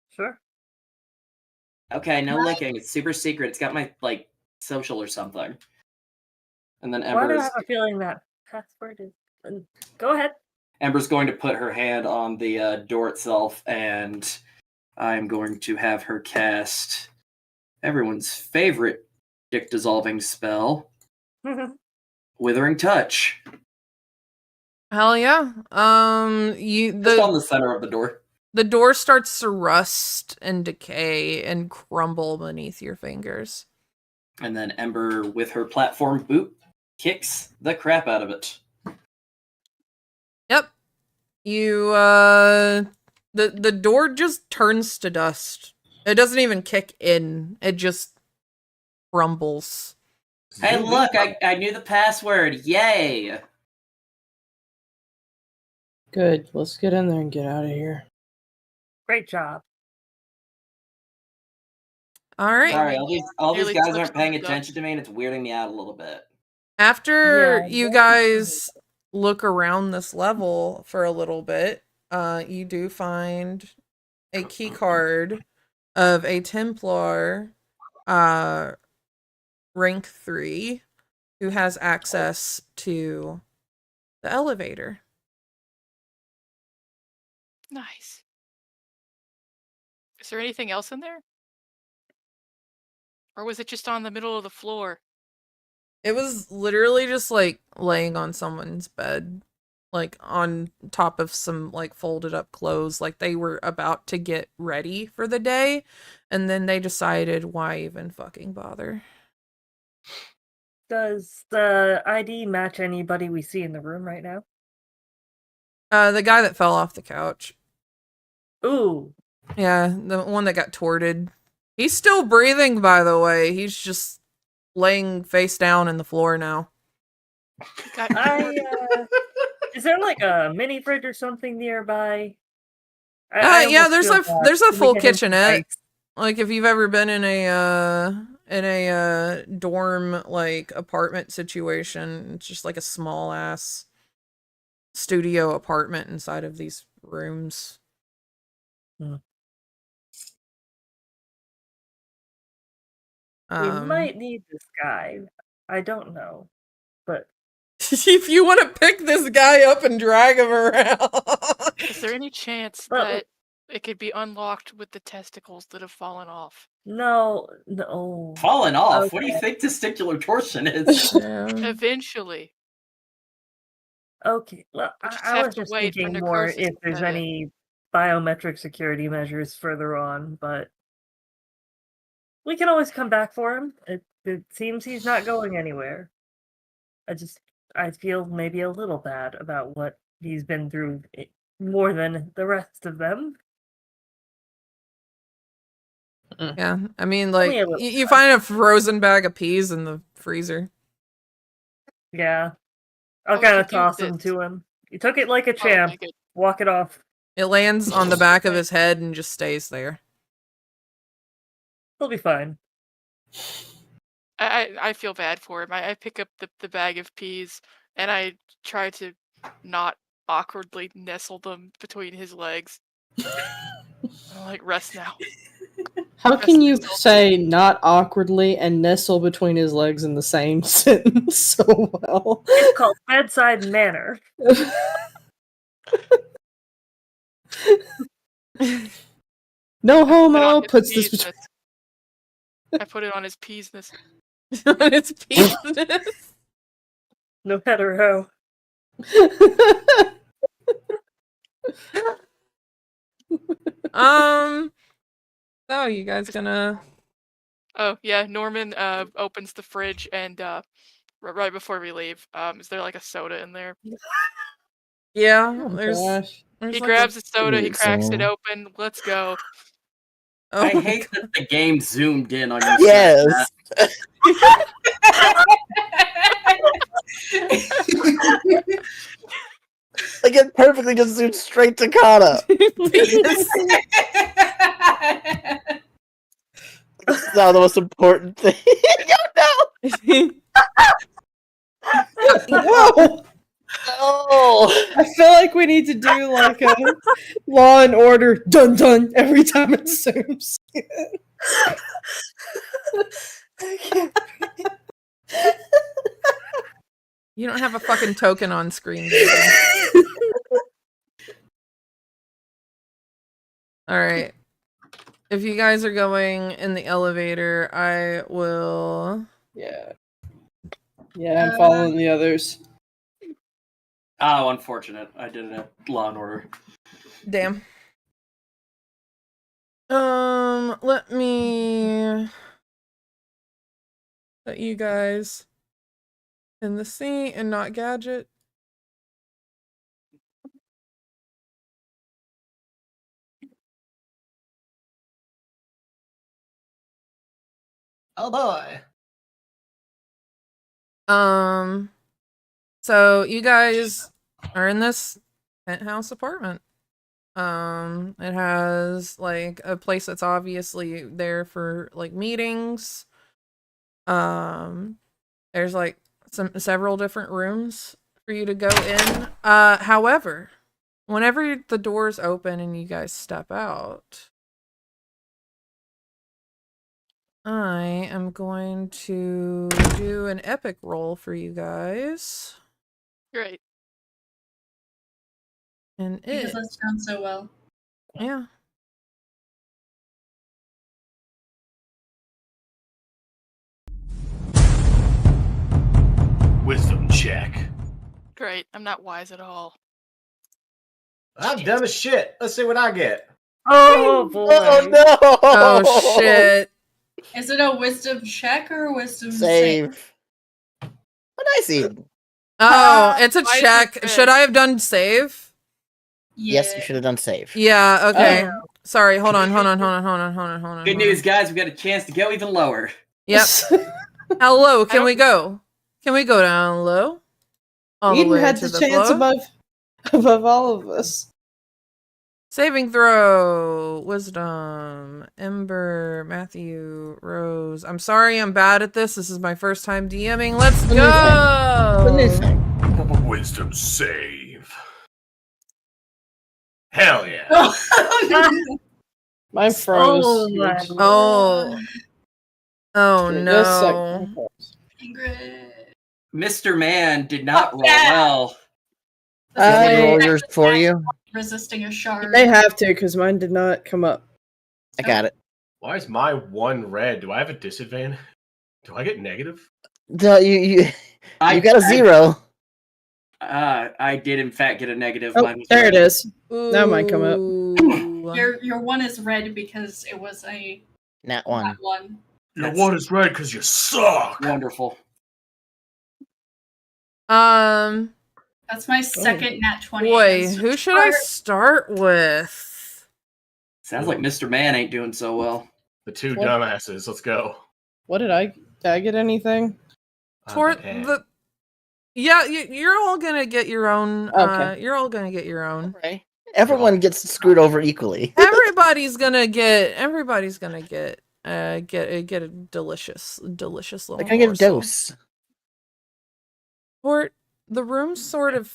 Sure. Okay, no licking. It's super secret. It's got my like social or something. And then Why do I Ember's have a feeling that password is? Go ahead. Ember's going to put her hand on the door itself, and I'm going to have her cast everyone's favorite dick dissolving spell, Withering Touch. Hell yeah. Just on the center of the door. The door starts to rust and decay and crumble beneath your fingers. And then Ember, with her platform boot, kicks the crap out of it. Yep. You, the door just turns to dust. It doesn't even kick in. It just crumbles. Hey, look, I knew the password. Yay! Good. Let's get in there and get out of here. Great job. All right. Sorry, all these Nearly guys touched aren't paying the duck. attention to me, and it's weirding me out a little bit. After Yeah, you guys look around this level for a little bit, you do find a key card of a Templar, rank 3, who has access to the elevator. Nice. Is there anything else in there? Or was it just on the middle of the floor? It was literally just like laying on someone's bed, like on top of some like folded up clothes, like they were about to get ready for the day, and then they decided why even fucking bother. Does the ID match anybody we see in the room right now? The guy that fell off the couch. Ooh. Yeah, the one that got torted. He's still breathing, by the way. He's just laying face down in the floor now. Is there like a mini fridge or something nearby? Yeah, almost feel bad. there's a Can we full get him some kitchenette. ice? Like if you've ever been in a dorm like apartment situation, it's just like a small ass studio apartment inside of these rooms. We might need this guy. I don't know, but if you want to pick this guy up and drag him around. Is there any chance Well, that it could be unlocked with the testicles that have fallen off? no. Fallen off? Okay. What do you think testicular torsion is? Eventually. Okay, well, We just I have was to just wait for thinking more necrosis if to there's set in. any biometric security measures further on, but we can always come back for him. It seems he's not going anywhere. I feel maybe a little bad about what he's been through more than the rest of them. Yeah, I mean, like, Only a little you bit. find a frozen bag of peas in the freezer. Yeah. I'll we kind of could do toss him this. to him. You took it like a Oh, okay, champ. good. Walk it off. It lands on the back of his head and just stays there. He'll be fine. I feel bad for him. I pick up the bag of peas and I try to not awkwardly nestle them between his legs. I'm like, rest now. How can you say not awkwardly and nestle between his legs in the same sentence so well? It's called bedside manner. No homo puts this Peasness. between. I put it on his peasness. On his peasness. No hetero. So you guys gonna? Oh yeah, Norman opens the fridge and right before we leave, is there like a soda in there? Yeah, Oh, there's gosh. there's He like grabs the soda, he Weird cracks it sound. open. Let's go. Oh I my hate God. that the game zoomed in on you. Yes. Like it perfectly just zoomed straight to Kata. This is now the most important thing. Whoa! Oh, I feel like we need to do like a Law and Order dun dun every time it zooms. You don't have a fucking token on screen, baby. All right. If you guys are going in the elevator, I will. Yeah. Yeah, I'm following the others. Oh, unfortunate. I did it at Law and Order. Damn. Let me put you guys in the seat and not Gadget. Oh boy. So you guys are in this penthouse apartment. It has like a place that's obviously there for like meetings. There's like several different rooms for you to go in. However, whenever the doors open and you guys step out, I am going to do an epic roll for you guys. Great. And Because that sounds so well. yeah. check. Great. I'm not wise at all. I'm dumb as shit. Let's see what I get. Oh boy. Oh no! Oh shit. Is it a wisdom check or a wisdom Save. What I see? Oh, it's a Why is it check. big? Should I have done save? Yes, you should have done save. Yeah, okay. Oh. Sorry, hold on. Good Hold news, guys. We got a chance to go even lower. Yep. How low can don't- we go? Can we go down low? All the Eden way had to the the chance floor? above all of us. Saving throw. Wisdom. Ember. Matthew. Rose. I'm sorry I'm bad at this. This is my first time DMing. Let's The new thing. go! The new thing. Wisdom save. Hell yeah. Mine froze. Oh my Oh. Oh Just a no. second. Ingrid. Mr. Man did not roll yeah. well. Let me I- roll yours for you. Resisting a shard. They have to, because mine did not come up. I got it. Why is my one red? Do I have a disadvantage? Do I get negative? You got a 0. I did in fact get a negative. Oh, Mine was there red. it is. Now mine come up. Ooh. Your one is red because it was a Nat 1. not one. Your That's- one is red because you suck. Wonderful. That's my second nat 20. Boy, against who should I start with? Sounds like Mr. Man ain't doing so well. The two What? dumbasses. Let's go. What did I get anything? Toward Okay. the Yeah, you're all gonna get your own. Okay. You're all gonna get your own. Right. Everyone gets screwed over equally. Everybody's gonna get. Get a delicious little. They're gonna get a morsel. dose. Tort, the room sort of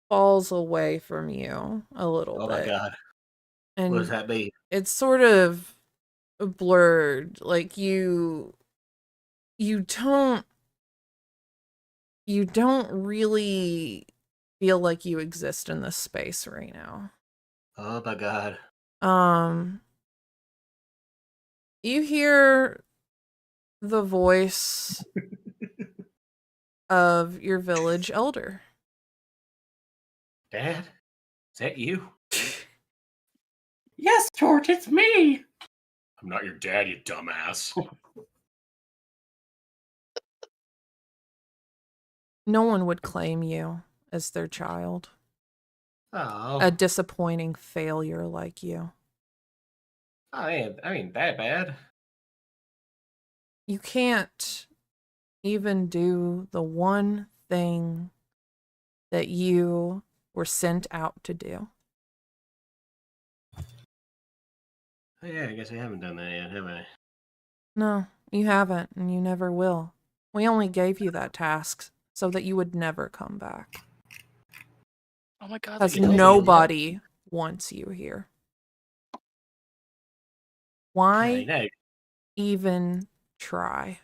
falls away from you a little Oh bit. my god. And What does that mean? it's sort of blurred. Like you don't really feel like you exist in this space right now. Oh my god. You hear the voice of your village elder. Dad? Is that you? Yes, Tort, it's me. I'm not your dad, you dumbass. No one would claim you as their child. Oh. A disappointing failure like you. I mean that bad. You can't even do the one thing that you were sent out to do. Oh yeah, I guess I haven't done that yet, have I? No, you haven't, and you never will. We only gave you that task so that you would never come back. Oh my god. Because they killed me. nobody wants you here. Why You know, even try?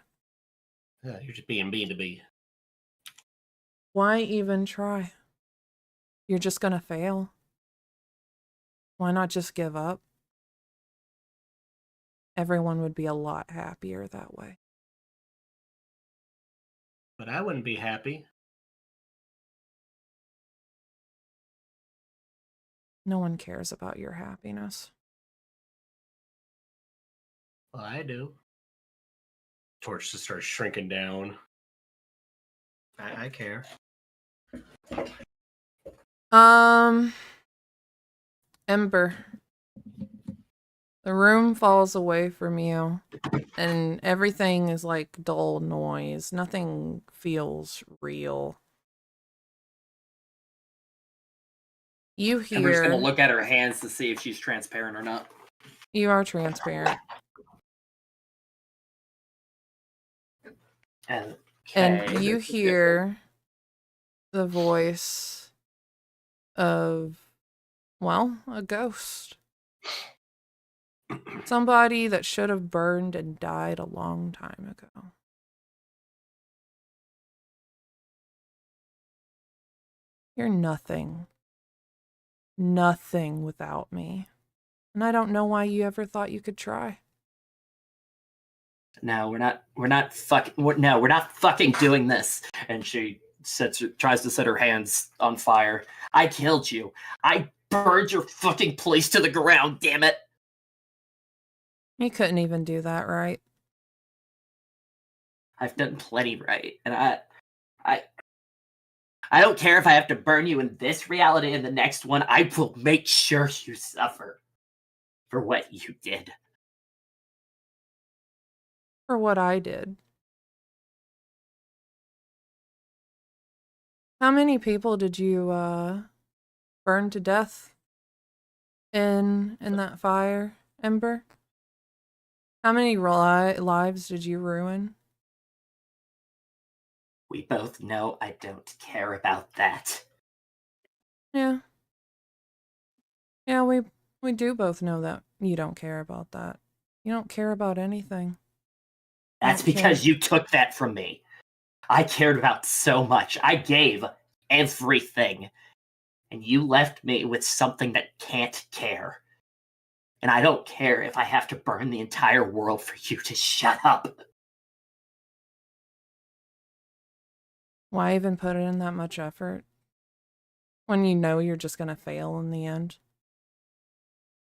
you're just being mean to me. Why even try? You're just gonna fail. Why not just give up? Everyone would be a lot happier that way. But I wouldn't be happy. No one cares about your happiness. Well, I do. Torch just starts shrinking down. I care. Ember. The room falls away from you, and everything is like dull noise. Nothing feels real. You Ember's gonna hear. look at her hands to see if she's transparent or not. You are transparent. Okay, And you this is hear the voice of, well, a ghost. Somebody that should have burned and died a long time ago. You're nothing. Nothing without me. And I don't know why you ever thought you could try. No, we're not fucking doing this. And she tries to set her hands on fire. I killed you. I burned your fucking place to the ground, damn it. You couldn't even do that right. I've done plenty right, and I don't care if I have to burn you in this reality and the next one. I will make sure you suffer for what you did. For what I did. How many people did you burn to death in that fire, Ember? How many lives did you ruin? We both know I don't care about that. Yeah. Yeah, we do both know that you don't care about that. You don't care about anything. That's don't because care. you took that from me. I cared about so much. I gave everything. And you left me with something that can't care. And I don't care if I have to burn the entire world for you to shut up. Why even put in that much effort? When you know you're just gonna fail in the end.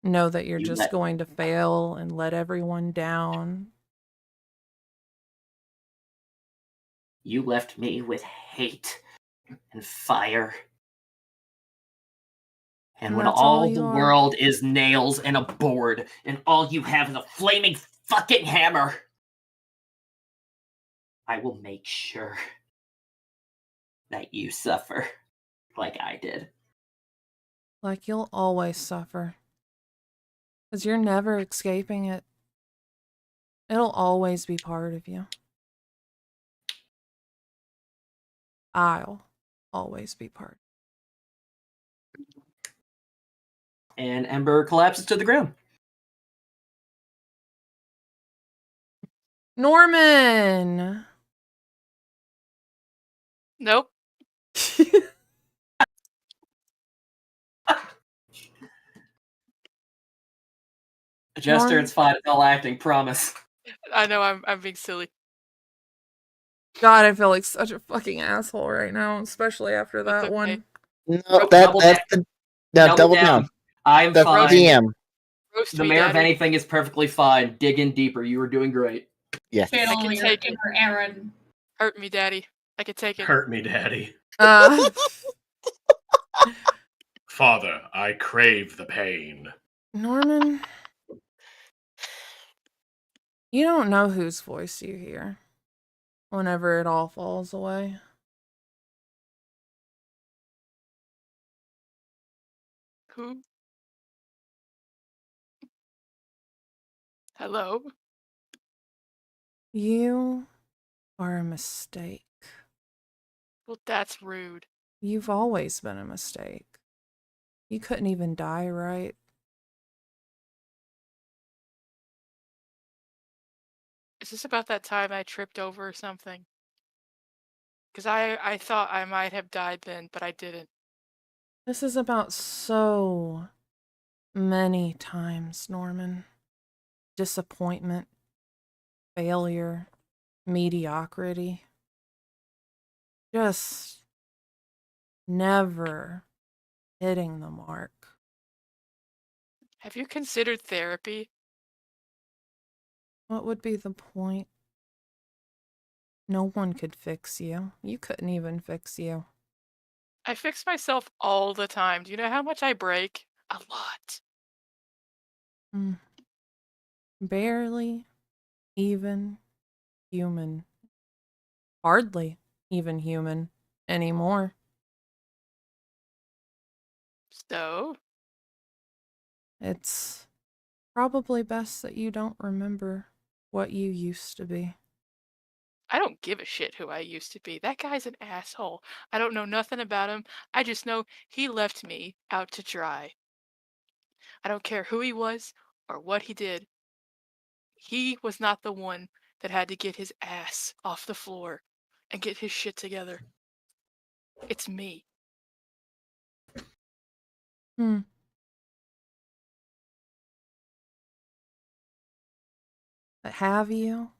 Know that you're just going to fail and let everyone down. You left me with hate and fire. And when that's all you the are. world is nails and a board, and all you have is a flaming fucking hammer, I will make sure that you suffer like I did. Like you'll always suffer. 'Cause you're never escaping it. It'll always be part of you. I'll always be part. And Ember collapses to the ground. Norman! Nope. Jester, it's fine. It's all acting. Promise. I know I'm being silly. God, I feel like such a fucking asshole right now, especially after that okay. one. No, double down. I'm That's fine. DM. Roast The me, mayor of Daddy. anything is perfectly fine. Dig in deeper. You were doing great. Yes. Channel can your take it. inner Aaron. Hurt me, Daddy. I can take it. Hurt me, Daddy. Father, I crave the pain. Norman, you don't know whose voice you hear whenever it all falls away. Who? Hello? You are a mistake. Well, that's rude. You've always been a mistake. You couldn't even die right. Is this about that time I tripped over or something? Because I thought I might have died then, but I didn't. This is about so many times, Norman. Disappointment, failure, mediocrity. Just never hitting the mark. Have you considered therapy? What would be the point? No one could fix you. You couldn't even fix you. I fix myself all the time. Do you know how much I break? A lot. Barely even human. Hardly even human anymore. So? It's probably best that you don't remember what you used to be. I don't give a shit who I used to be. That guy's an asshole. I don't know nothing about him. I just know he left me out to dry. I don't care who he was or what he did. He was not the one that had to get his ass off the floor and get his shit together. It's me. But have you?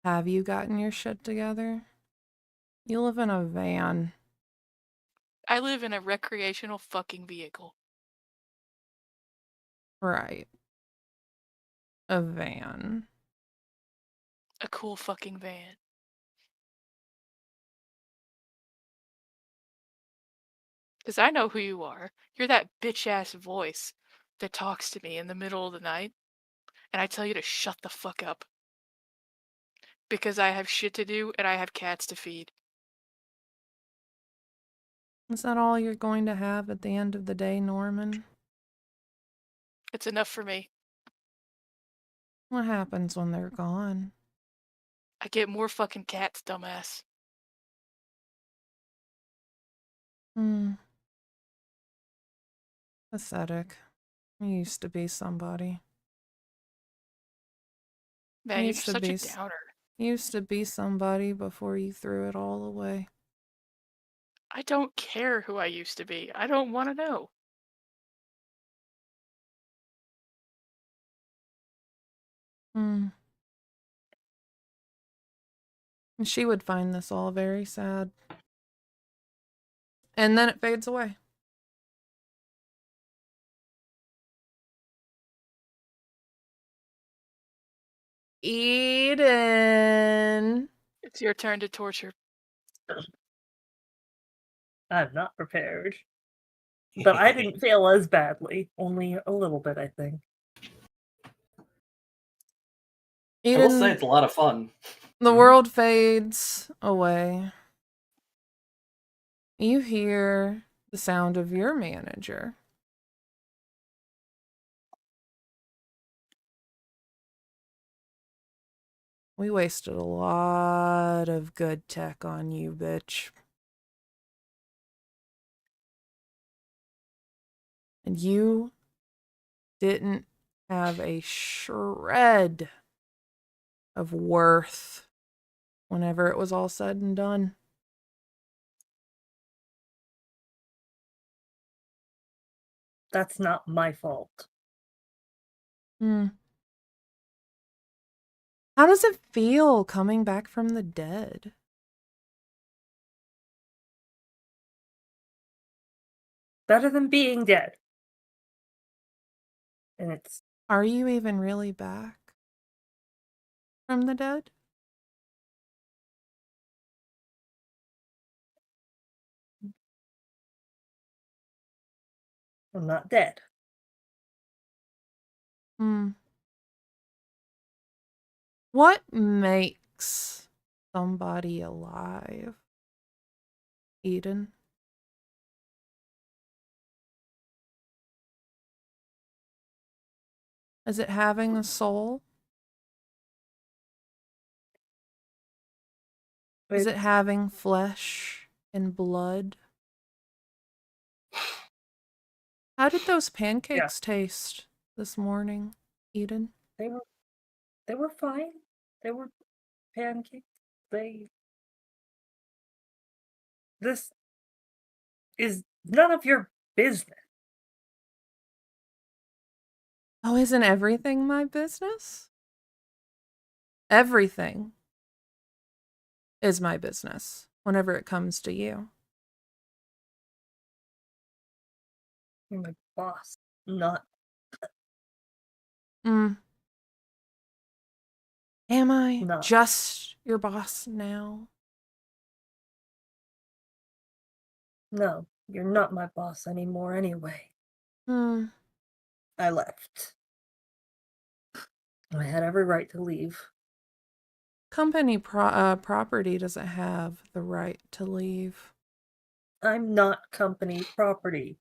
Have you gotten your shit together? You live in a van. I live in a recreational fucking vehicle. Right. A van. A cool fucking van. Because I know who you are. You're that bitch-ass voice that talks to me in the middle of the night, and I tell you to shut the fuck up. Because I have shit to do and I have cats to feed. Is that all you're going to have at the end of the day, Norman? It's enough for me. What happens when they're gone? I get more fucking cats, dumbass. Hmm. Pathetic. You used to be somebody. Man, you're Used to such a be downer. Used to be somebody before you threw it all away. I don't care who I used to be. I don't want to know. Hmm. And she would find this all very sad. And then it fades away. Eden. It's your turn to torture. I'm not prepared. But I didn't fail as badly. Only a little bit, I think. I will say Eden, it's a lot of fun. the world fades away. You hear the sound of your manager. We wasted a lot of good tech on you, bitch. And you didn't have a shred of worth whenever it was all said and done. That's not my fault. Hmm. How does it feel coming back from the dead? Better than being dead. And it's... Are you even really back from the dead? I'm not dead. Hmm. What makes somebody alive, Eden? Is it having a soul? Is it having flesh and blood? How did those pancakes taste this morning, Eden? They were fine. They were pancakes. This is none of your business. Oh, isn't everything my business? Everything is my business whenever it comes to you. You're my boss, not... Am I No. just your boss now? No, you're not my boss anymore anyway. I left. I had every right to leave. Company property doesn't have the right to leave. I'm not company property.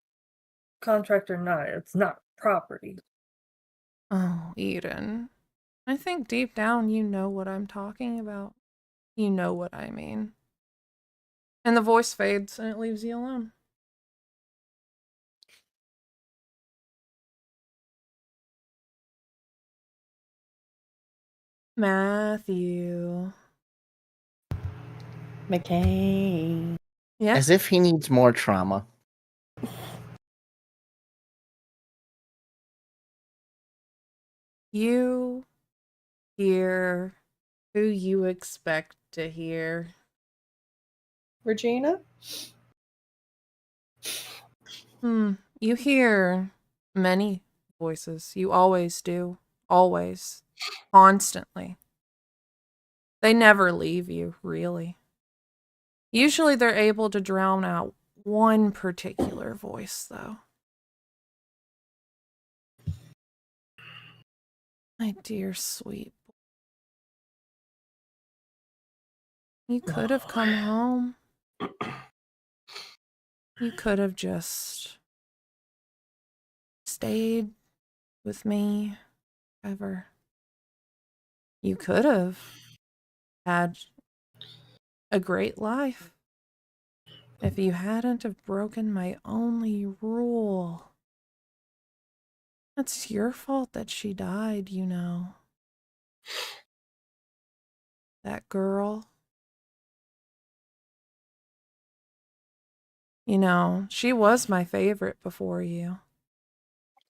Contract or not, it's not property. Oh, Eden. I think deep down you know what I'm talking about. You know what I mean. And the voice fades and it leaves you alone. Matthew. McCain. Yeah? As if he needs more trauma. You hear who you expect to hear. Regina? You hear many voices. You always do. Always. Constantly. They never leave you, really. Usually they're able to drown out one particular voice, though. My dear sweet boy. You could have come home. You could have just stayed with me ever. You could have had a great life if you hadn't have broken my only rule. It's your fault that she died, you know. That girl. You know, she was my favorite before you.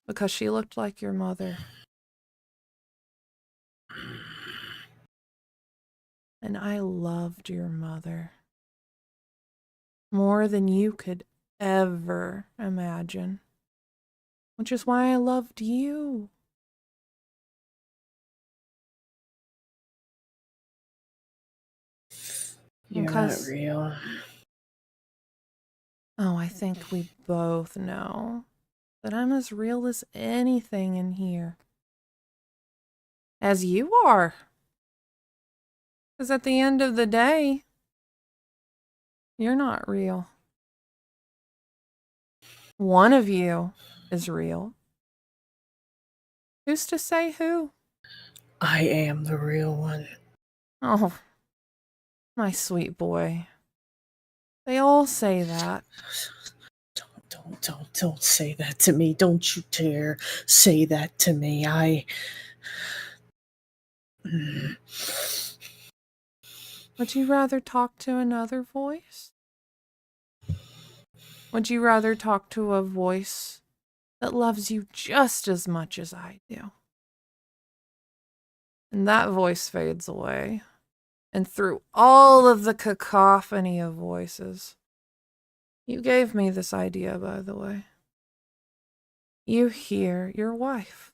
Because she looked like your mother. And I loved your mother. More than you could ever imagine. Which is why I loved you. You're not real. Oh, I think we both know that I'm as real as anything in here. As you are. Because at the end of the day, you're not real. One of you is real. Who's to say who? I am the real one. Oh, my sweet boy. They all say that. Don't say that to me. Don't you dare say that to me. Would you rather talk to another voice? Would you rather talk to a voice that loves you just as much as I do? And that voice fades away. And through all of the cacophony of voices, you gave me this idea, by the way. You hear your wife.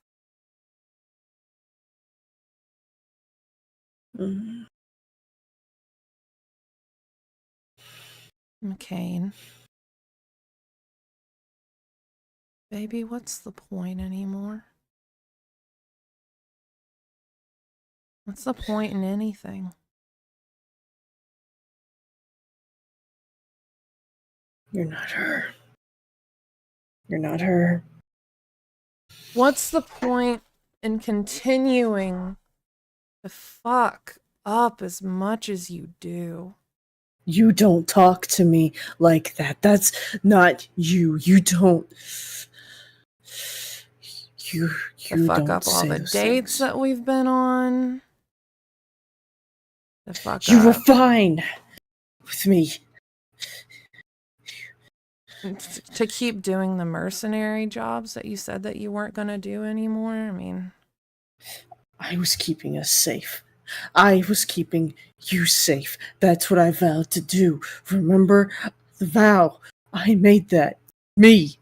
McCain. Baby, what's the point anymore? What's the point in anything? You're not her. You're not her. What's the point in continuing to fuck up as much as you do? You don't talk to me like that. That's not you. You don't. You To fuck don't up all say the those dates things. that we've been on. To fuck You were up. fine with me. To keep doing the mercenary jobs that you said that you weren't going to do anymore. I mean, I was keeping us safe. I was keeping you safe. That's what I vowed to do. Remember the vow? I made that. Me.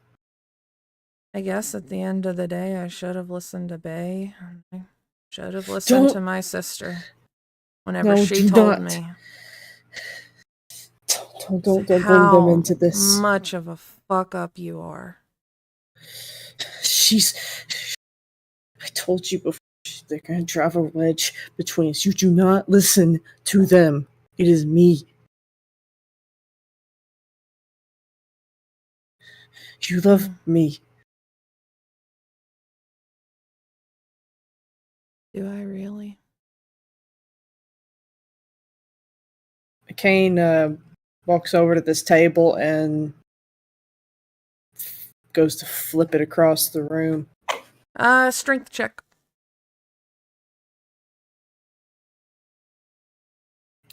I guess at the end of the day, I should have listened to Bay. I should have listened to my sister whenever she told me. Don't bring them into this. How much of a fuck up you are. I told you before, they're going to drive a wedge between us. You do not listen to them. It is me. You love me. Do I really? McCain walks over to this table and goes to flip it across the room. Strength check.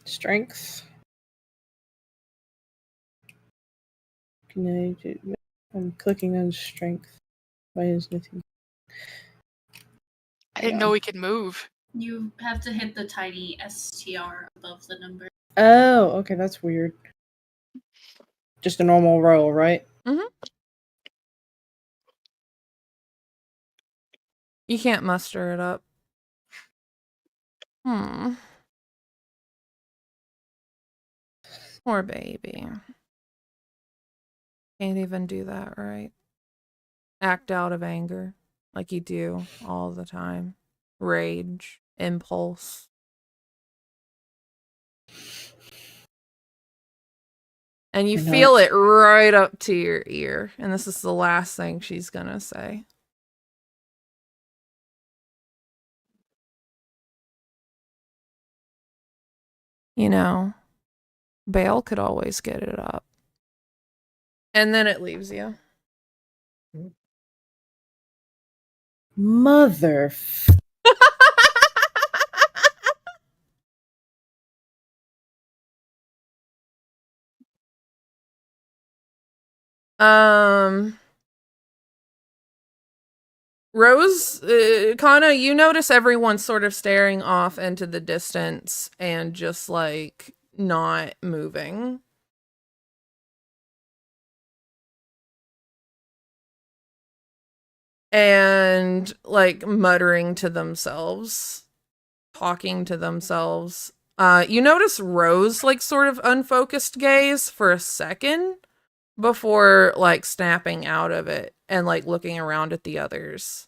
Strength. I'm clicking on strength. Why is nothing? I didn't know we could move. You have to hit the tiny STR above the number. Oh, okay, that's weird. Just a normal roll, right? You can't muster it up. Poor baby. Can't even do that right. Act out of anger like you do all the time. Rage, impulse. And you I know feel it right up to your ear. And this is the last thing she's gonna say. You know, Bale could always get it up. And then it leaves you. Mother. Rose, Kana, you notice everyone sort of staring off into the distance and just like not moving. And like muttering to themselves, talking to themselves. You notice Rose like sort of unfocused gaze for a second before like snapping out of it and like looking around at the others.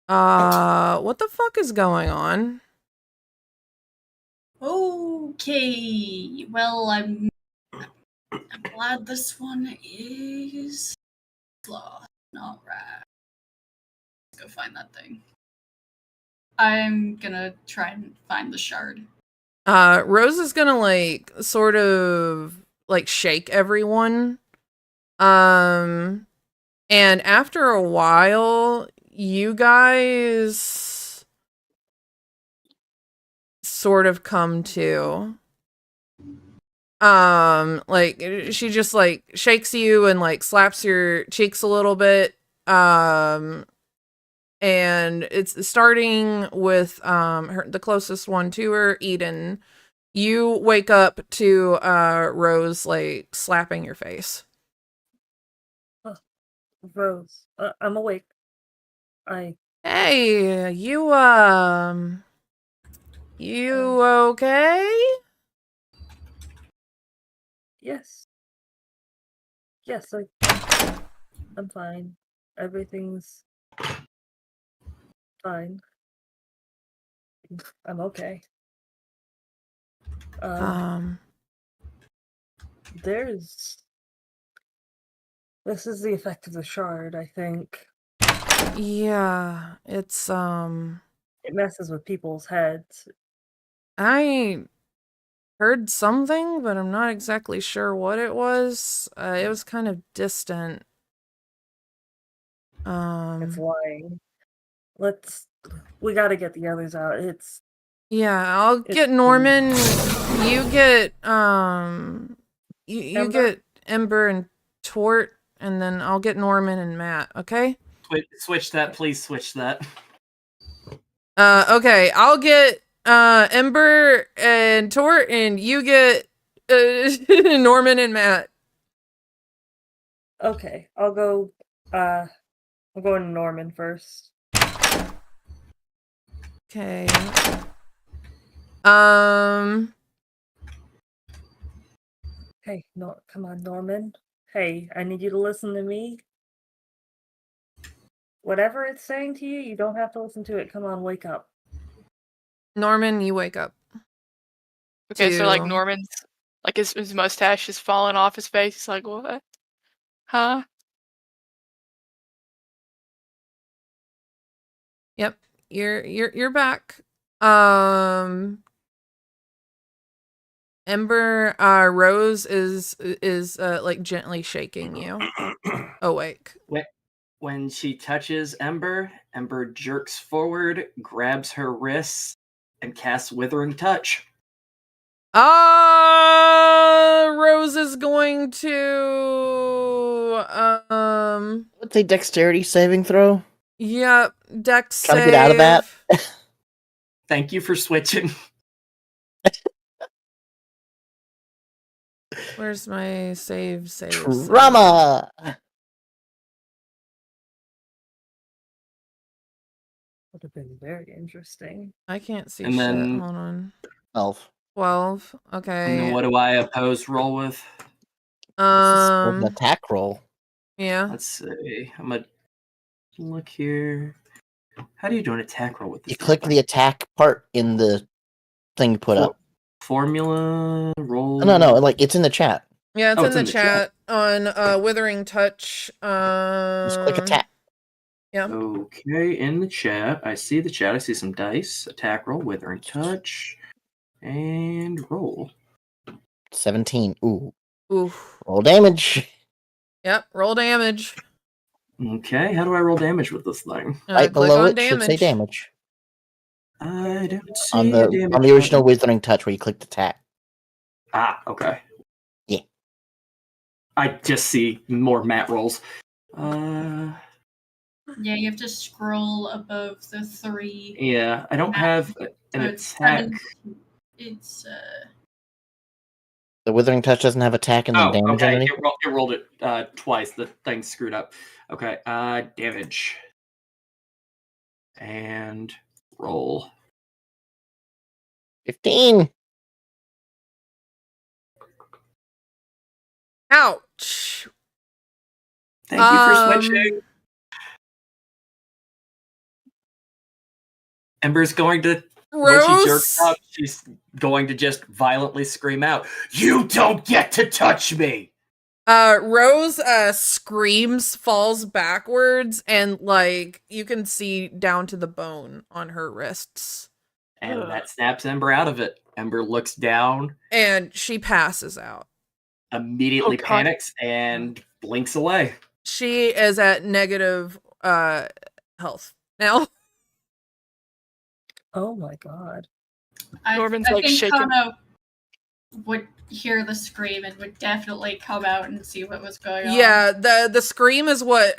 What the fuck is going on? Okay. Well, I'm glad this one is lost. All right. Let's go find that thing. I'm gonna try and find the shard. Rose is gonna like sort of like shake everyone. And after a while, you guys sort of come to. Like she just like shakes you and like slaps your cheeks a little bit. And it's starting with the closest one to her, Eden. You wake up to Rose like slapping your face. Rose, I'm awake. Hey, you okay? Yes. Yes, I'm fine. Everything's fine. I'm okay. This is the effect of the shard, I think. Yeah, it's It messes with people's heads. I heard something, but I'm not exactly sure what it was. It was kind of distant. It's lying. We gotta get the others out. Yeah, I'll get Norman. You get you get Ember and Tort, and then I'll get Norman and Matt, okay? Switch that, please switch that. Okay, I'll get Ember and Tort, and you get Norman and Matt. Okay, I'll go I'm going to Norman first. Okay. Hey, no, come on, Norman. Hey, I need you to listen to me. Whatever it's saying to you, you don't have to listen to it. Come on, wake up. Norman, you wake up. Okay, so like Norman's like his mustache is falling off his face. He's like, what? Huh? Yep, you're back. Ember, Rose is like gently shaking you awake. When she touches Ember, Ember jerks forward, grabs her wrists, and casts Withering Touch. Rose is going to Let's say dexterity saving throw. Yep, dex Trying save. to get out of that. Thank you for switching. Where's my save? Trauma. Would have been very interesting. I can't see And shit. then- Hold on. 12. 12. And Okay. then what do I oppose roll with? An attack roll. Yeah. Let's see. I'm gonna look here. How do you do an attack roll with this? You click the attack part in the thing you put up. Formula roll. No, like it's in the chat. Yeah, it's Oh, in the chat on Withering Touch. Just click attack. Yeah. Okay, in the chat. I see the chat. I see some dice. Attack roll, Withering Touch, and roll. 17. Ooh. Oof. Roll damage. Yep. Roll damage. Okay, how do I roll damage with this thing? Right Click below on it should say damage. I don't see On a the damage original button. Withering Touch where you clicked attack. Ah, okay. Yeah. I just see more mat rolls. Yeah, you have to scroll above the 3. Yeah, I don't have an it's attack. 7. It's The Withering Touch doesn't have attack and then Oh, damage okay. underneath. It rolled it twice. The thing screwed up. Okay, damage. And roll. 15. Ouch. Thank you for switching. Ember's going to, when she jerks Rose? up, she's going to just violently scream out, "You don't get to touch me!" Rose screams, falls backwards, and like you can see down to the bone on her wrists. And that snaps Ember out of it. Ember looks down, and she passes out. Immediately panics and blinks away. She is at negative health now. Oh my god. Norman's I like think shaking. Kano would hear the scream and would definitely come out and see what was going on. Yeah, the scream is what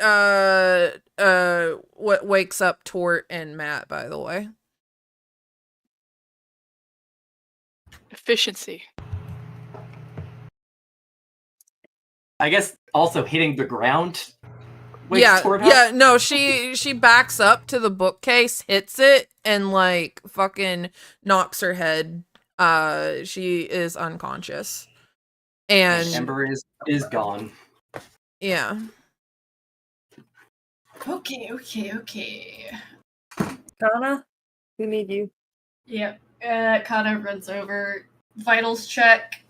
wakes up Tort and Matt, by the way. Efficiency. I guess also hitting the ground. wakes Yeah, Tort up. yeah, no, she backs up to the bookcase, hits it, and like fucking knocks her head. She is unconscious. And Ember is gone. Yeah. Okay. Kana, we need you. Yep. Kana runs over. Vitals check.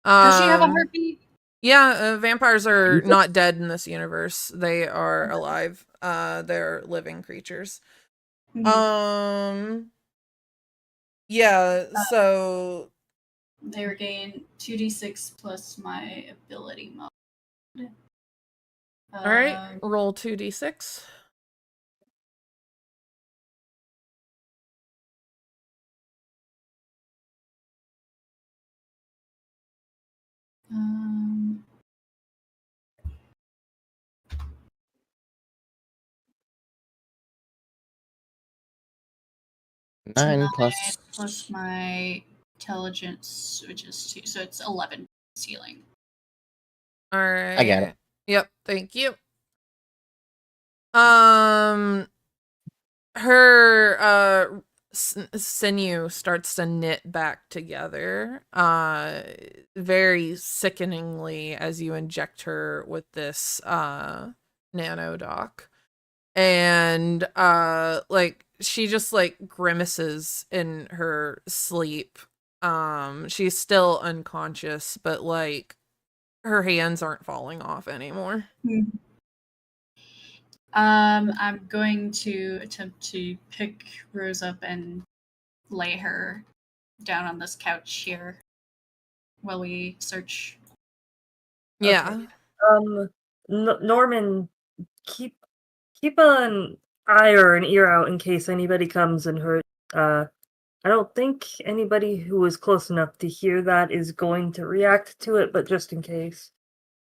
Does she have a heartbeat? Yeah, vampires are not dead in this universe. They are alive. They're living creatures. Yeah, so they regain 2d6 plus my ability mode. All right, roll 2d6. Nine plus my intelligence, which is 2, so it's 11 healing. All right. I got it. Yep, thank you. Her sinew starts to knit back together very sickeningly as you inject her with this nanodoc. And like she just like grimaces in her sleep. She's still unconscious, but like her hands aren't falling off anymore. I'm going to attempt to pick Rose up and lay her down on this couch here while we search. Yeah. Norman, keep an eye or an ear out in case anybody comes and hurt. I don't think anybody who is close enough to hear that is going to react to it, but just in case.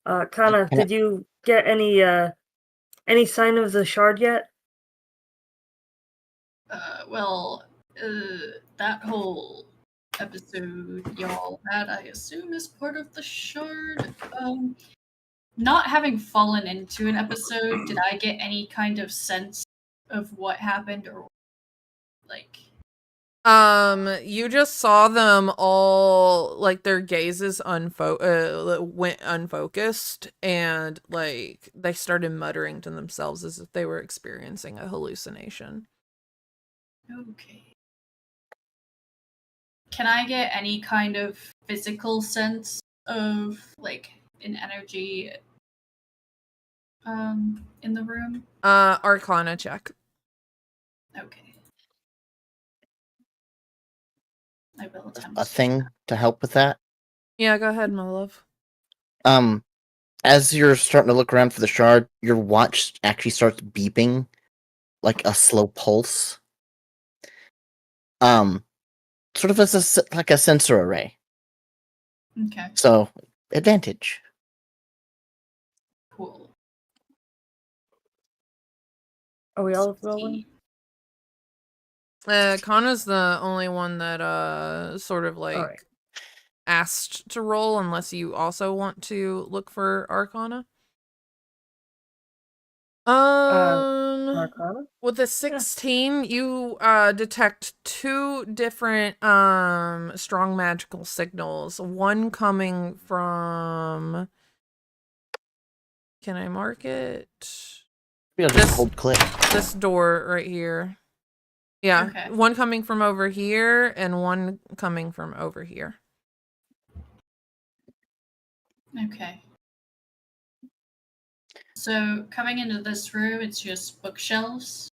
Kana, did you get any sign of the shard yet? That whole episode y'all had, I assume, is part of the shard. Not having fallen into an episode, did I get any kind of sense of what happened, or like? You just saw them all, like, their gazes went unfocused, and, like, they started muttering to themselves as if they were experiencing a hallucination. Okay. Can I get any kind of physical sense of, like, an energy in the room? Arcana check. Okay. I will attempt. A thing to help with that. Yeah, go ahead, my love. As you're starting to look around for the shard, your watch actually starts beeping like a slow pulse. Sort of as like a sensor array. Okay. So, advantage. Cool. Are we all rolling? Kana's the only one that sort of like Alright. asked to roll, unless you also want to look for Arcana. Arcana? With a 16, you detect two different strong magical signals. One coming from, can I mark it? We'll just hold click. This door right here. Yeah, Okay. one coming from over here and one coming from over here. Okay. So, coming into this room, it's just bookshelves.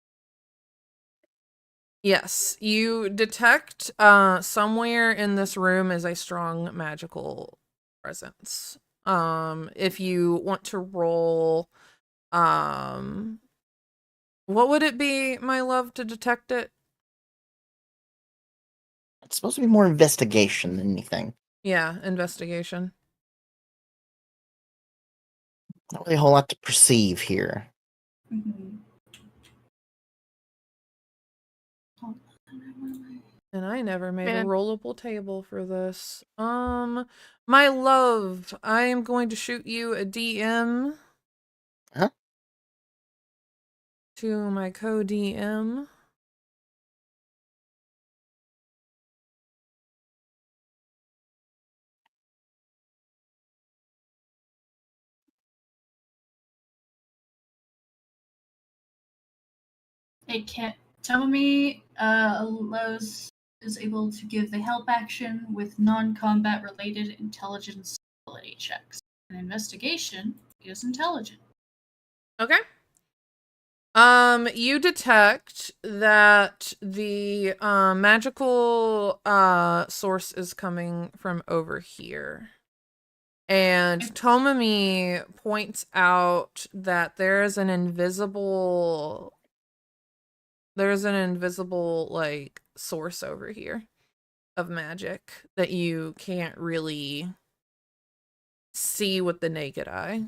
Yes, you detect somewhere in this room is a strong magical presence. If you want to roll, what would it be, my love, to detect it? It's supposed to be more investigation than anything. Yeah, investigation. Not really a whole lot to perceive here. Mm-hmm. And I never made a Man. rollable table for this. My love, I am going to shoot you a DM. Huh? To my co-DM. It can't tell me allows is able to give the help action with non-combat related intelligence ability checks. An investigation is intelligent. Okay. You detect that the magical source is coming from over here. And Tomomi points out that there's an invisible like source over here of magic that you can't really see with the naked eye.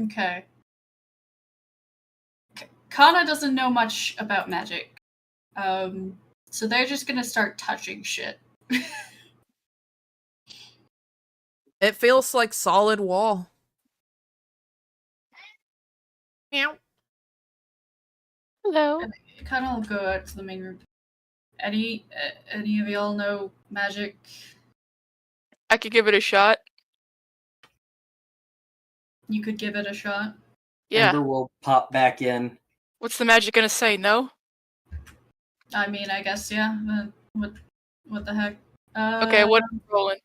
Okay. Kana doesn't know much about magic. So they're just gonna start touching shit. It feels like solid wall. Meow. Hello. Kana will go out to the main room. Any of y'all know magic? I could give it a shot. You could give it a shot. Yeah. Ember will pop back in. What's the magic gonna say? No? I mean, I guess, yeah. What the heck? Okay, what am I rolling?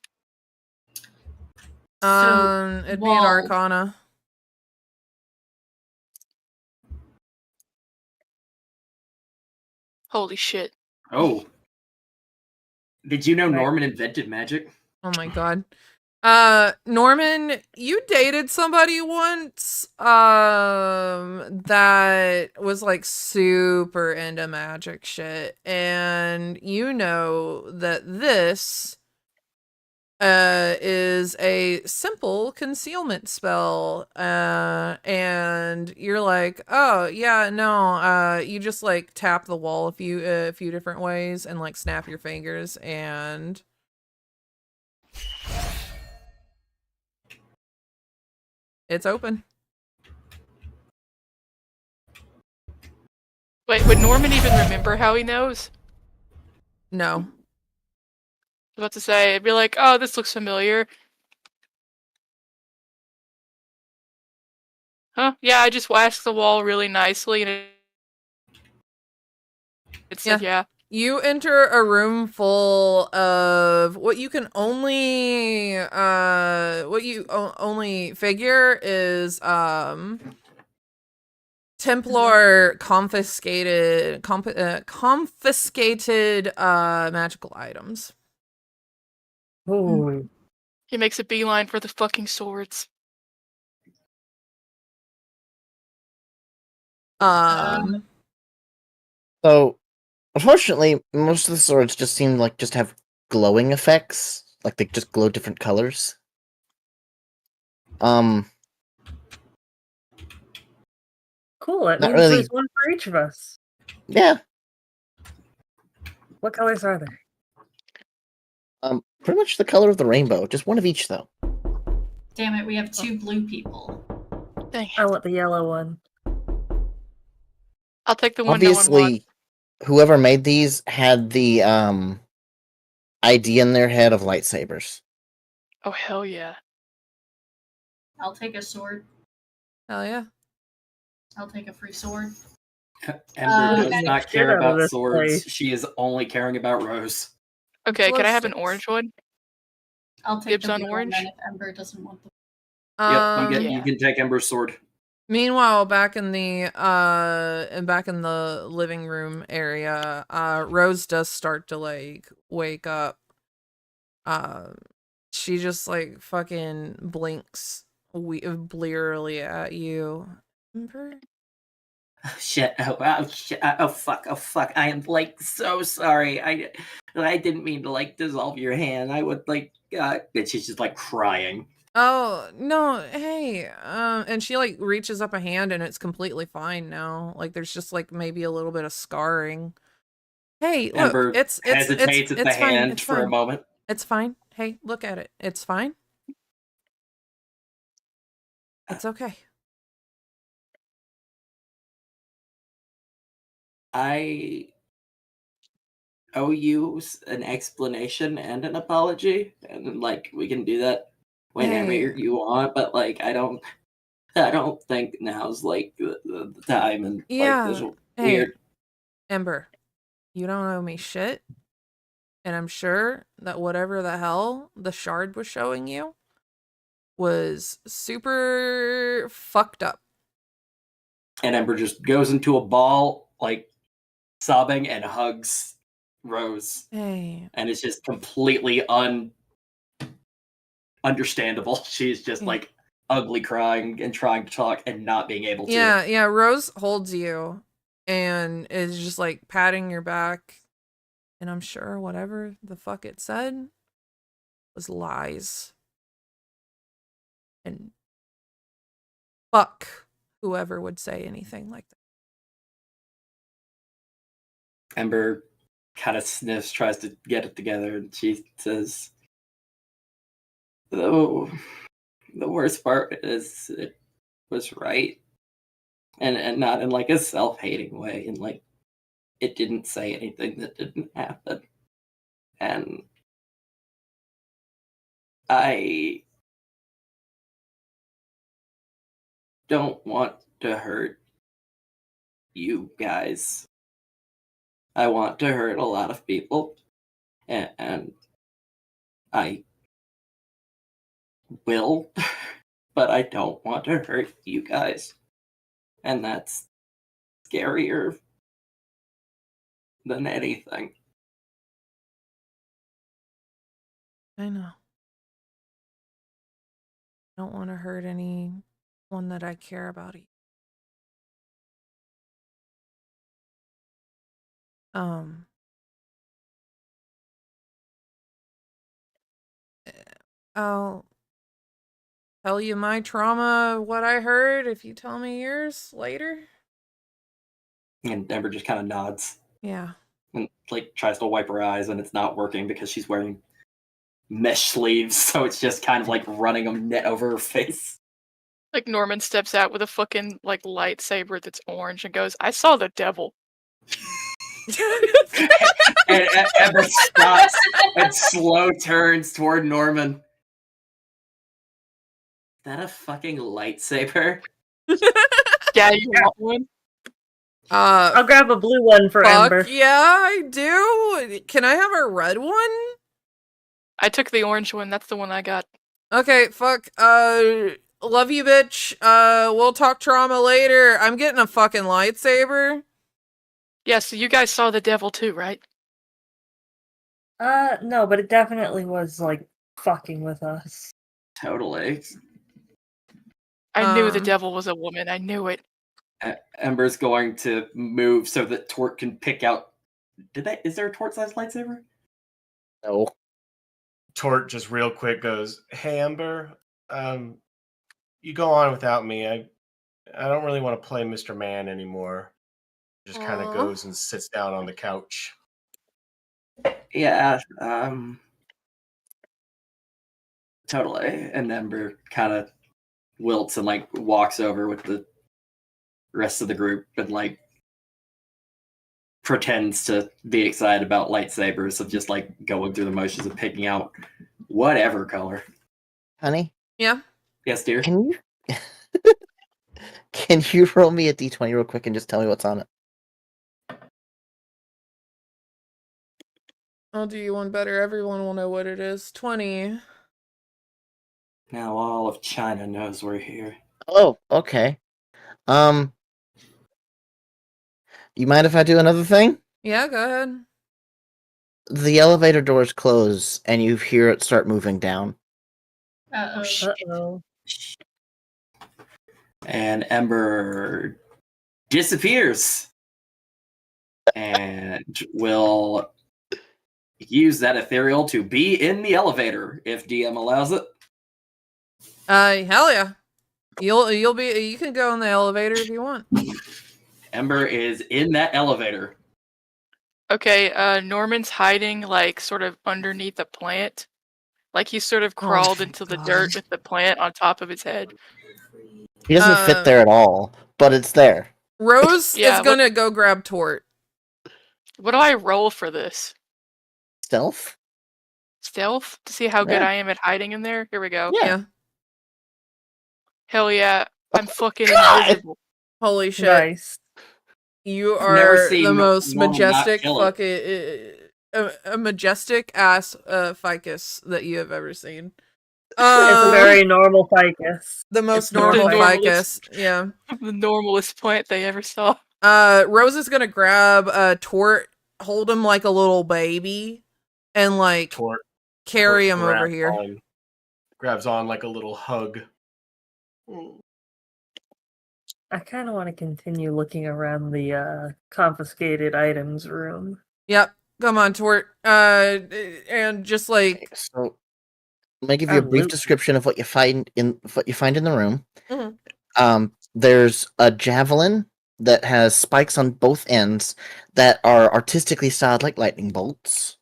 It'd be an Arcana. Holy shit. Oh. Did you know Norman invented magic? Oh my god. Norman, you dated somebody once that was like super into magic shit, and you know that this is a simple concealment spell. And you're like, oh yeah, no, you just like tap the wall a few different ways and like snap your fingers and it's open. Wait, would Norman even remember how he knows? No. I was about to say, I'd be like, oh, this looks familiar. Huh? Yeah, I just waxed the wall really nicely and it said yeah. You enter a room full of what you can only only figure is Templar confiscated magical items. Ooh. He makes a beeline for the fucking swords. So, unfortunately, most of the swords just seem like just have glowing effects, like they just glow different colors. Cool. That Not means really. there's one for each of us. Yeah. What colors are there? Pretty much the color of the rainbow. Just one of each, though. Damn it, we have 2 blue people. Dang I it. want the yellow one. I'll take the one no one wants. Obviously, whoever made these had the idea in their head of lightsabers. Oh, hell yeah. I'll take a sword. Hell yeah. I'll take a free sword. Ember does okay. not Shit care out of about this swords. place. She is only caring about Rose. Okay, can I have an Ballistics. orange one? I'll take Dibs the on blue one orange? then if Ember doesn't want the Yep, yeah. you can take Ember's sword. Meanwhile, back in the living room area, Rose does start to like wake up. She just like fucking blinks blearily at you. Ember? Shit! Oh wow! Shit! Oh fuck! Oh fuck! I am like so sorry. I didn't mean to like dissolve your hand. I would like. And she's just like crying. Oh no! Hey, and she like reaches up a hand and it's completely fine now. Like there's just like maybe a little bit of scarring. Hey, look, Ember it's hesitates at the fine. hand It's for a fine. moment. It's fine. Hey, look at it. It's fine. It's okay. I owe you an explanation and an apology, and like we can do that whenever Hey. you want. But like I don't think now's like the time, and like this Yeah. Hey, weird. Ember, you don't owe me shit. And I'm sure that whatever the hell the shard was showing you was super fucked up. And Ember just goes into a ball, like sobbing, and hugs Rose. Hey. And it's just completely understandable. She's just like ugly crying and trying to talk and not being able to. Yeah, Rose holds you and is just like patting your back. And I'm sure whatever the fuck it said was lies. And fuck whoever would say anything like that. Ember kind of sniffs, tries to get it together, and she says, "Oh, the worst part is it was right, and not in like a self-hating way, and like it didn't say anything that didn't happen, and I don't want to hurt you guys. I want to hurt a lot of people, and I will, but I don't want to hurt you guys. And that's scarier than anything." I know. I don't want to hurt anyone that I care about. I'll tell you my trauma, what I heard, if you tell me yours later. And Ember just kind of nods Yeah. and like tries to wipe her eyes, and it's not working because she's wearing mesh sleeves, so it's just kind of like running a net over her face. Like Norman steps out with a fucking like lightsaber that's orange and goes, "I saw the devil." And Ember stops and slow turns toward Norman. Is that a fucking lightsaber? Yeah, you want one? I'll grab a blue one for fuck Ember. yeah, I do. Can I have a red one? I took the orange one. That's the one I got. Okay, fuck. Love you, bitch. We'll talk trauma later. I'm getting a fucking lightsaber. Yeah, so you guys saw the devil too, right? No, but it definitely was like fucking with us. Totally. I knew the devil was a woman. I knew it. Ember's going to move so that Tort can pick out. Is there a Tort-sized lightsaber? No. Tort just real quick goes, "Hey Ember, you go on without me. I don't really want to play Mr. Man anymore." Just kind of goes and sits down on the couch. Yeah, totally. And Ember kind of wilts and like walks over with the rest of the group and like pretends to be excited about lightsabers of just like going through the motions of picking out whatever color. Honey? Yeah? Yes, dear? Can you can you roll me a d20 real quick and just tell me what's on it? I'll do you one better. Everyone will know what it is. 20. Now all of China knows we're here. Oh, okay. You mind if I do another thing? Yeah, go ahead. The elevator doors close and you hear it start moving down. Uh-oh. And Ember disappears and will use that ethereal to be in the elevator if DM allows it. Hell yeah. You can go in the elevator if you want. Ember is in that elevator. Okay, Norman's hiding like sort of underneath a plant. Like he sort of crawled into the dirt with the plant on top of his head. He doesn't fit there at all, but it's there. Rose Yeah, is gonna go grab Tort. What do I roll for this? Stealth? Stealth? To see how good Yeah. I am at hiding in there? Here we go. Yeah. Hell yeah. I'm fucking God! invisible. Holy shit. Nice. You I've never are seen the most Norman not majestic kill it. fucking a majestic ass ficus that you have ever seen. It's a very normal ficus. The most It's more normal like- ficus. Yeah. The normalest plant they ever saw. Rose is gonna grab Tort, hold him like a little baby, and like Tort carry him over grabs here. grabs on like a little hug. I kind of want to continue looking around the confiscated items room. Yep. Come on, Tort. And just like So I'm gonna give you a brief Absolutely. description of what you find in the room. Mhm. There's a javelin that has spikes on both ends that are artistically styled like lightning bolts.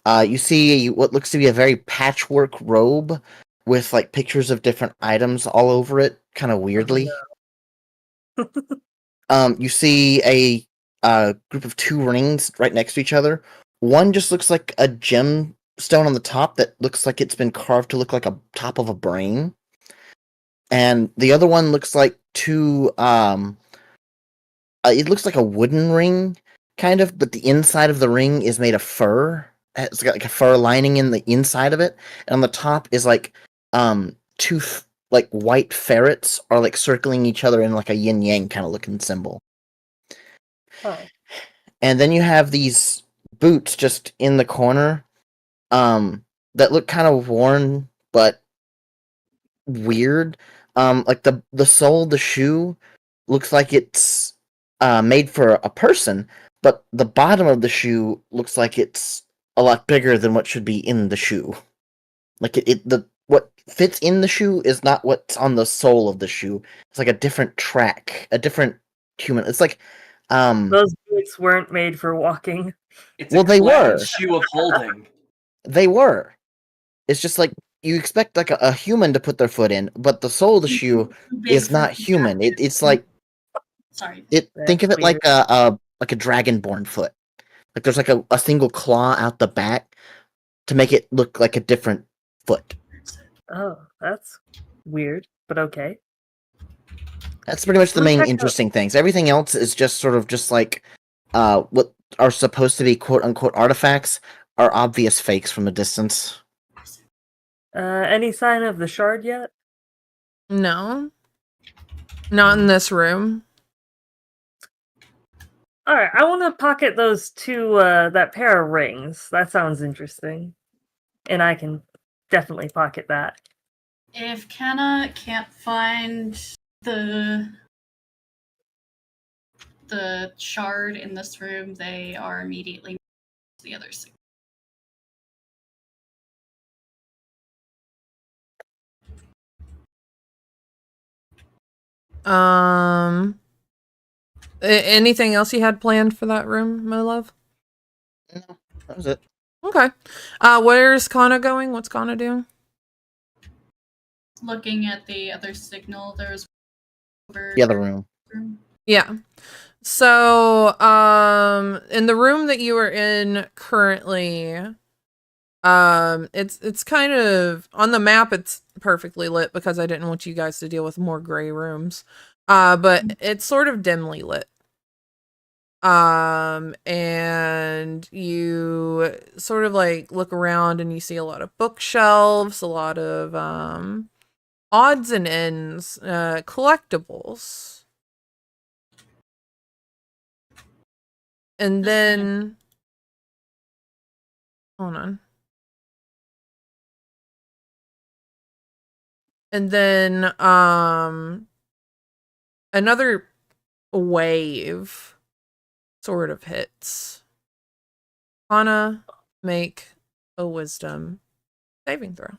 You see what looks to be a very patchwork robe with like pictures of different items all over it, kind of weirdly. You see a group of 2 rings right next to each other. One just looks like a gemstone on the top that looks like it's been carved to look like a top of a brain. And the other one looks like 2 it looks like a wooden ring, kind of, but the inside of the ring is made of fur. It's got like a fur lining in the inside of it, and on the top is like 2 like white ferrets are like circling each other in like a yin yang kind of looking symbol. Oh. And then you have these boots just in the corner, that look kind of worn but weird. Like the sole of the shoe looks like it's made for a person, but the bottom of the shoe looks like it's a lot bigger than what should be in the shoe. Like the fits in the shoe is not what's on the sole of the shoe. It's like a different track, a different human. It's like, Those boots weren't made for walking. It's Well, a they cloud were. shoe of holding. they were. It's just like you expect like a human to put their foot in, but the sole of the shoe Too big is for not human. It's like Sorry. think of That's it like a dragonborn foot. Like there's like a single claw out the back to make it look like a different foot. Oh, that's weird, but okay. That's pretty much the We'll main check out- interesting things. Everything else is just sort of just like what are supposed to be quote unquote artifacts are obvious fakes from a distance. Any sign of the shard yet? No. Not in this room. All right, I want to pocket those two, that pair of rings. That sounds interesting, and I can definitely pocket that. If Kenna can't find the shard in this room, they are immediately to the other side. Anything else you had planned for that room, my love? No, that was it. Okay. Where's Kana going? What's Kana doing? Looking at the other signal, there's The other room. Yeah. So, in the room that you are in currently, it's kind of on the map. It's perfectly lit because I didn't want you guys to deal with more gray rooms. But it's sort of dimly lit. And you sort of like look around and you see a lot of bookshelves, a lot of odds and ends, collectibles. And then hold on. And then another wave sort of hits. Anna, make a wisdom saving throw.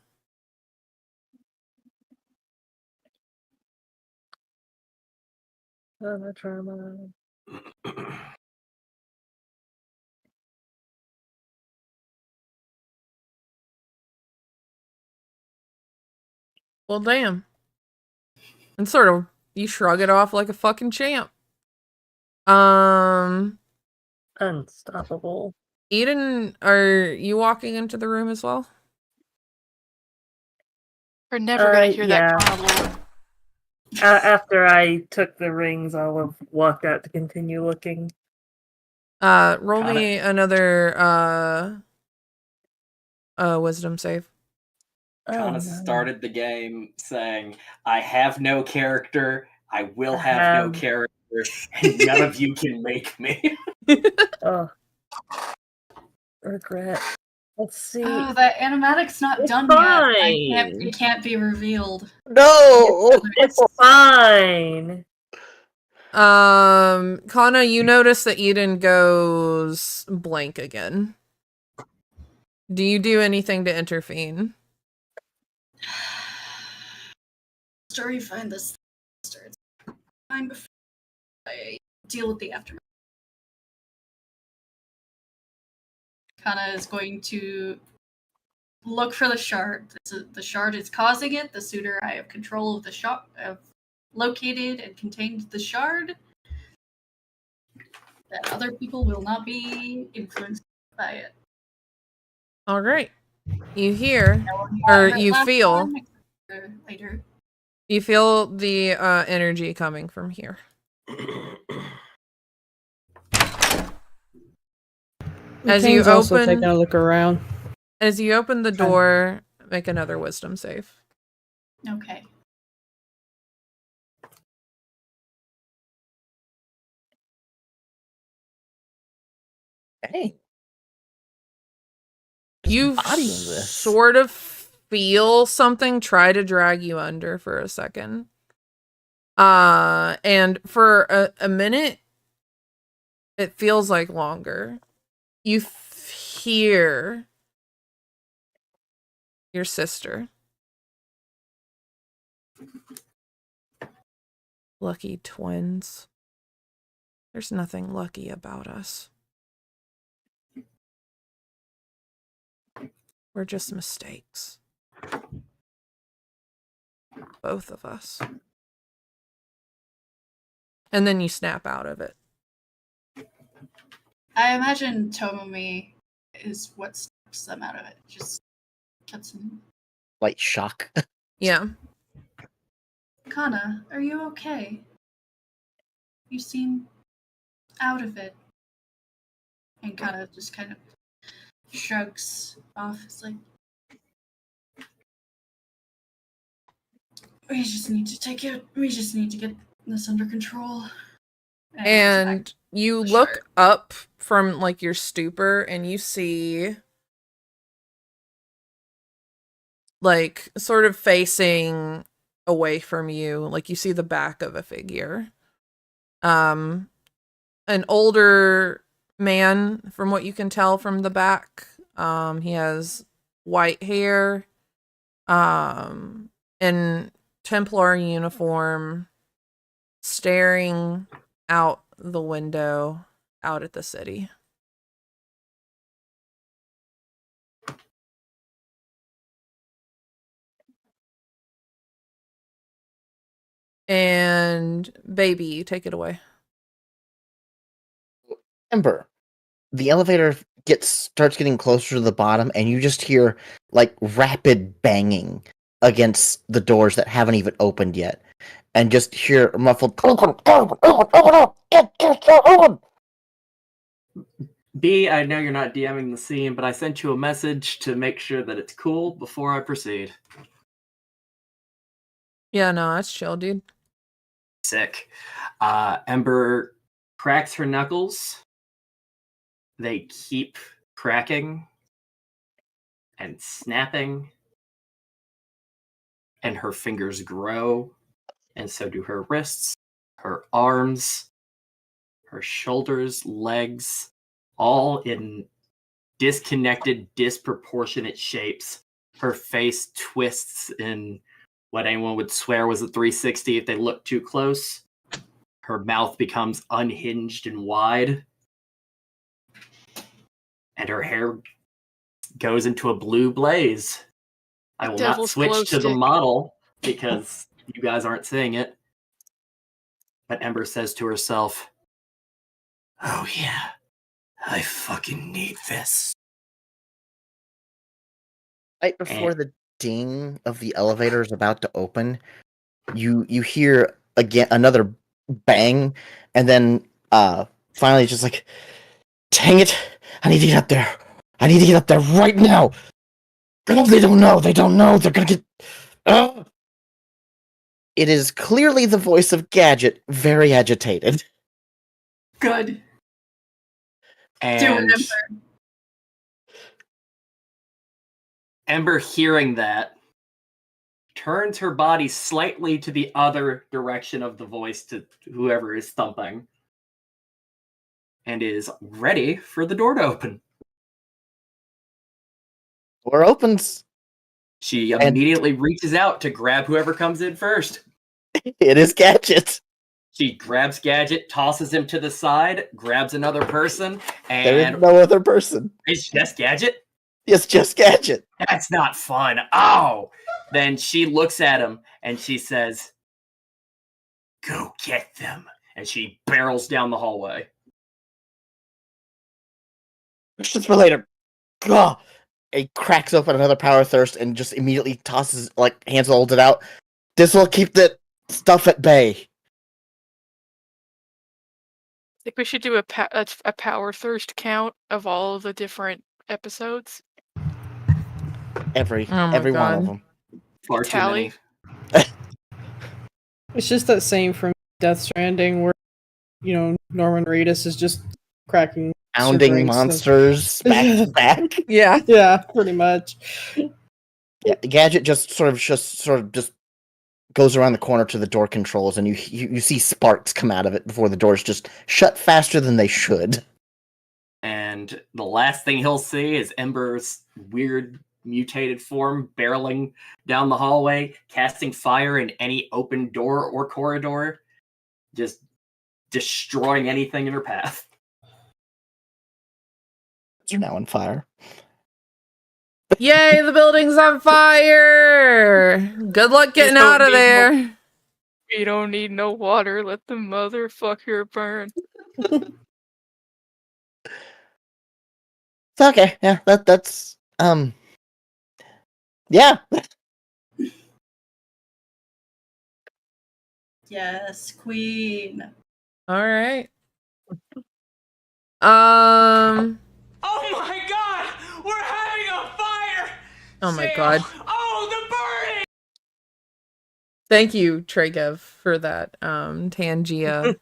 Trauma. Well, damn. And sort of, you shrug it off like a fucking champ. Unstoppable. Eden, are you walking into the room as well? We're never gonna hear yeah. that monologue. After I took the rings, I'll have walked out to continue looking. Roll Got me another wisdom save. Kana no. started the game saying, I have no character, I will have no character, and none of you can make me. Oh. Regret. Let's see. Oh, that animatic's not It's done fine. yet. It can't be revealed. No. It's fine. Kana, you notice that Eden goes blank again. Do you do anything to intervene? Story find this starts time before I deal with the aftermath. Kana is going to look for the shard. The shard is causing it. The sooner I have control of the shard, I've located and contained the shard, that other people will not be influenced by it. All right. You hear, or you feel, later. you feel the energy coming from here. As you McCain's also open- taking a look around. As you open the door, make another wisdom save. Okay. Hey. You bodying this. sort of feel something try to drag you under for a second. And for a minute, it feels like longer. You hear your sister. Lucky twins. There's nothing lucky about us. We're just mistakes. Both of us. And then you snap out of it. I imagine Tomomi is what snaps them out of it. Just gets them. Light shock. Yeah. Kana, are you okay? You seem out of it. And Kana just kind of shrugs off. It's like, we just need to take it. We just need to get this under control. And you look up from like your stupor and you see like sort of facing away from you, like you see the back of a figure. An older man from what you can tell from the back. He has white hair, in Templar uniform, staring out the window out at the city. And baby, take it away. Ember, the elevator starts getting closer to the bottom, and you just hear like rapid banging against the doors that haven't even opened yet, and just hear a muffled open up, open. B, I know you're not DMing the scene, but I sent you a message to make sure that it's cool before I proceed. Yeah, no, that's chill, dude. Sick. Ember cracks her knuckles. They keep cracking and snapping, and her fingers grow, and so do her wrists, her arms, her shoulders, legs, all in disconnected, disproportionate shapes. Her face twists in what anyone would swear was a 360 if they looked too close. Her mouth becomes unhinged and wide. And her hair goes into a blue blaze. I will not Devil's switch glow to the stick. model because you guys aren't seeing it. But Ember says to herself, "Oh yeah, I fucking need this." Right before the ding of the elevator is about to open, you hear again another bang, and then finally just like, dang it, I need to get up there. I need to get up there right now. Oh, they don't know. They're gonna get. It is clearly the voice of Gadget, very agitated. Good. And Do it, Ember. Ember, hearing that, turns her body slightly to the other direction of the voice to whoever is thumping, and is ready for the door to open. Door opens. She immediately reaches out to grab whoever comes in first. It is Gadget. She grabs Gadget, tosses him to the side, grabs another person, and There is no other person. It's just Gadget? It's just Gadget. That's not fun. Oh! Then she looks at him and she says, "Go get them." And she barrels down the hallway. Questions for later. Gah! He cracks open another power thirst and just immediately tosses, like, hands holds it out. This will keep the stuff at bay. I think we should do a power thirst count of all of the different episodes. Every Oh my one God. of them. Far too Tally. many. It's just that scene from Death Stranding where, you know, Norman Reedus is just cracking Pounding drinks and- monsters back to back. Yeah. Yeah, pretty much. Yeah, Gadget just sort of goes around the corner to the door controls, and you see sparks come out of it before the doors just shut faster than they should. And the last thing he'll see is Ember's weird mutated form barreling down the hallway, casting fire in any open door or corridor, just destroying anything in her path. You're now on fire. Yay, the building's on fire! Good luck getting don't out of need there. We don't need no water. Let the motherfucker burn. It's okay. Yeah, that's yeah. Yes, queen. All right. Oh my god! We're having a fire! Oh my Sail! god. Oh, the burning! Thank you, Tregev, for that Tangia.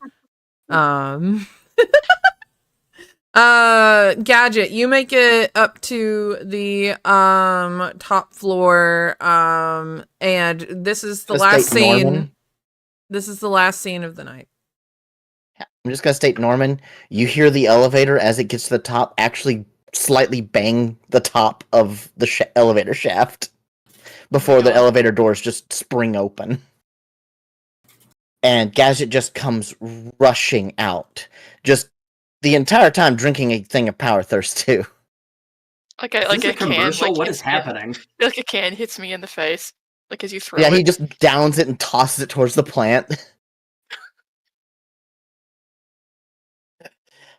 Gadget, you make it up to the top floor, and this is the last State scene. Norman. This is the last scene of the night. I'm just gonna state, Norman, you hear the elevator as it gets to the top actually slightly bang the top of the elevator shaft before the elevator doors just spring open. And Gadget just comes rushing out. Just the entire time drinking a thing of Power Thirst, too. Like Is a this a can. commercial? What hits is me- happening? Like a can hits me in the face. Like as you throw Yeah, it. he just downs it and tosses it towards the plant.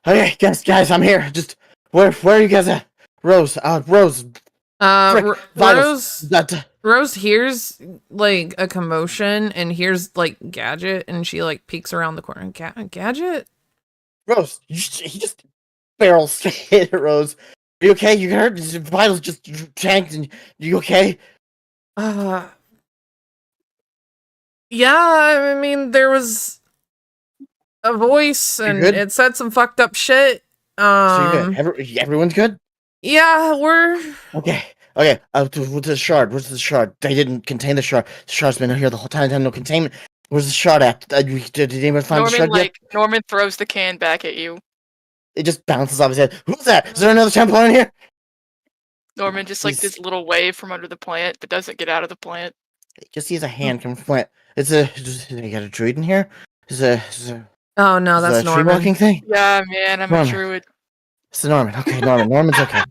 Okay, guys, I'm here. Just where are you guys at? Rose, Rose. Frick, Vitals. Rose hears like a commotion and hears like Gadget, and she like peeks around the corner. Gadget? Rose, he just barrels straight at Rose. Are you okay? You hurt? Vitals just tanked, and you okay? Yeah, I mean, there was a voice and good? it said some fucked up shit. So you're good? Everyone's good? Yeah, we're Okay. What's the shard? Where's the shard? They didn't contain the shard. The shard's been here the whole time. No containment. Where's the shard at? Did anyone find the shard yet? Norman throws the can back at you. It just bounces off his head. Who's that? Is there another Templar in here? Norman just like this little wave from under the plant, but doesn't get out of the plant. He just sees a hand come from the plant. You got a druid in here? Oh no, that's a tree Norman. walking thing? Yeah, man, I'm Norman. a druid. It's Norman. Okay, Norman. Norman's okay.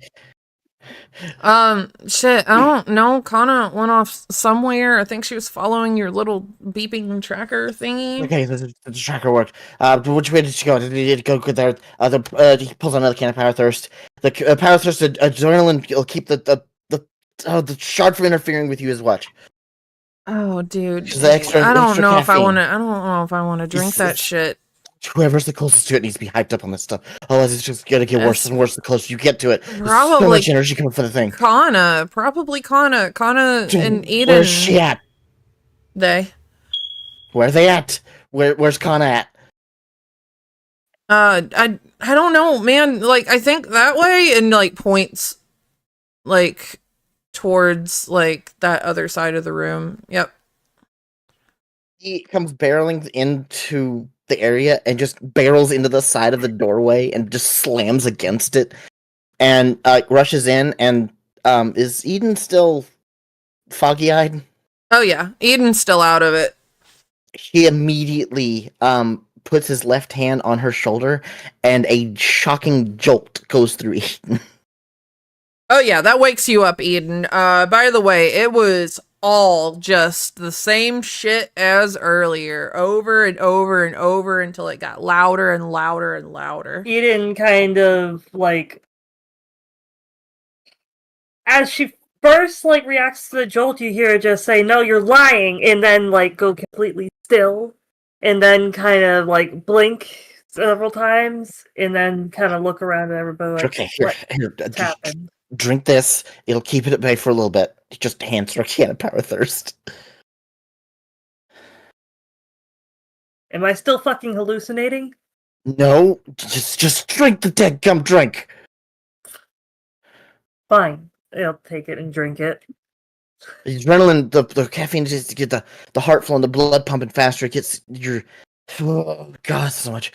Shit, I don't know. Kana went off somewhere. I think she was following your little beeping tracker thingy. Okay, the tracker worked. Which way did she go? Did it go good there? He pulls another can of Power Thirst. The Power Thirst adrenaline will keep the shard from interfering with you as watch. Oh, dude. The extra, I don't extra know if I caffeine. want to. I don't know if I want to drink that shit. Whoever's the closest to it needs to be hyped up on this stuff. Otherwise, it's just gonna get worse and worse the closer you get to it. There's so much energy coming for the thing. Probably Kana and Eden. Where's she at? Where are they at? Where's Kana at? I don't know, man. Like, I think that way, and like points, like towards like that other side of the room. Yep. He comes barreling into the area and just barrels into the side of the doorway and just slams against it and rushes in. And is Eden still foggy-eyed? Oh yeah, Eden's still out of it. He immediately puts his left hand on her shoulder and a shocking jolt goes through Eden. Oh yeah, that wakes you up, Eden. By the way, it was all just the same shit as earlier, over and over and over until it got louder and louder and louder. Eden kind of like, as she first like reacts to the jolt, you hear her just say, "No, you're lying," and then like go completely still, and then kind of like blink several times, and then kind of look around at everybody like, Okay, here, "What's happened?" drink this. It'll keep it at bay for a little bit. Just hands her a can of Power Thirst. Am I still fucking hallucinating? No, just drink the dead gum drink. Fine, I'll take it and drink it. The adrenaline, the caffeine just to get the heart flowing, the blood pumping faster. It gets your God so much.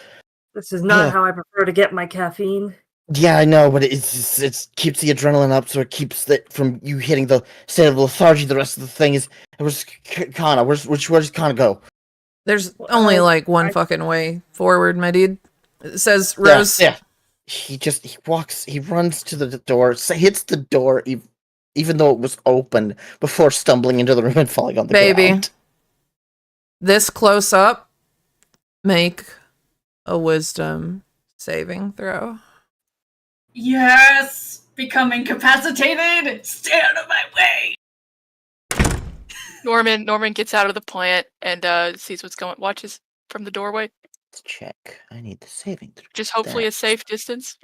This is not how I prefer to get my caffeine. Yeah, I know, but it keeps the adrenaline up, so it keeps it from you hitting the state of lethargy. The rest of the thing is, where's Kana? Where does Kana go? There's only like one fucking way forward, my dude. It says Rose. Yeah. He runs to the door, hits the door, even though it was open, before stumbling into the room and falling on the ground. This close up, make a wisdom saving throw. Yes! Become incapacitated! Stay out of my way! Norman gets out of the plant and sees what's going. Watches from the doorway. Let's check. I need the saving throw. Just hopefully a safe distance.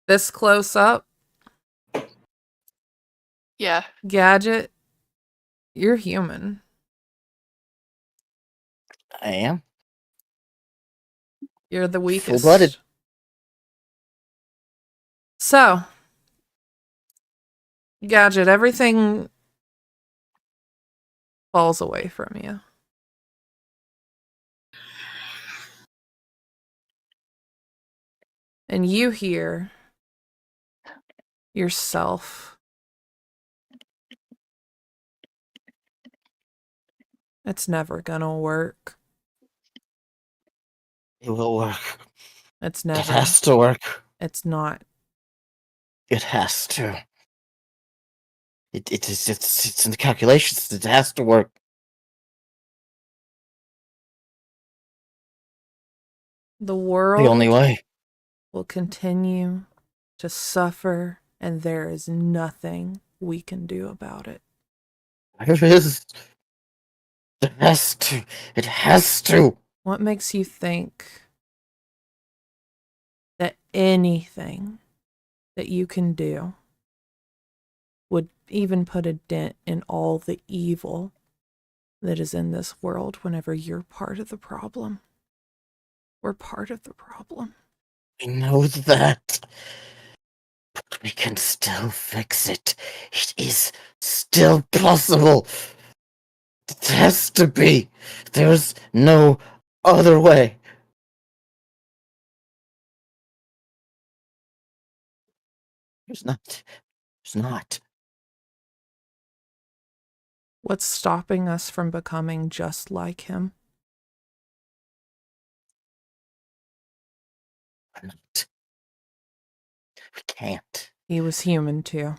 This close up. Yeah. Gadget, you're human. I am. You're the weakest. Full-blooded. So, Gadget, everything falls away from you. And you hear yourself. It's never gonna work. It will work. It's never. It has to work. It's not. It has to. It's in the calculations. It has to work. The world The only way will continue to suffer, and there is nothing we can do about it. There is. It has to. It has to. What makes you think that anything that you can do would even put a dent in all the evil that is in this world whenever you're part of the problem? We're part of the problem. We know that. But we can still fix it. It is still possible. It has to be. There's no other way. There's not. There's not. What's stopping us from becoming just like him? We're not. We can't. He was human too.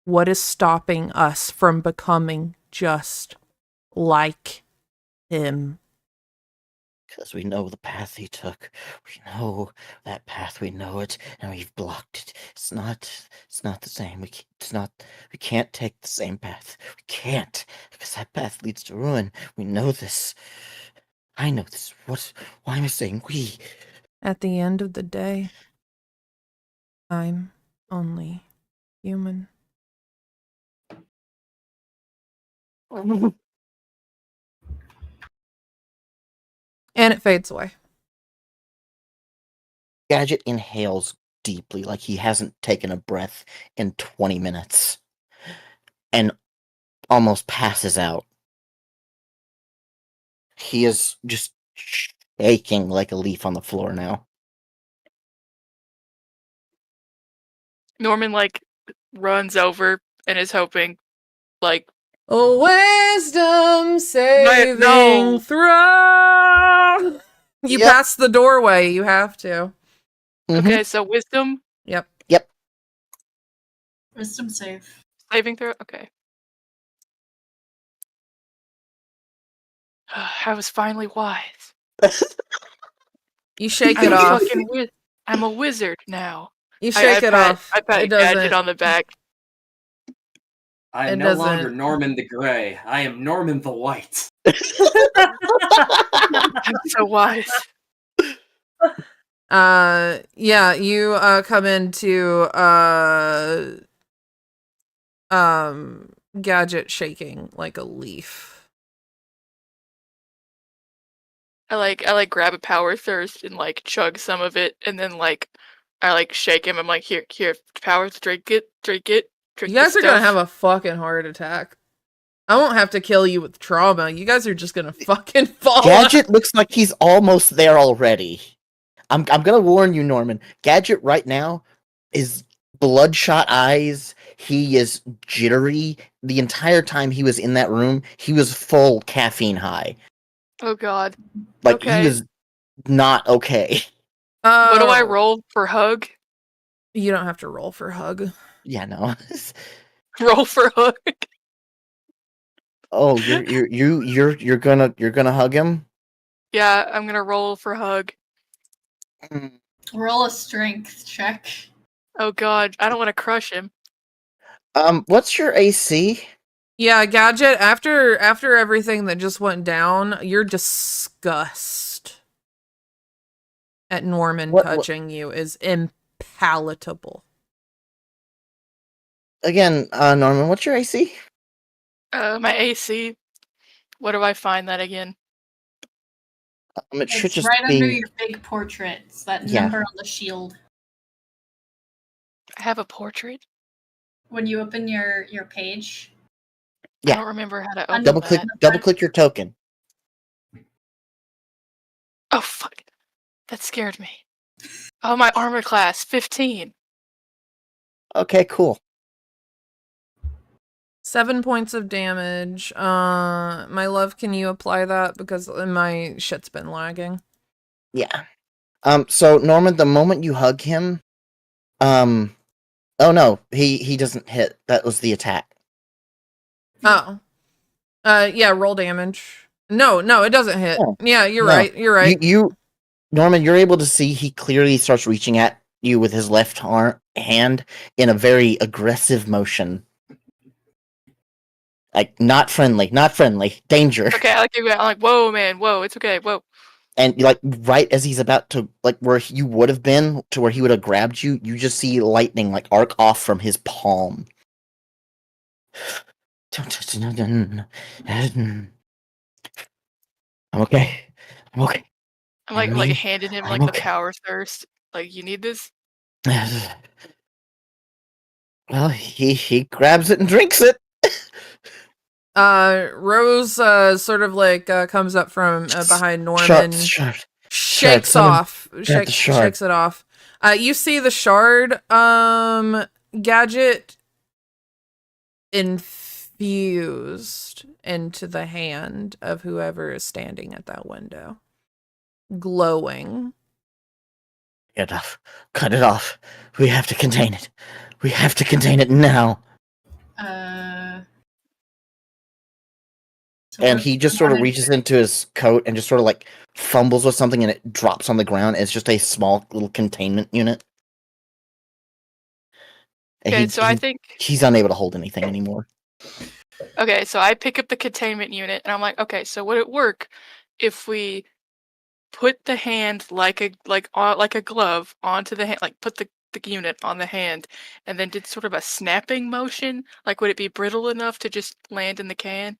What is stopping us from becoming just like him? Because we know the path he took. We know that path. We know it, and we've blocked it. It's not the same. We can't take the same path. We can't, because that path leads to ruin. We know this. I know this. Why am I saying we? At the end of the day, I'm only human. And it fades away. Gadget inhales deeply, like he hasn't taken a breath in 20 minutes, and almost passes out. He is just shaking like a leaf on the floor now. Norman runs over and is hoping a wisdom saving throw. You pass the doorway. You have to. Okay, so wisdom. Yep. Wisdom save. Saving throw. Okay. I was finally wise. You shake it off. I'm a wizard now. You shake it off. I pat Gadget on the back. I am no longer Norman the Grey. I am Norman the White. I'm so wise. Yeah, you come into Gadget shaking like a leaf. I grab a power thirst and chug some of it, and then I shake him. I'm like, here, power, drink it. You guys are gonna have a fucking heart attack. I won't have to kill you with trauma. You guys are just gonna fucking fall. Gadget looks like he's almost there already. I'm gonna warn you, Norman. Gadget right now is bloodshot eyes. He is jittery. The entire time he was in that room, he was full caffeine high. Oh god. Like he Okay. was not okay. What do I roll for hug? You don't have to roll for hug. Yeah, no. Roll for hug. Oh, you're gonna hug him? Yeah, I'm gonna roll for hug. Roll a strength check. Oh god, I don't want to crush him. What's your AC? Yeah, Gadget, after everything that just went down, you're disgust at Norman touching you is impalatable. Again, Norman, what's your AC? My AC. Where do I find that again? It should It's just right be under your big portrait. It's that Yeah. number on the shield. I have a portrait. When you open your page. I don't remember how to open double that. click your token. Oh fuck. That scared me. Oh, my armor class, 15. Okay, cool. 7 points of damage. My love, can you apply that? Because my shit's been lagging. Yeah. So Norman, the moment you hug him, oh no, he doesn't hit. That was the attack. Oh. Yeah, roll damage. No, it doesn't hit. No. Yeah, you're No. right. You're right. Norman, you're able to see he clearly starts reaching at you with his left hand in a very aggressive motion. Like, not friendly, danger. Okay, I'm like, whoa, man, whoa, it's okay, whoa. And like right as he's about to like where you would have been to where he would have grabbed you, you just see lightning like arc off from his palm. I'm okay. I'm okay. I'm like Me? handing him I'm like the okay. power thirst. Like, you need this? Well, he grabs it and drinks it. Rose sort of like comes up from behind Norman, Shard. shakes Let him off, grab the shard. shakes it off. You see the shard Gadget infused into the hand of whoever is standing at that window, glowing. Enough. Cut it off. We have to contain it. We have to contain it now. And he just sort of reaches into his coat and just sort of like fumbles with something and it drops on the ground. It's just a small little containment unit. And Okay, so I think... he's unable to hold anything anymore. Okay, so I pick up the containment unit and I'm like, okay, so would it work if we put the hand like a glove onto the hand, like put the unit on the hand and then did sort of a snapping motion? Like, would it be brittle enough to just land in the can?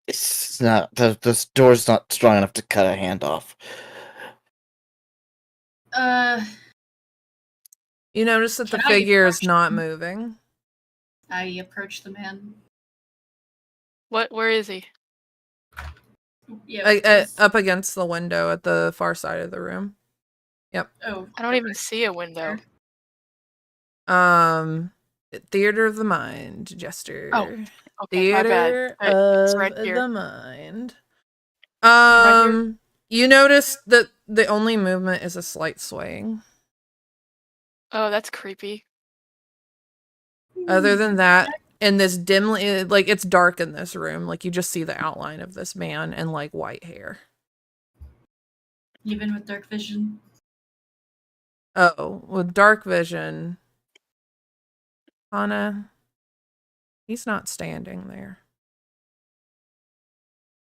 It's not, the door's not strong enough to cut a hand off. You notice that the figure is not moving. I approach the man. Where is he? Yeah, up against the window at the far side of the room. Yep. Oh, I don't even see a window. Theater of the mind, Jester. Oh, okay, Theater my bad. It's of right here. the mind. Right here. You notice that the only movement is a slight swaying. Oh, that's creepy. Other than that, in this dimly, like, it's dark in this room. Like, you just see the outline of this man and like white hair. Even with dark vision. Oh, with dark vision, Hana, he's not standing there.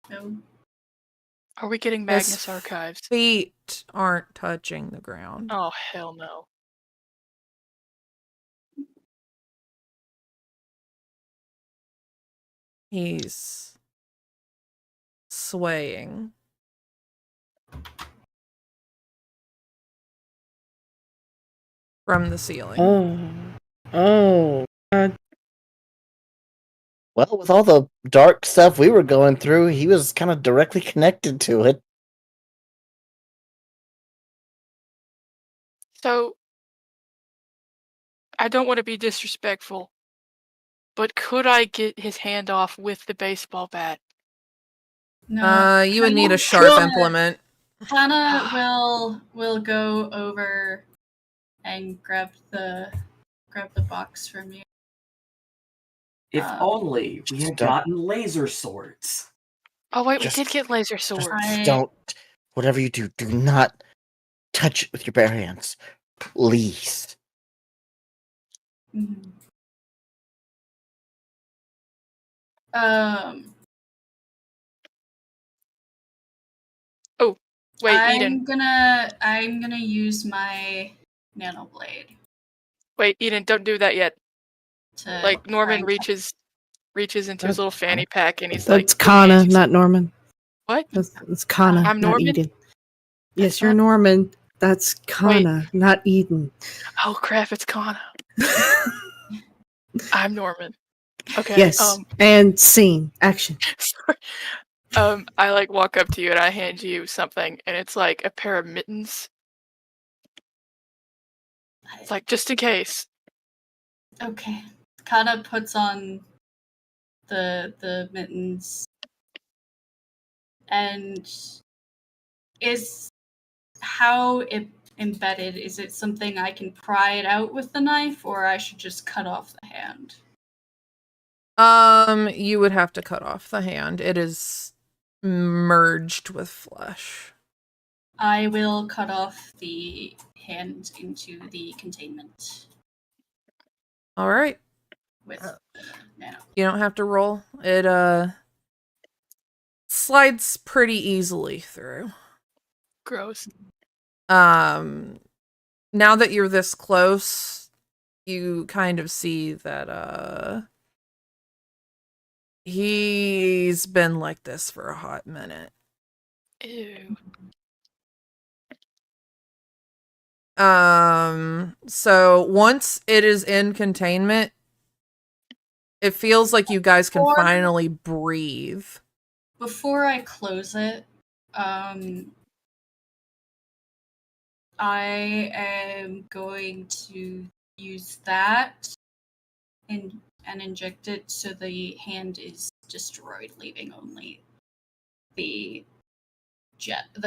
No. Are we getting Magnus Archives? Feet aren't touching the ground. Oh, hell no. He's swaying. From the ceiling. Oh. Well, with all the dark stuff we were going through, he was kind of directly connected to it. So, I don't want to be disrespectful, but could I get his hand off with the baseball bat? No. You would need a sharp implement. Hana will go over and grab the box from you. If only we had don't- gotten laser swords. Oh wait, Just- we did get laser swords. Don't. Whatever you do, do not touch it with your bare hands. Please. Mhm. Um. Oh, wait, I'm Eden. gonna use my nano blade Wait, Eden, don't do that yet. to Like Norman try and reaches into his That's- little fanny pack and he's That's like, Kana, not Norman. What? That's Kana, I'm not Norman? Eden. Yes, That's you're not- Norman. That's Kana, not Eden. Oh crap, it's Kana. I'm Norman. Okay. Yes, and scene, action. Sorry. I like walk up to you and I hand you something and it's like a pair of mittens. It's like just in case. Okay. Kana puts on the mittens and is how embedded, is it something I can pry it out with the knife or I should just cut off the hand? You would have to cut off the hand. It is merged with flesh. I will cut off the hand into the containment All right. with nano. You don't have to roll. It slides pretty easily through. Gross. Now that you're this close, you kind of see that he's been like this for a hot minute. Ew. So once it is in containment, it feels like you guys can finally breathe. Before I close it, I am going to use that and inject it so the hand is destroyed, leaving only the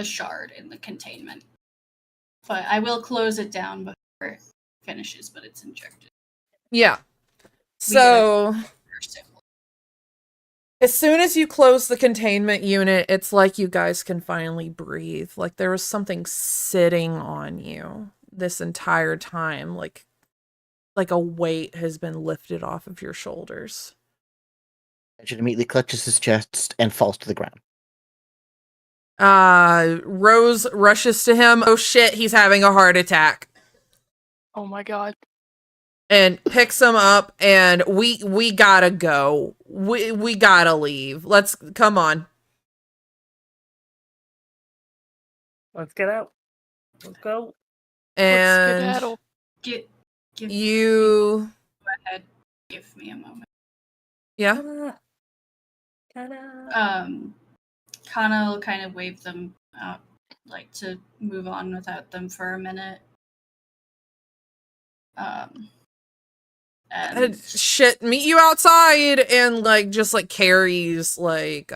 shard in the containment. But I will close it down before it finishes, but it's injected. Yeah. So as soon as you close the containment unit, it's like you guys can finally breathe. Like there was something sitting on you this entire time. Like a weight has been lifted off of your shoulders. Gadget immediately clutches his chest and falls to the ground. Rose rushes to him. Oh shit, he's having a heart attack. Oh my god. And picks him up, and we gotta go. We gotta leave. Let's come on. Let's get out. Let's go. And Give you go ahead. Give me a moment. Yeah. Kana will kind of wave them out, like to move on without them for a minute. And shit, meet you outside, and like just like carries like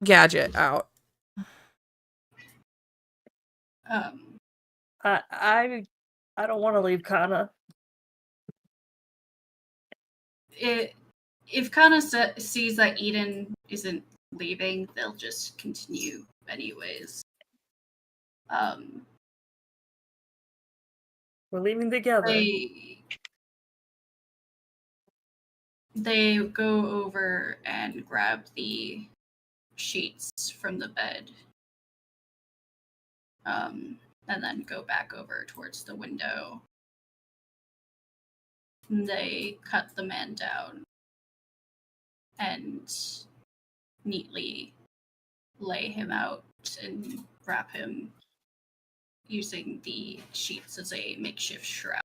Gadget out. I don't want to leave Kana. If Kana sees that Eden isn't leaving, they'll just continue anyways. We're leaving together. They go over and grab the sheets from the bed. And then go back over towards the window. They cut the man down and neatly lay him out and wrap him using the sheets as a makeshift shroud.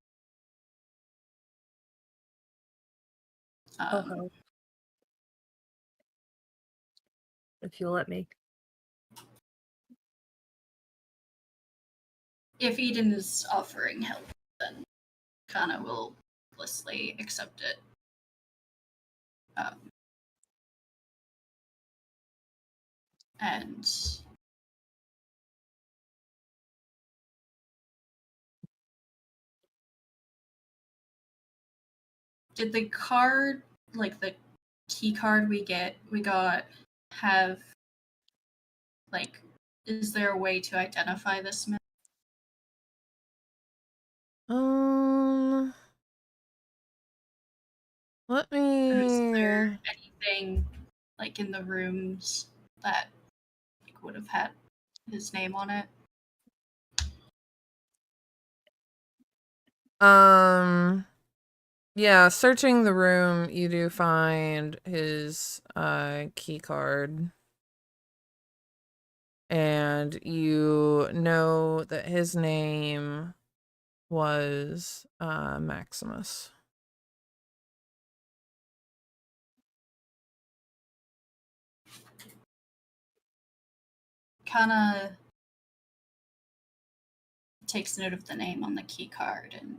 Okay. If you'll let me. If Eden is offering help, then Kana will blissfully accept it. And did the card, like the key card we got, have, like, is there a way to identify this man? Let Or is there me. anything, like, in the rooms that like, would have had his name on it? Yeah, searching the room, you do find his key card. And you know that his name was Maximus. Kana takes note of the name on the key card and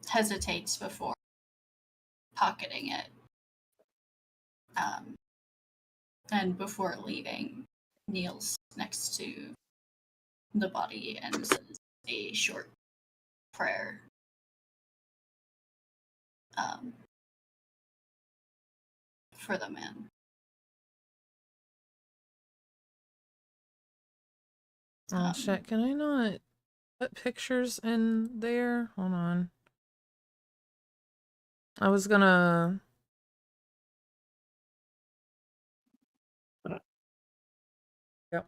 hesitates before pocketing it. And before leaving, kneels next to the body and says a short prayer. For the man. Oh shit, can I not put pictures in there? Hold on. I was gonna... Yep.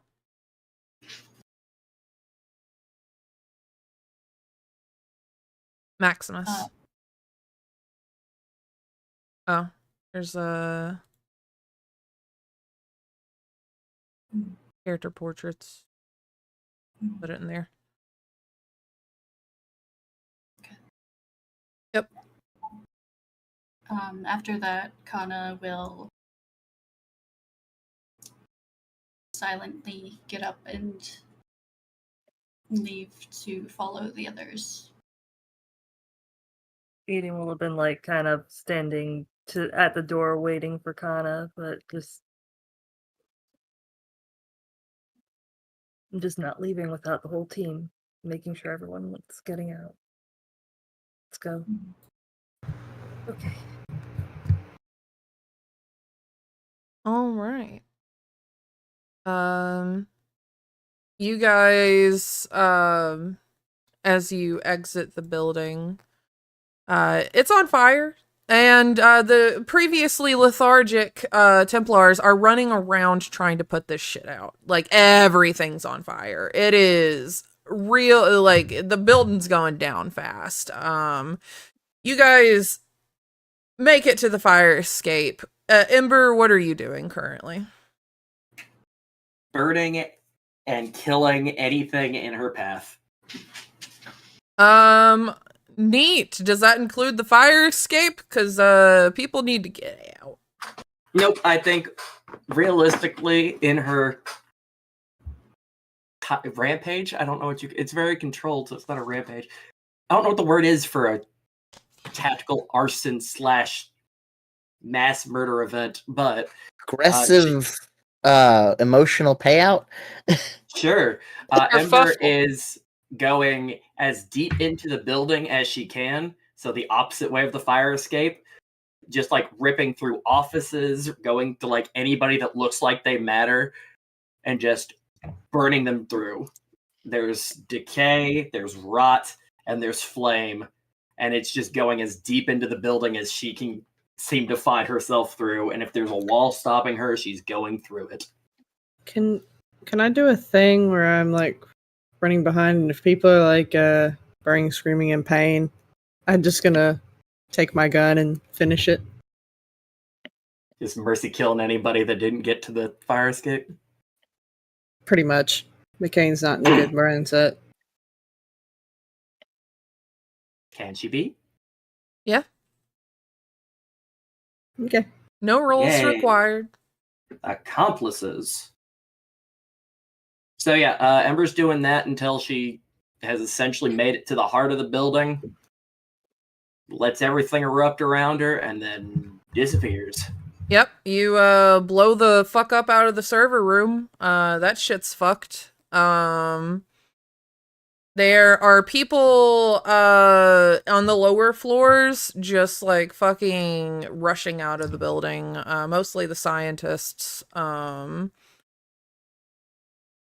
Maximus. Oh, there's a... character portraits. Put it in there. Okay. Yep. After that, Kana will silently get up and leave to follow the others. Eden will have been like kind of standing at the door waiting for Kana, but I'm just not leaving without the whole team, making sure everyone's getting out. Let's go. Okay. All right. You guys, as you exit the building, it's on fire, and the previously lethargic Templars are running around trying to put this shit out. Like, everything's on fire. It is real, like, the building's going down fast. You guys make it to the fire escape. Ember, what are you doing currently? Burning and killing anything in her path. Neat. Does that include the fire escape? Because people need to get out. Nope, I think realistically in her rampage, I don't know what it's very controlled, so it's not a rampage. I don't know what the word is for a tactical arson / mass murder event, but aggressive emotional payout. Sure. Ember is going as deep into the building as she can, so the opposite way of the fire escape, just like ripping through offices, going to like anybody that looks like they matter, and just burning them through. There's decay, there's rot, and there's flame, and it's just going as deep into the building as she can seem to find herself through, and if there's a wall stopping her, she's going through it. Can I do a thing where I'm like running behind, and if people are like burning, screaming in pain, I'm just gonna take my gun and finish it? Just mercy killing anybody that didn't get to the fire escape? Pretty much. McCain's not in a good mindset. Can she be? Yeah. Okay. No rolls Yay. required. Accomplices. So yeah, Ember's doing that until she has essentially made it to the heart of the building, lets everything erupt around her, and then disappears. Yep, you blow the fuck up out of the server room. That shit's fucked. There are people on the lower floors just like fucking rushing out of the building. Mostly the scientists.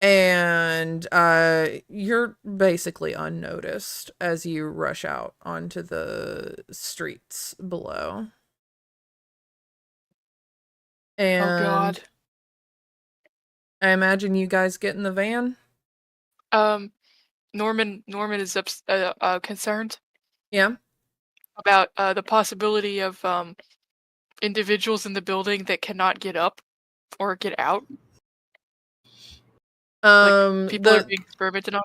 And you're basically unnoticed as you rush out onto the streets below. And Oh god. I imagine you guys get in the van. Norman is concerned Yeah. about the possibility of individuals in the building that cannot get up or get out. Like people are being experimented on.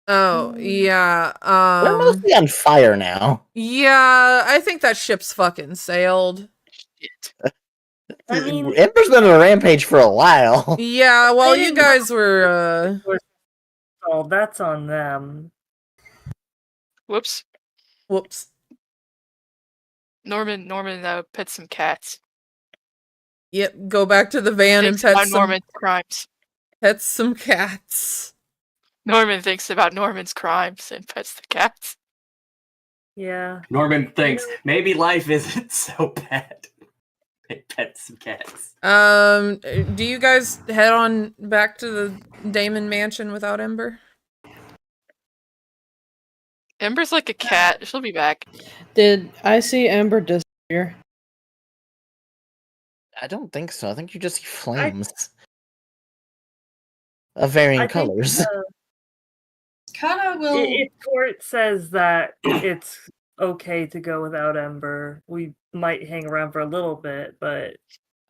Oh, yeah. They're mostly on fire now. Yeah, I think that ship's fucking sailed. Shit. I mean, Ember's been on a rampage for a while. Yeah, well, They you didn't guys were oh, that's on them. Whoops. whoops. Norman pets some cats. Yep, go back to the van and Thinks about pet some Norman's crimes. pet some cats. Norman thinks about Norman's crimes and pets the cats. Yeah. Norman thinks maybe life isn't so bad. It pets some cats. Do you guys head on back to the Damon mansion without Ember? Ember's like a cat. She'll be back. Did I see Ember disappear? I don't think so. I think you just see flames of varying colors. Kana will. If Court says that it's okay to go without Ember, we might hang around for a little bit, but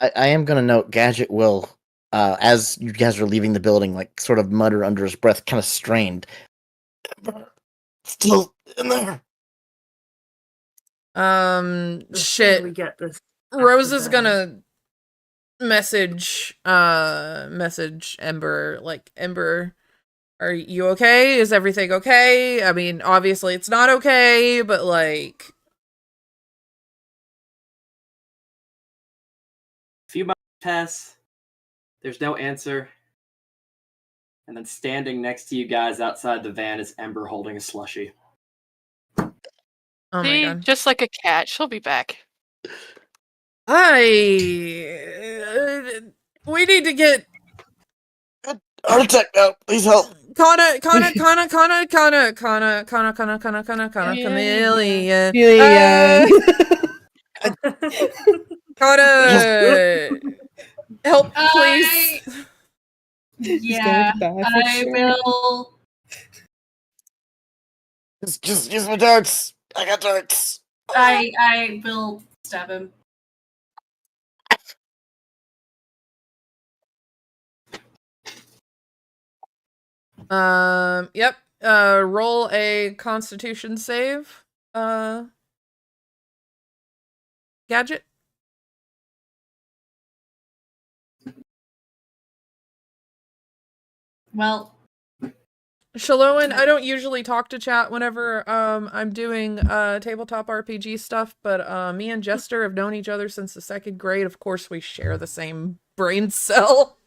I am going to note Gadget will, as you guys are leaving the building, like sort of mutter under his breath, kind of strained. Still in there. Shit. we get this. Rose is gonna message Ember, like, Ember, are you okay? Is everything okay? I mean, obviously it's not okay, but like... A few months pass. There's no answer. And then standing next to you guys outside the van is Ember holding a slushie. Oh my See, god. just like a cat, she'll be back. We need to get... Heart attack now, please help. Chameleon. Chameleon. Help, please. Yeah, I will. Just use my darts. I got darts. I will stab him. Yep. Roll a Constitution save. Gadget. Well, Shaloan, I don't usually talk to chat whenever I'm doing tabletop RPG stuff, but me and Jester have known each other since the 2nd grade. Of course, we share the same brain cell.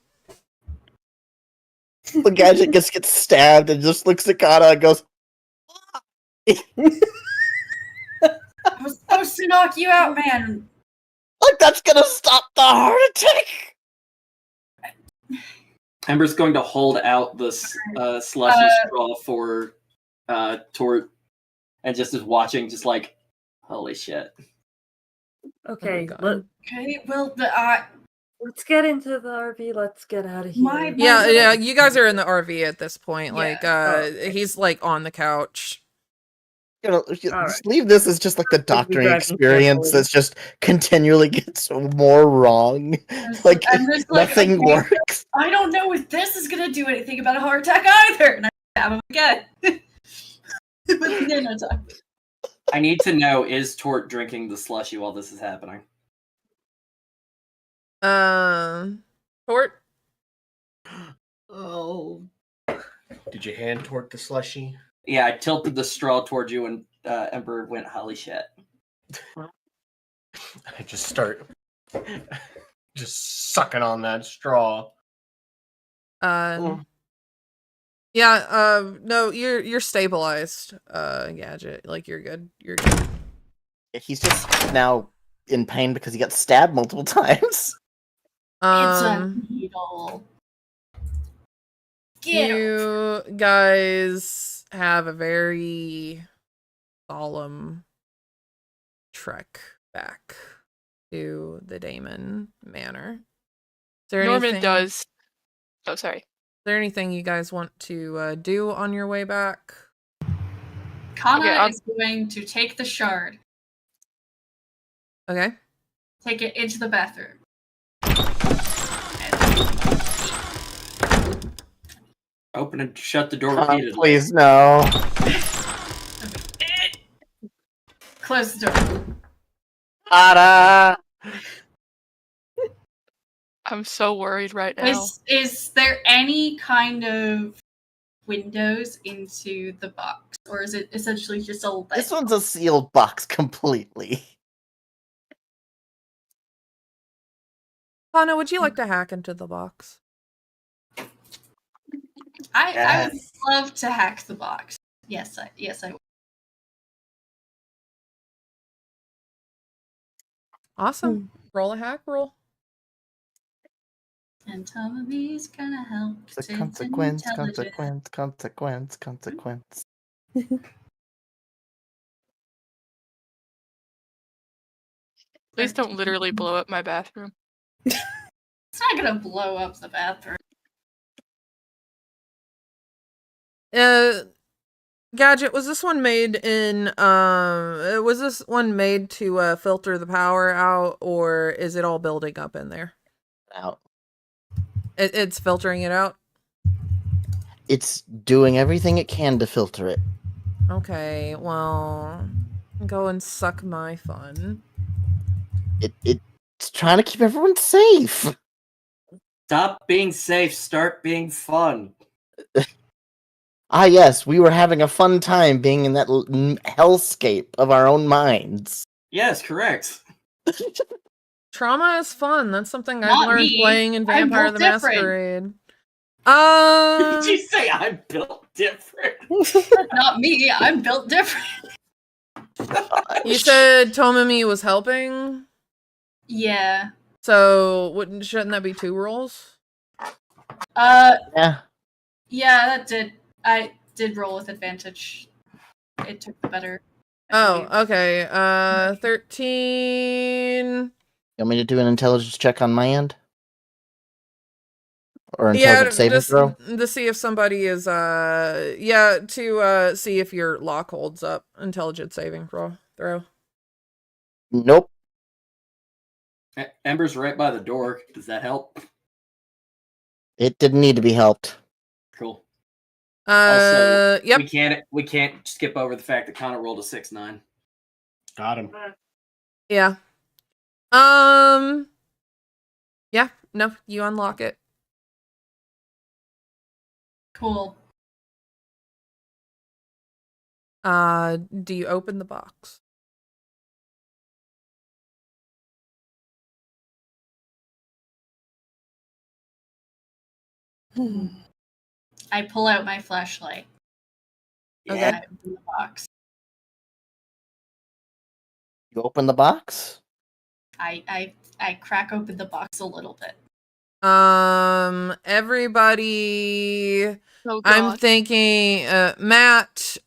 The Gadget just gets stabbed and just looks at Kata and goes, I was supposed to knock you out, man. like that's gonna stop the heart attack. Ember's going to hold out the slushy straw for Tort, and just is watching, just like, holy shit. Okay, Okay, well, let's get into the RV. Let's get out of here. Yeah, you guys are in the RV at this point. Yeah. Like, he's like on the couch. Just leave this as just like the doctoring dragon experience carefully. that's just continually gets more wrong. Like I'm just like, nothing okay, works. I don't know if this is gonna do anything about a heart attack either. And I stab him again. With the nanotuck. I need to know, is Tort drinking the slushy while this is happening? Tort? Oh. Did you hand Tort the slushy? Yeah, I tilted the straw towards you and Ember went, holy shit. I just start just sucking on that straw. Yeah, no, you're stabilized, Gadget. Like, you're good. You're good. He's just now in pain because he got stabbed multiple times. It's a needle. Get You guys have a very solemn trek back to the Damon Manor. Is there Norman anything, does. Oh, sorry. Is there anything you guys want to do on your way back? Kana is going to take the shard. Okay. Take it into the bathroom. Open and shut the door repeatedly. Please, no. Close the door. Ada! I'm so worried right now. Is there any kind of windows into the box? Or is it essentially just a lead? This one's a sealed box completely. Kana, would you like to hack into the box? I would love to hack the box. Yes, I would. Awesome. Roll a hack roll. And Tommy's gonna help. It's a consequence. Please don't literally blow up my bathroom. It's not gonna blow up the bathroom. Gadget, was this one made in was this one made to filter the power out, or is it all building up in there? Out. It's filtering it out? It's doing everything it can to filter it. Okay, well, go and suck my fun. It's trying to keep everyone safe. Stop being safe, start being fun. Ah, yes, we were having a fun time being in that hellscape of our own minds. Yes, correct. Trauma is fun. That's something I've Not learned me. playing in I'm Vampire built the different. Masquerade. Did you say I'm built different? Not me. I'm built different. You said Tomomi was helping? Yeah. So shouldn't that be 2 rolls? Yeah. Yeah, that did. I did roll with advantage. It took the better. Oh, okay. 13. You want me to do an intelligence check on my end? Or Yeah, intelligence saving just throw? to see if somebody is to see if your lock holds up. Intelligence saving throw. Nope. Ember's right by the door. Does that help? It didn't need to be helped. Cool. Also, yep. we can't skip over the fact that Connor rolled a 6-9. Got him. Yeah. Yeah, no, you unlock it. Cool. Do you open the box? I pull out my flashlight. Okay. And I open the box. You open the box? I crack open the box a little bit. Everybody. Oh, I'm God. thinking, Matt,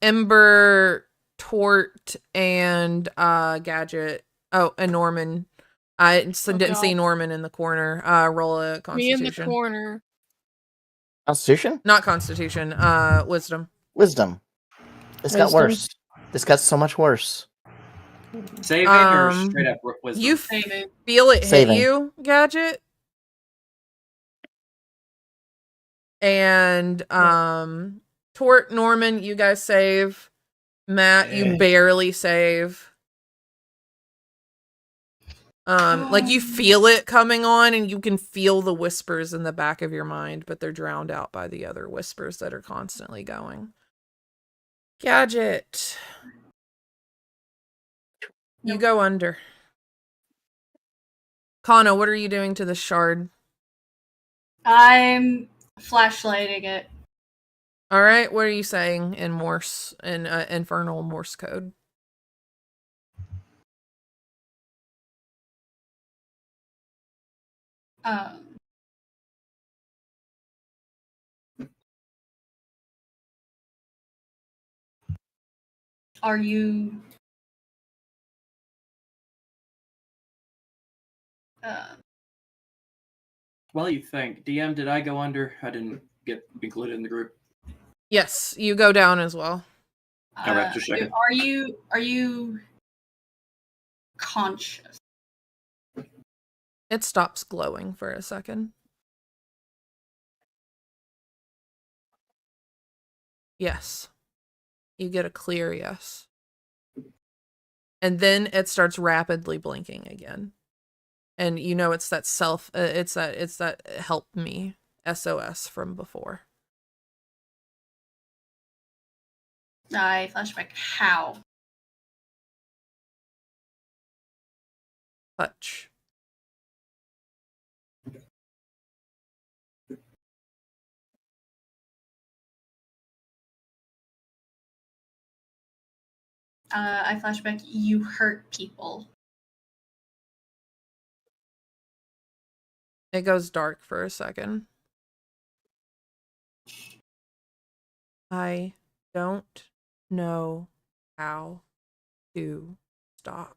Ember, Tort, and Gadget. Oh, and Norman. I didn't see Norman in the corner. Roll a Me Constitution. in the corner. Constitution? Not Constitution. Wisdom. Wisdom. This got Wisdom. worse. This got so much worse. Saving or straight up wisdom? You Saving. feel it hit Saving. you, Gadget? And Tort, Norman, you guys save. Matt, you barely save. Like you feel it coming on and you can feel the whispers in the back of your mind, but they're drowned out by the other whispers that are constantly going. Gadget. You go under. Kana, what are you doing to the shard? I'm flashlighting it. All right, what are you saying in Morse, in infernal Morse code? Are you Well, you think. DM, did I go under? I didn't get included in the group. Yes, you go down as well. Alright, just checking. are you conscious? It stops glowing for a second. Yes. You get a clear yes. And then it starts rapidly blinking again. And you know it's that it's that help me SOS from before. I flashback. How? Touch. I flashback. You hurt people. It goes dark for a second. I don't know how to stop.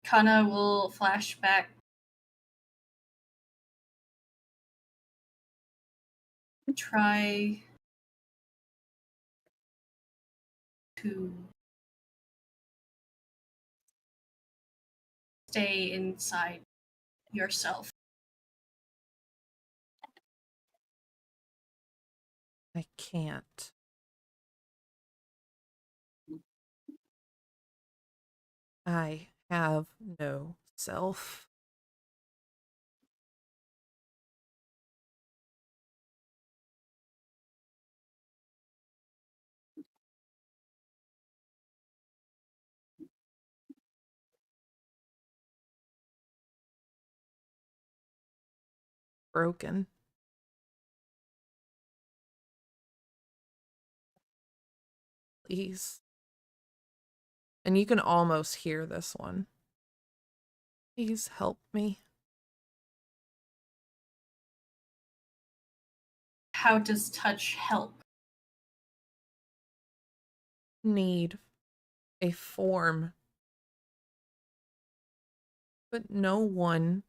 Kana will flashback. Try to stay inside yourself. I can't. I have no self. Broken. Please. And you can almost hear this one. Please help me. How does touch help? Need a form. But no one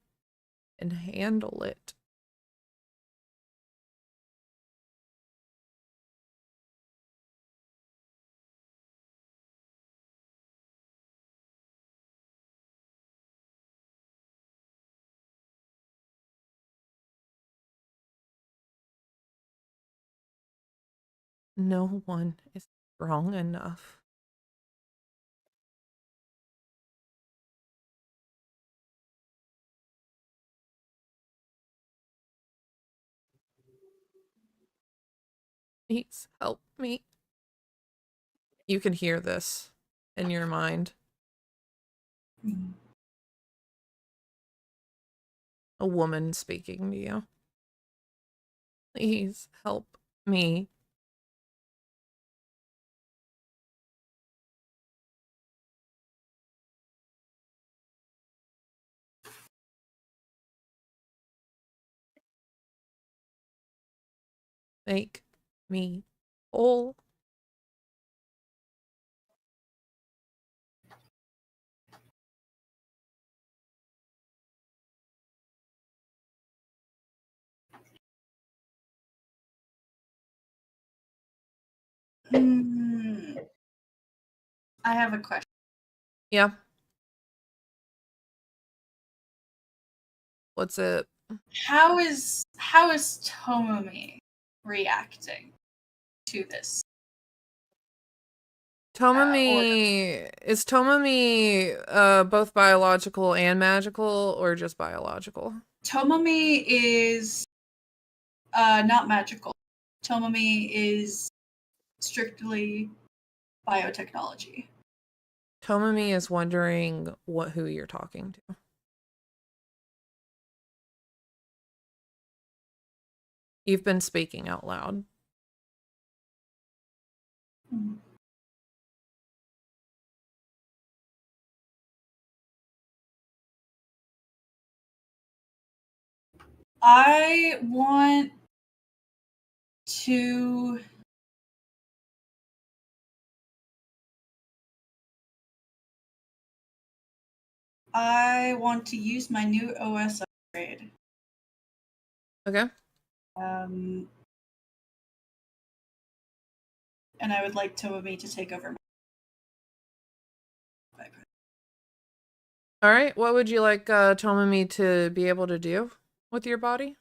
can handle it. No one is strong enough. Please help me. You can hear this in your mind. A woman speaking to you. Please help me. Make me whole. I have a question. Yeah. What's it? How is Tomomi reacting to this? Tomomi is Tomomi both biological and magical, or just biological? Tomomi is not magical. Tomomi is strictly biotechnology. Tomomi is wondering who you're talking to. You've been speaking out loud. I want to use my new OS upgrade. Okay. And I would like Tomomi to take over. All right. What would you like Tomomi to be able to do with your body?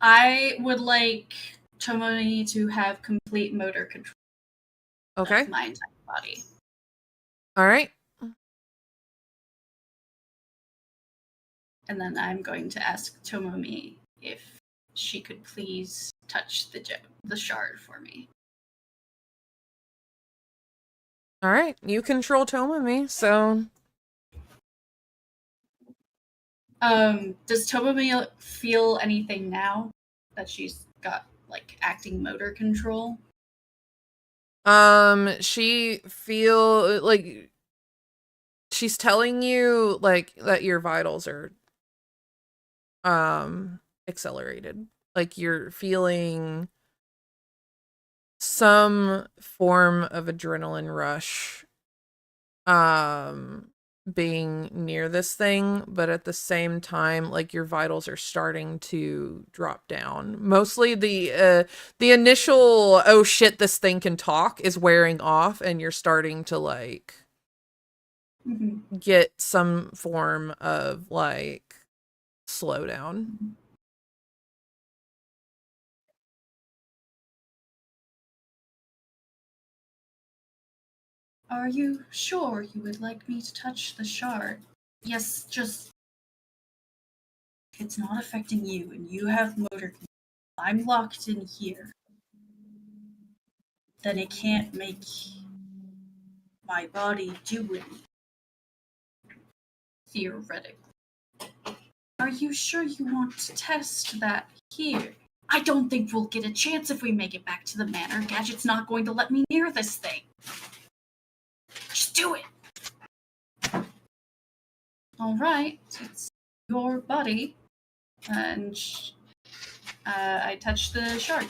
I would like Tomomi to have complete motor control of my entire body. All right. And then I'm going to ask Tomomi if she could please touch the shard for me. All right. You control Tomomi, so. Does Tomomi feel anything now that she's got like acting motor control? She feel like she's telling you like that your vitals are accelerated. Like you're feeling some form of adrenaline rush being near this thing, but at the same time like your vitals are starting to drop down. Mostly the initial oh shit this thing can talk is wearing off, and you're starting to like get some form of like slowdown. Are you sure you would like me to touch the shard? Yes, just... It's not affecting you, and you have motor control. I'm locked in here. Then it can't make my body do anything. Theoretically. Are you sure you want to test that here? I don't think we'll get a chance if we make it back to the manor. Gadget's not going to let me near this thing. Just do it! Alright, it's your body. And I touch the shard.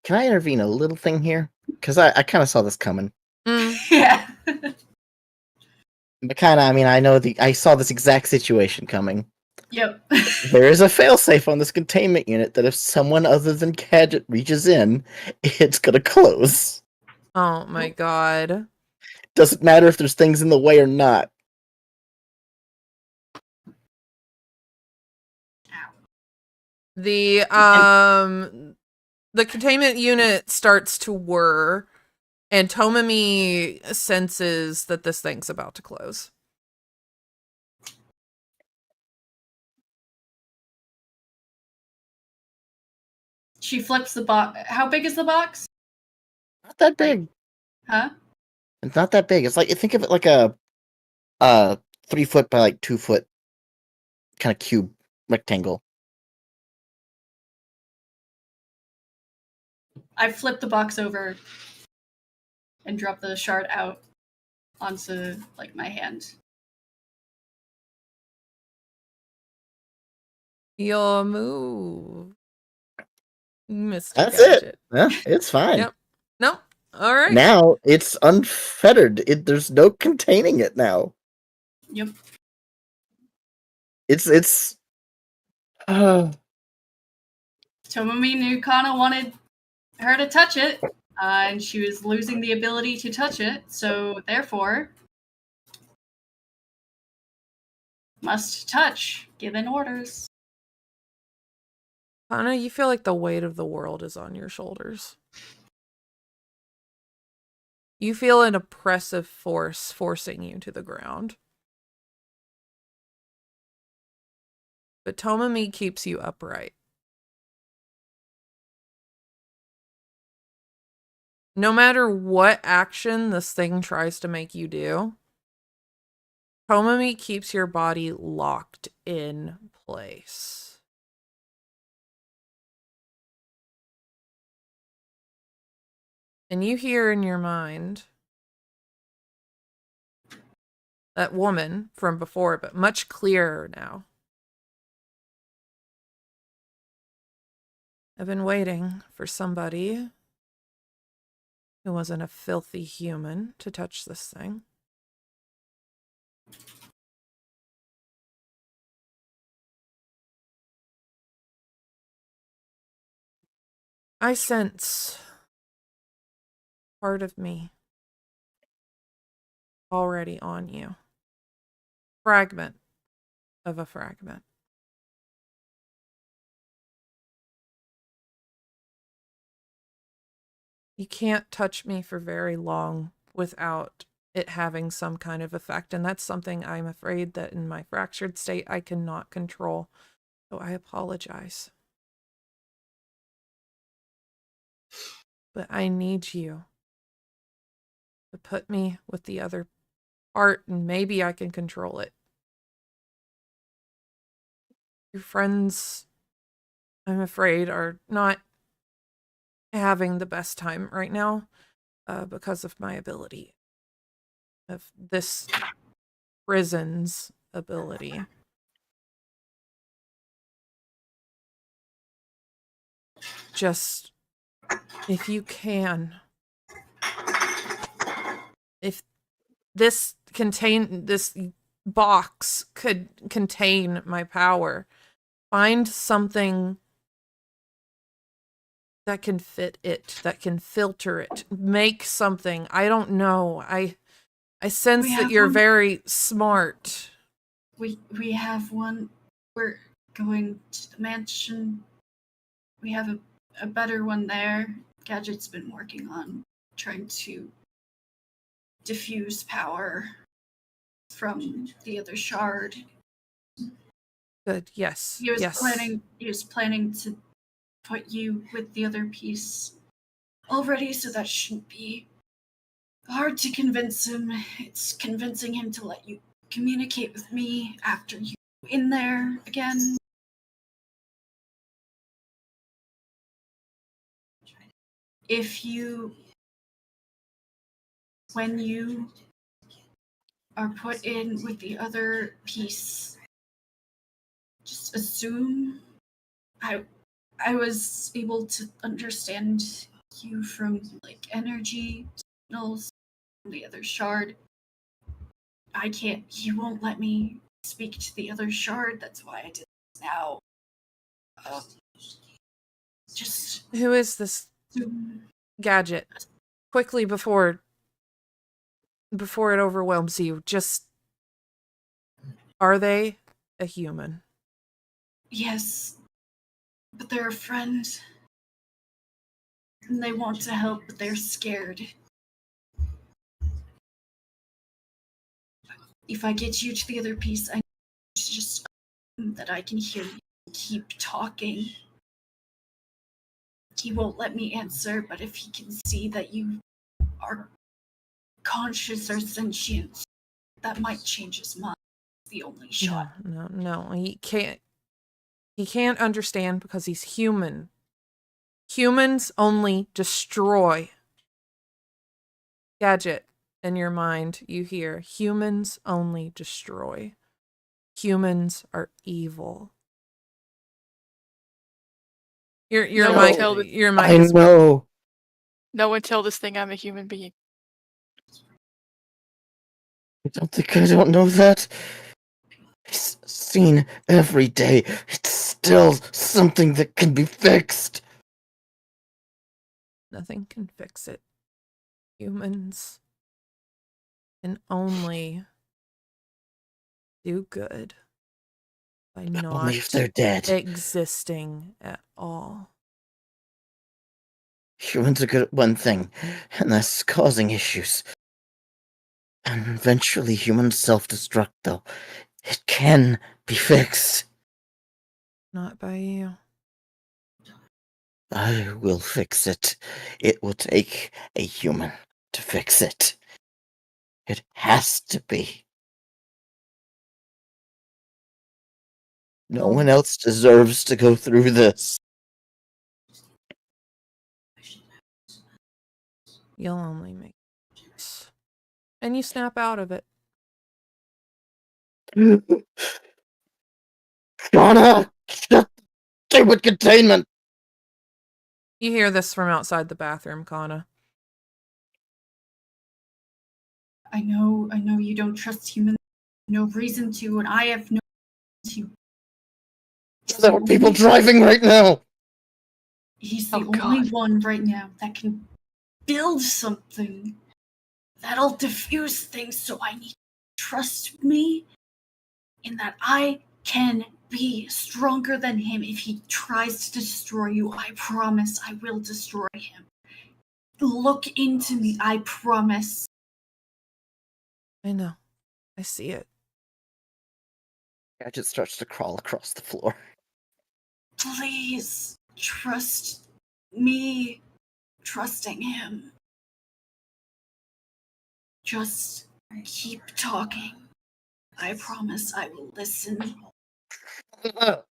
Can I intervene a little thing here? Because I kind of saw this coming. Yeah. But kind of, I mean, I saw this exact situation coming. Yep. There is a failsafe on this containment unit that if someone other than Gadget reaches in, it's gonna close. Oh my god. Doesn't matter if there's things in the way or not. The containment unit starts to whir, and Tomomi senses that this thing's about to close. She flips the box. How big is the box? Not that big. Huh? It's not that big. It's like, think of it like a 3 foot by like 2 foot kind of cube rectangle. I flip the box over and drop the shard out onto like my hand. Your move, Mr. That's Gadget. it. Yeah, it's fine. Yep. Nope. All right. Now it's unfettered. There's no containing it now. Yep. It's Tomomi knew Kana wanted her to touch it, and she was losing the ability to touch it, so therefore must touch, given orders. Kana, you feel like the weight of the world is on your shoulders. You feel an oppressive force forcing you to the ground. But Tomomi keeps you upright. No matter what action this thing tries to make you do, Tomomi keeps your body locked in place. And you hear in your mind that woman from before, but much clearer now. I've been waiting for somebody who wasn't a filthy human to touch this thing. I sense part of me already on you. Fragment of a fragment. You can't touch me for very long without it having some kind of effect, and that's something I'm afraid that in my fractured state I cannot control. So I apologize. But I need you to put me with the other part, and maybe I can control it. Your friends, I'm afraid, are not having the best time right now because of my ability. Of this prison's ability. Just, if you can, if this box could contain my power, find something that can fit it, that can filter it, make something. I don't know. I sense that you're very smart. We have one. We're going to the mansion. We have a better one there. Gadget's been working on trying to diffuse power from the other shard. Good. Yes. He was yes. planning to put you with the other piece already, so that shouldn't be hard to convince him. It's convincing him to let you communicate with me after you in there again. When you are put in with the other piece, just assume I was able to understand you from like energy signals from the other shard. He won't let me speak to the other shard, that's why I did this now. Just Who is this Gadget? Quickly before it overwhelms you, just, are they a human? Yes, but they're a friend. And they want to help, but they're scared. If I get you to the other piece, I need to just that I can hear you keep talking. He won't let me answer, but if he can see that you are conscious or sentient, that might change his mind. It's the only shot. No. He can't understand because he's human. Humans only destroy. Gadget, in your mind, you hear, humans only destroy. Humans are evil. Your No, mic, until the- your mic I is know. No one tell this thing I'm a human being. I don't know that. It's seen every day. It's still something that can be fixed. Nothing can fix it. Humans can only do good by not Only if they're dead. existing at all. Humans are good at one thing, and that's causing issues. And eventually humans self-destruct, though. It can be fixed. Not by you. I will fix it. It will take a human to fix it. It has to be. No one else deserves to go through this. You'll only make it. And you snap out of it. Shauna! Stay with containment! You hear this from outside the bathroom, Kana. I know you don't trust humans. No reason to, and I have no reason to. There are people driving right now! He's the only one right now that can build something that'll diffuse things, so I need to trust me in that I can be stronger than him. If he tries to destroy you, I promise I will destroy him. Look into me, I promise. I know. I see it. Gadget starts to crawl across the floor. Please trust me trusting him. Just keep talking. I promise I will listen. Put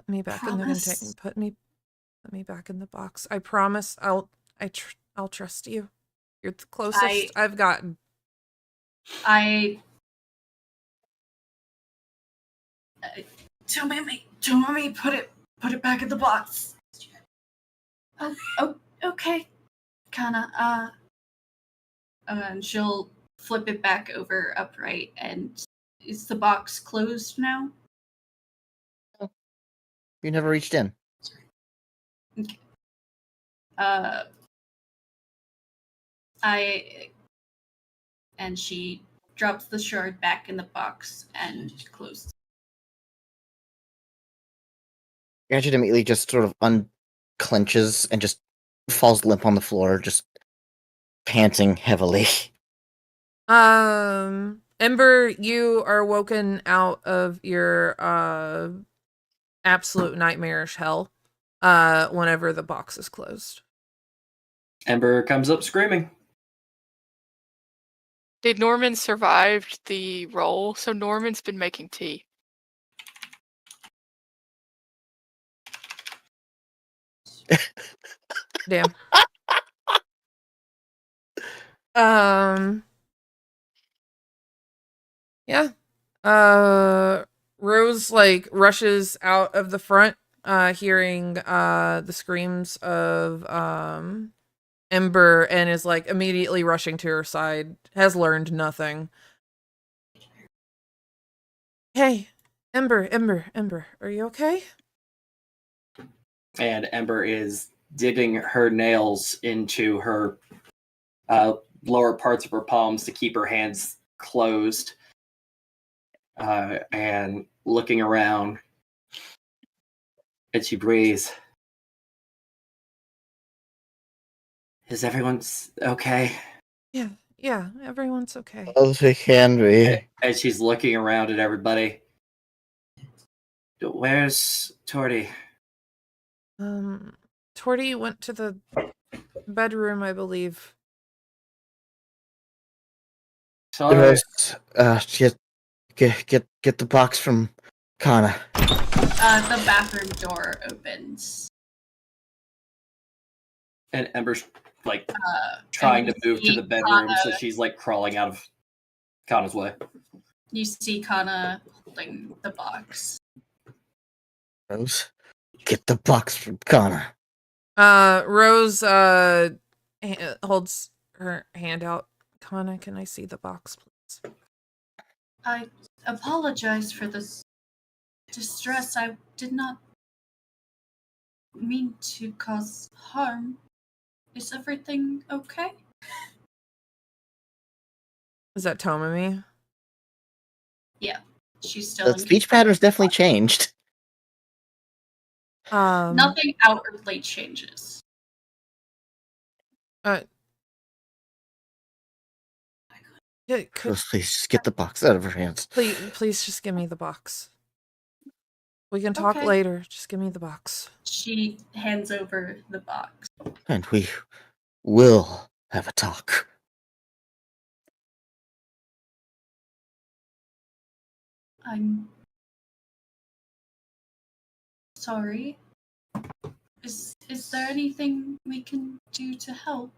me back in the Promise? container. Put me back in the box. I promise I'll trust you. You're the closest I've gotten. Tell me, put it back in the box. Oh, okay. Kinda, and she'll flip it back over upright. And is the box closed now? You never reached in. Okay. And she drops the shard back in the box and closes. Gadget immediately just sort of unclenches and just falls limp on the floor, just panting heavily. Ember, you are woken out of your absolute nightmarish hell whenever the box is closed. Ember comes up screaming. Did Norman survive the roll? So Norman's been making tea. Damn. Yeah. Rose like rushes out of the front, hearing the screams of Ember, and is like immediately rushing to her side. Has learned nothing. Hey, Ember, are you okay? And Ember is digging her nails into her lower parts of her palms to keep her hands closed, and looking around. And she breathes. Is everyone okay? Yeah, everyone's okay. As they can be. And she's looking around at everybody. Where's Torty? Torty went to the bedroom, I believe. Sorry. Rose, get the box from Kana. The bathroom door opens. And Ember's like trying to move to the bedroom, so she's like crawling out of Kana's way. You see Kana holding the box. Rose, get the box from Kana. Rose holds her hand out. Kana, can I see the box, please? I apologize for this distress. I did not mean to cause harm. Is everything okay? Is that Tomomi? Yeah, she's still The speech pattern's definitely changed. Nothing outwardly changes. Rose, please just get the box out of her hands. Please just give me the box. We can talk Okay. later. Just give me the box. She hands over the box. And we will have a talk. I'm sorry. Is there anything we can do to help?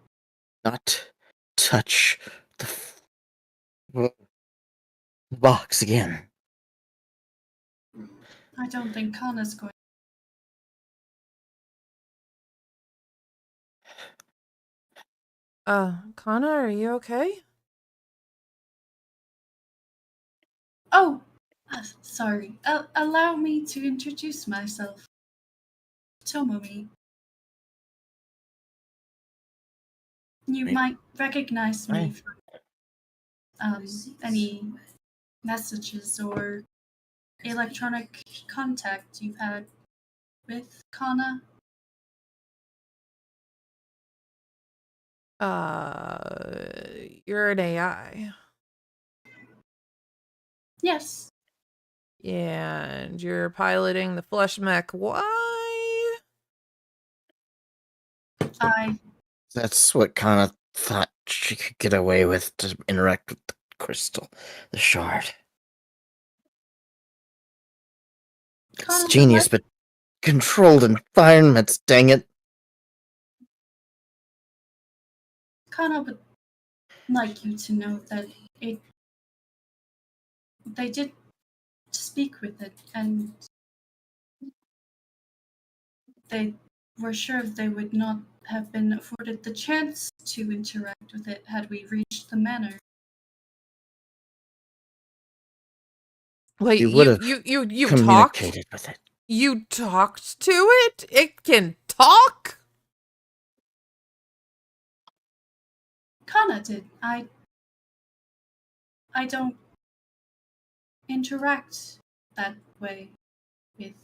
Not touch the box again. I don't think Kana's going. Kana, are you okay? Oh, sorry. Allow me to introduce myself. Tomomi. You might recognize me from any messages or electronic contact you've had with Kana. You're an AI. Yes. And you're piloting the flesh mech. Why? That's what Kana thought she could get away with to interact with the crystal, the shard. It's genius, but controlled environments, dang it. Kana would like you to know that they did speak with it, and they were sure they would not have been afforded the chance to interact with it had we reached the manor. Wait, You would have you communicated with it. You talked to it? It can talk? Kana did. I don't interact that way with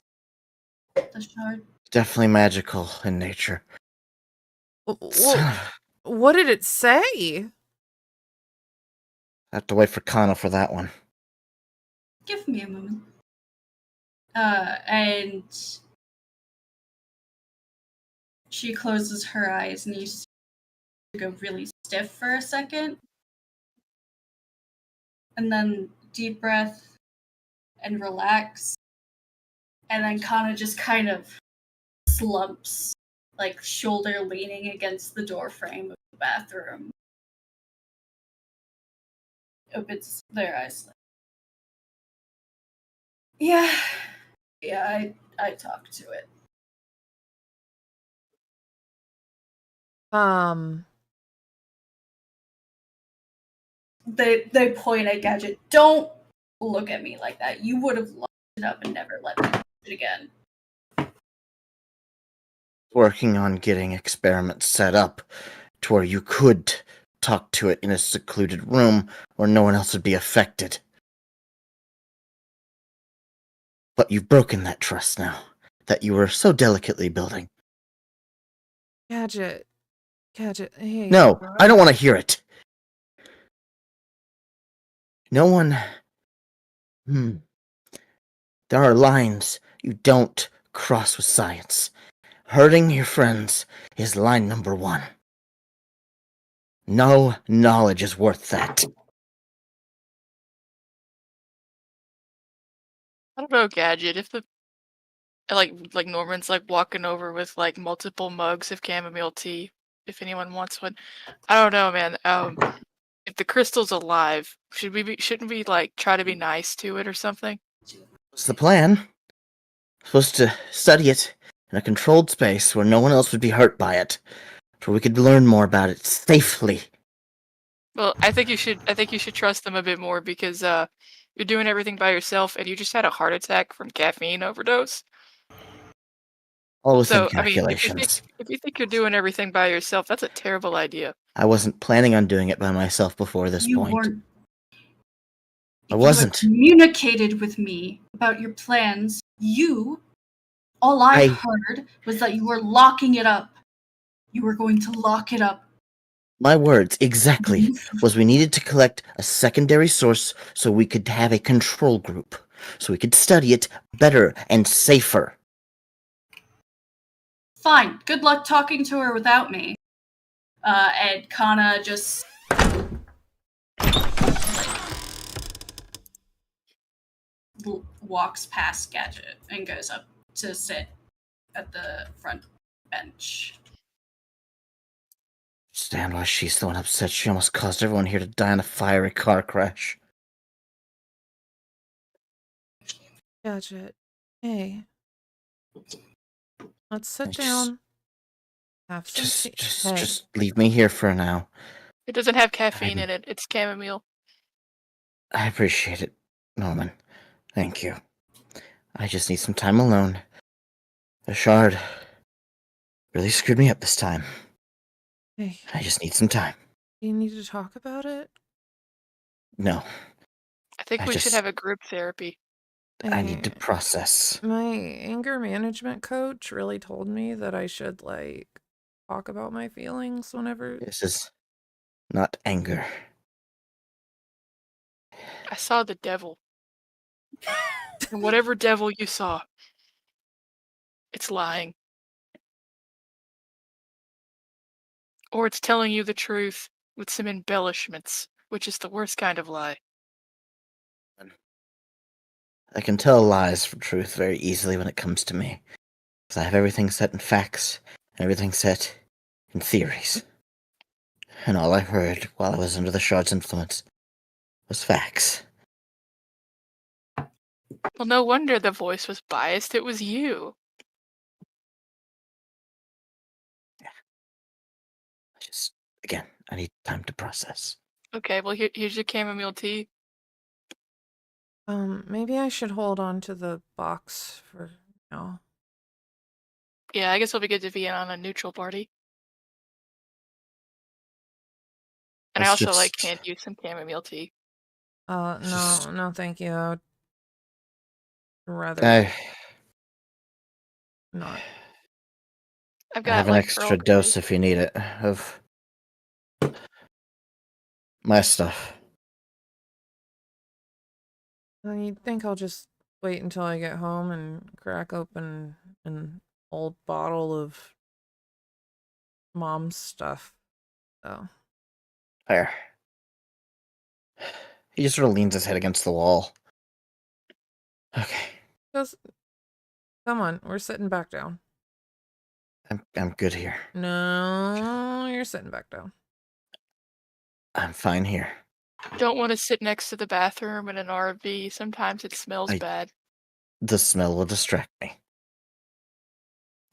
the shard. Definitely magical in nature. What did it say? I have to wait for Kana for that one. Give me a moment. And she closes her eyes and you see her go really stiff for a second. And then deep breath and relax. And then Kana just kind of slumps, like shoulder leaning against the door frame of the bathroom. Opens their eyes. Yeah, I talked to it. They point at Gadget. Don't look at me like that. You would have locked it up and never let me do it again. Working on getting experiments set up to where you could talk to it in a secluded room where no one else would be affected. But you've broken that trust now that you were so delicately building. Gadget. Hey. No, I don't want to hear it. No one... There are lines You don't cross with science. Hurting your friends is line number 1. No knowledge is worth that. I don't know, Gadget. If the like Norman's like walking over with like multiple mugs of chamomile tea, if anyone wants one. I don't know, man. If the crystal's alive, shouldn't we like try to be nice to it or something? What's the plan? Supposed to study it in a controlled space where no one else would be hurt by it, where we could learn more about it safely. Well, I think you should trust them a bit more because you're doing everything by yourself and you just had a heart attack from caffeine overdose. All within So, I mean, calculations. if you think you're doing everything by yourself, that's a terrible idea. I wasn't planning on doing it by myself before this You point. weren't. I If wasn't. You had communicated with me about your plans. All I heard was that you were locking it up. You were going to lock it up. My words, exactly, was we needed to collect a secondary source so we could have a control group, so we could study it better and safer. Fine. Good luck talking to her without me. And Kana just walks past Gadget and goes up to sit at the front bench. Understand why she's the one upset. She almost caused everyone here to die in a fiery car crash. Gadget. Hey. Let's sit down. Have some tea. Hey. Just leave me here for now. It doesn't have caffeine in it. It's chamomile. I appreciate it, Norman. Thank you. I just need some time alone. The shard really screwed me up this time. Hey. I just need some time. Do you need to talk about it? No. I think we should have a group therapy. I need to process. My anger management coach really told me that I should, like, talk about my feelings whenever... This is not anger. I saw the devil. And whatever devil you saw, it's lying. Or it's telling you the truth with some embellishments, which is the worst kind of lie. I can tell lies from truth very easily when it comes to me. Because I have everything set in facts, and everything set in theories. And all I heard while I was under the shard's influence was facts. Well, no wonder the voice was biased. It was you. Again, I need time to process. Okay, well, here's your chamomile tea. Maybe I should hold on to the box for now. Yeah, I guess it'll be good to be on a neutral party. And I also like hand you some chamomile tea. No, thank you. I would rather not. I've I got have an like extra dose if you need it of my stuff. You'd think I'll just wait until I get home and crack open an old bottle of mom's stuff. So. There. He just sort of leans his head against the wall. Okay. Come on, we're sitting back down. I'm good here. No, you're sitting back down. I'm fine here. Don't want to sit next to the bathroom in an RV. Sometimes it smells bad. The smell will distract me.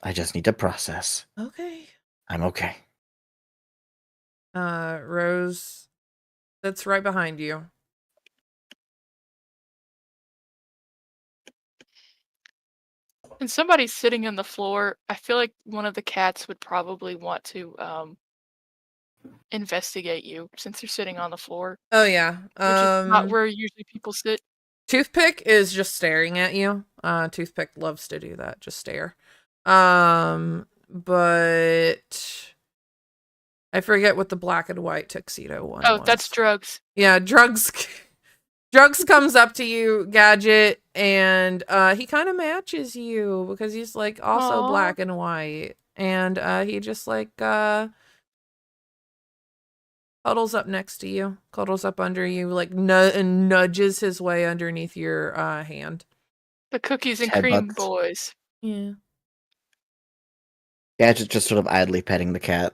I just need to process. Okay. I'm okay. Rose, that's right behind you. When somebody's sitting on the floor, I feel like one of the cats would probably want to investigate you since you're sitting on the floor. Oh yeah. Which is not where usually people sit. Toothpick is just staring at you. Toothpick loves to do that, just stare. But I forget what the black and white tuxedo one was. Oh, that's Drugs. Yeah, Drugs Drux comes up to you, Gadget, and he kind of matches you because he's like also Aw. black and white, and he just like cuddles up next to you, cuddles up under you, like and nudges his way underneath your hand. The cookies and Headbutts. cream boys. Yeah. Gadget's just sort of idly petting the cat,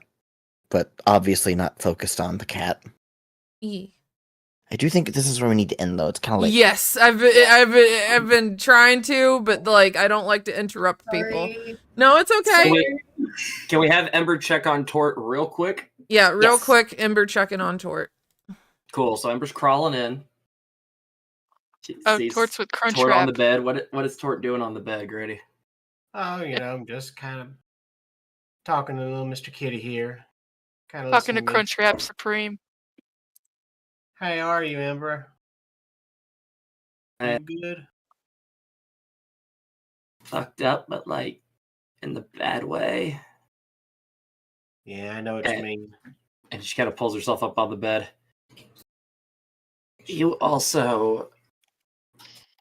but obviously not focused on the cat. I do think this is where we need to end, though. It's kind of like Yes, I've been trying to, but like I don't like to interrupt people. Sorry. No, it's okay. Can we have Ember check on Tort real quick? Yeah, real Yes. quick, Ember checking on Tort. Cool. So Ember's crawling in. She Oh, sees Torts with crunch Tort on the wrap. bed. What is Tort doing on the bed, Grady? Oh, I'm just kind of talking to little Mr. Kitty here. Kind of Talking to Crunch Wrap Supreme. Hey, how are you, Ember? You good? Fucked up, but like in the bad way. Yeah, I know what you mean. And she kind of pulls herself up on the bed. You also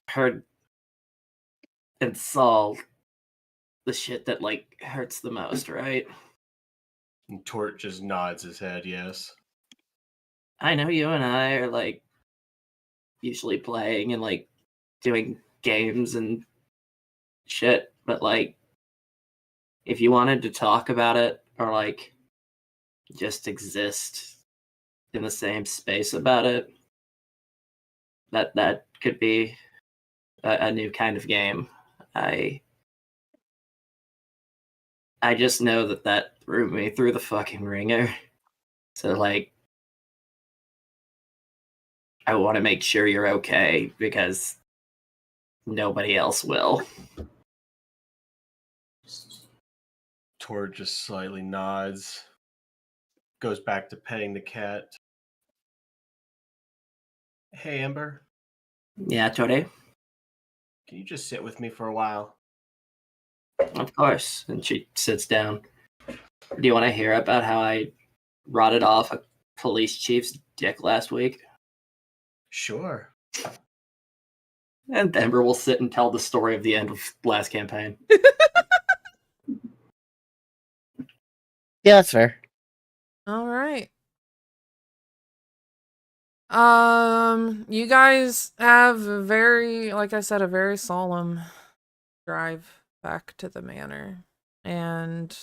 heard and saw the shit that like hurts the most, right? And Tort just nods his head, yes. I know you and I are like usually playing and like doing games and shit, but like if you wanted to talk about it or like just exist in the same space about it, that could be a new kind of game. I just know that threw me through the fucking ringer. So like I want to make sure you're okay because nobody else will. Tort just slightly nods, goes back to petting the cat. Hey, Ember, Yeah, Tore? can you just sit with me for a while? Of course. And she sits down. Do you want to hear about how I rotted off a police chief's dick last week? Sure. And Ember will sit and tell the story of the end of last campaign. Yeah, that's fair. All right. You guys have a very, like I said, a very solemn drive back to the manor. And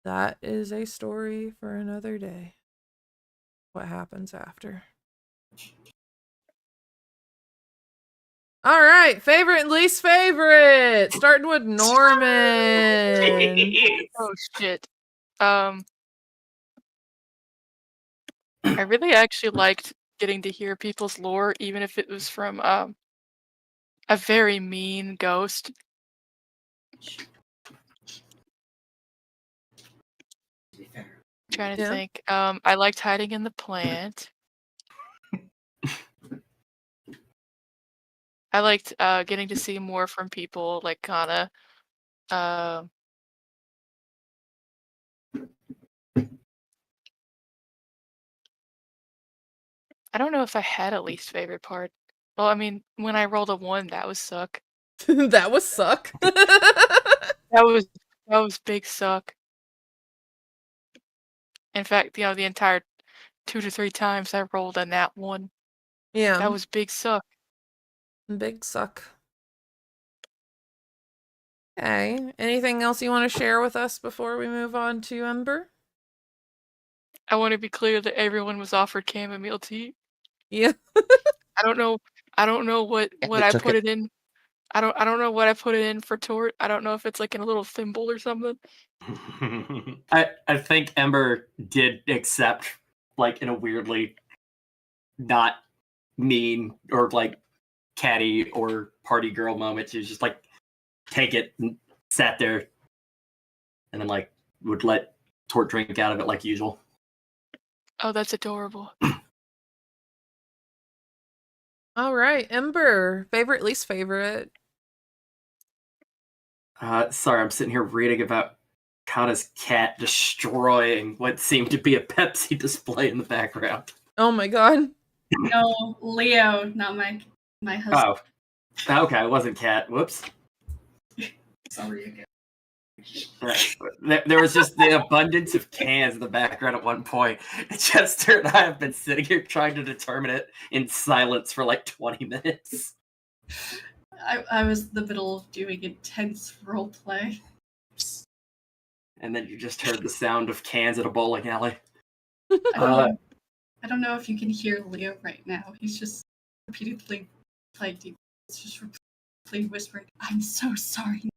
that is a story for another day. What happens after? All right, favorite and least favorite. Starting with Norman. Oh shit. I really actually liked getting to hear people's lore, even if it was from a very mean ghost. Trying to think. I liked hiding in the plant. I liked getting to see more from people, like kinda I don't know if I had a least favorite part. Well, I mean, when I rolled a 1, that was suck. That was suck. That was big suck. In fact, the entire 2 to 3 times I rolled a nat 1. Yeah. That was big suck. Big suck. Okay. Anything else you want to share with us before we move on to Ember? I want to be clear that everyone was offered chamomile tea. Yeah. I don't know what they I took put it. it in. I don't know what I put it in for Tort. I don't know if it's like in a little thimble or something. I think Ember did accept, like, in a weirdly not mean or like catty or party girl moment. She was just like, take it, and sat there, and then like would let Tort drink out of it like usual. Oh, that's adorable. All right, Ember. Favorite, least favorite. Sorry, I'm sitting here reading about Kata's cat destroying what seemed to be a Pepsi display in the background. Oh my god. No, Leo, not my husband. Oh, okay. It wasn't Cat. Whoops. Sorry again. There was just the abundance of cans in the background at one point. Chester and I have been sitting here trying to determine it in silence for like 20 minutes. I was in the middle of doing intense roleplay. And then you just heard the sound of cans at a bowling alley. I don't know if you can hear Leo right now. He's just repeatedly playing deep. It's just repeatedly whispering, "I'm so sorry."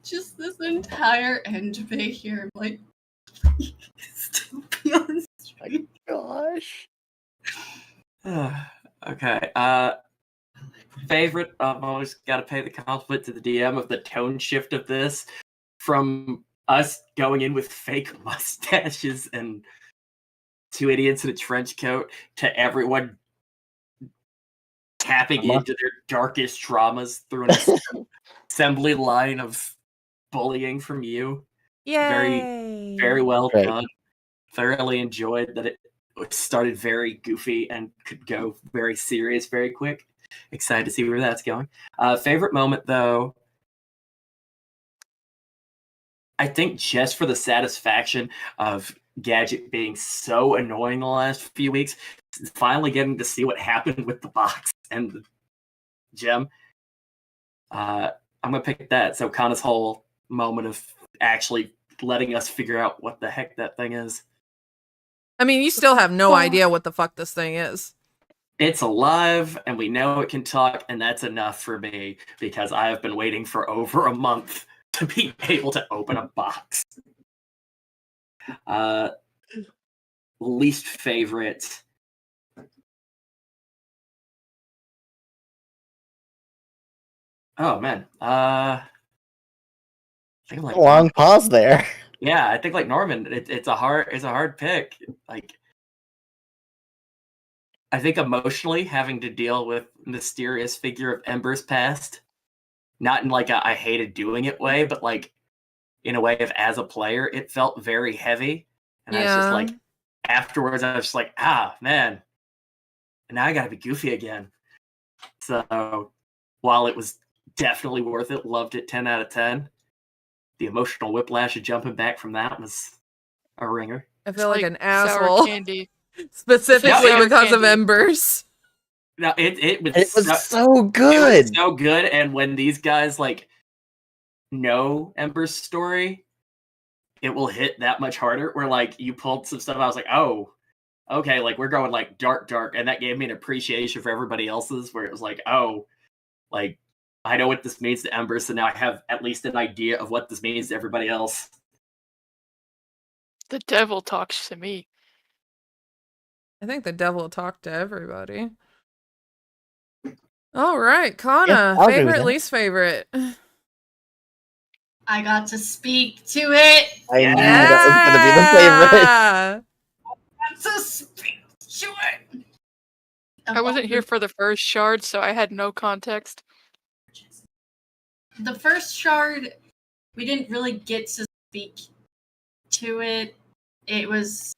Just this entire end bay here. I'm like, please don't be on stream. Gosh. Okay. Favorite, I've always got to pay the compliment to the DM of the tone shift of this from us going in with fake mustaches and two idiots in a trench coat to everyone tapping into their darkest traumas through an assembly line of bullying from you. Yay! Very well Great. done. Thoroughly enjoyed that it started very goofy and could go very serious very quick. Excited to see where that's going. Favorite moment, though, I think just for the satisfaction of Gadget being so annoying the last few weeks, finally getting to see what happened with the box and the gem. I'm going to pick that. So Kana's whole moment of actually letting us figure out what the heck that thing is. I mean, you still have no idea what the fuck this thing is. It's alive, and we know it can talk, and that's enough for me, because I have been waiting for over a month to be able to open a box. Least favorite. Oh, man. I think like Long pause there. Yeah, I think like Norman, it's a hard pick. Like, I think emotionally having to deal with mysterious figure of Ember's past, not in like a I hated doing it way, but like in a way of as a player, it felt very heavy. And I was just like, afterwards, I was just like, man, and now I gotta be goofy again. So while it was definitely worth it, loved it 10 out of 10, the emotional whiplash of jumping back from that was a ringer. I feel like an sour asshole. candy. Specifically Sour because of candy. Embers. No, it was so good. It was so good, and when these guys like know Ember's story, it will hit that much harder. Where like you pulled some stuff, I was like, oh, okay, like we're going like dark, and that gave me an appreciation for everybody else's. Where it was like, oh, like I know what this means to Ember, so now I have at least an idea of what this means to everybody else. The devil talks to me. I think the devil talked to everybody. All right, Kana, I'll agree with favorite, that. least favorite. I got to speak to it. I knew that was I got to speak to it. I wasn't here for the first shard, so I had no context. The first shard, we didn't really get to speak to it. It was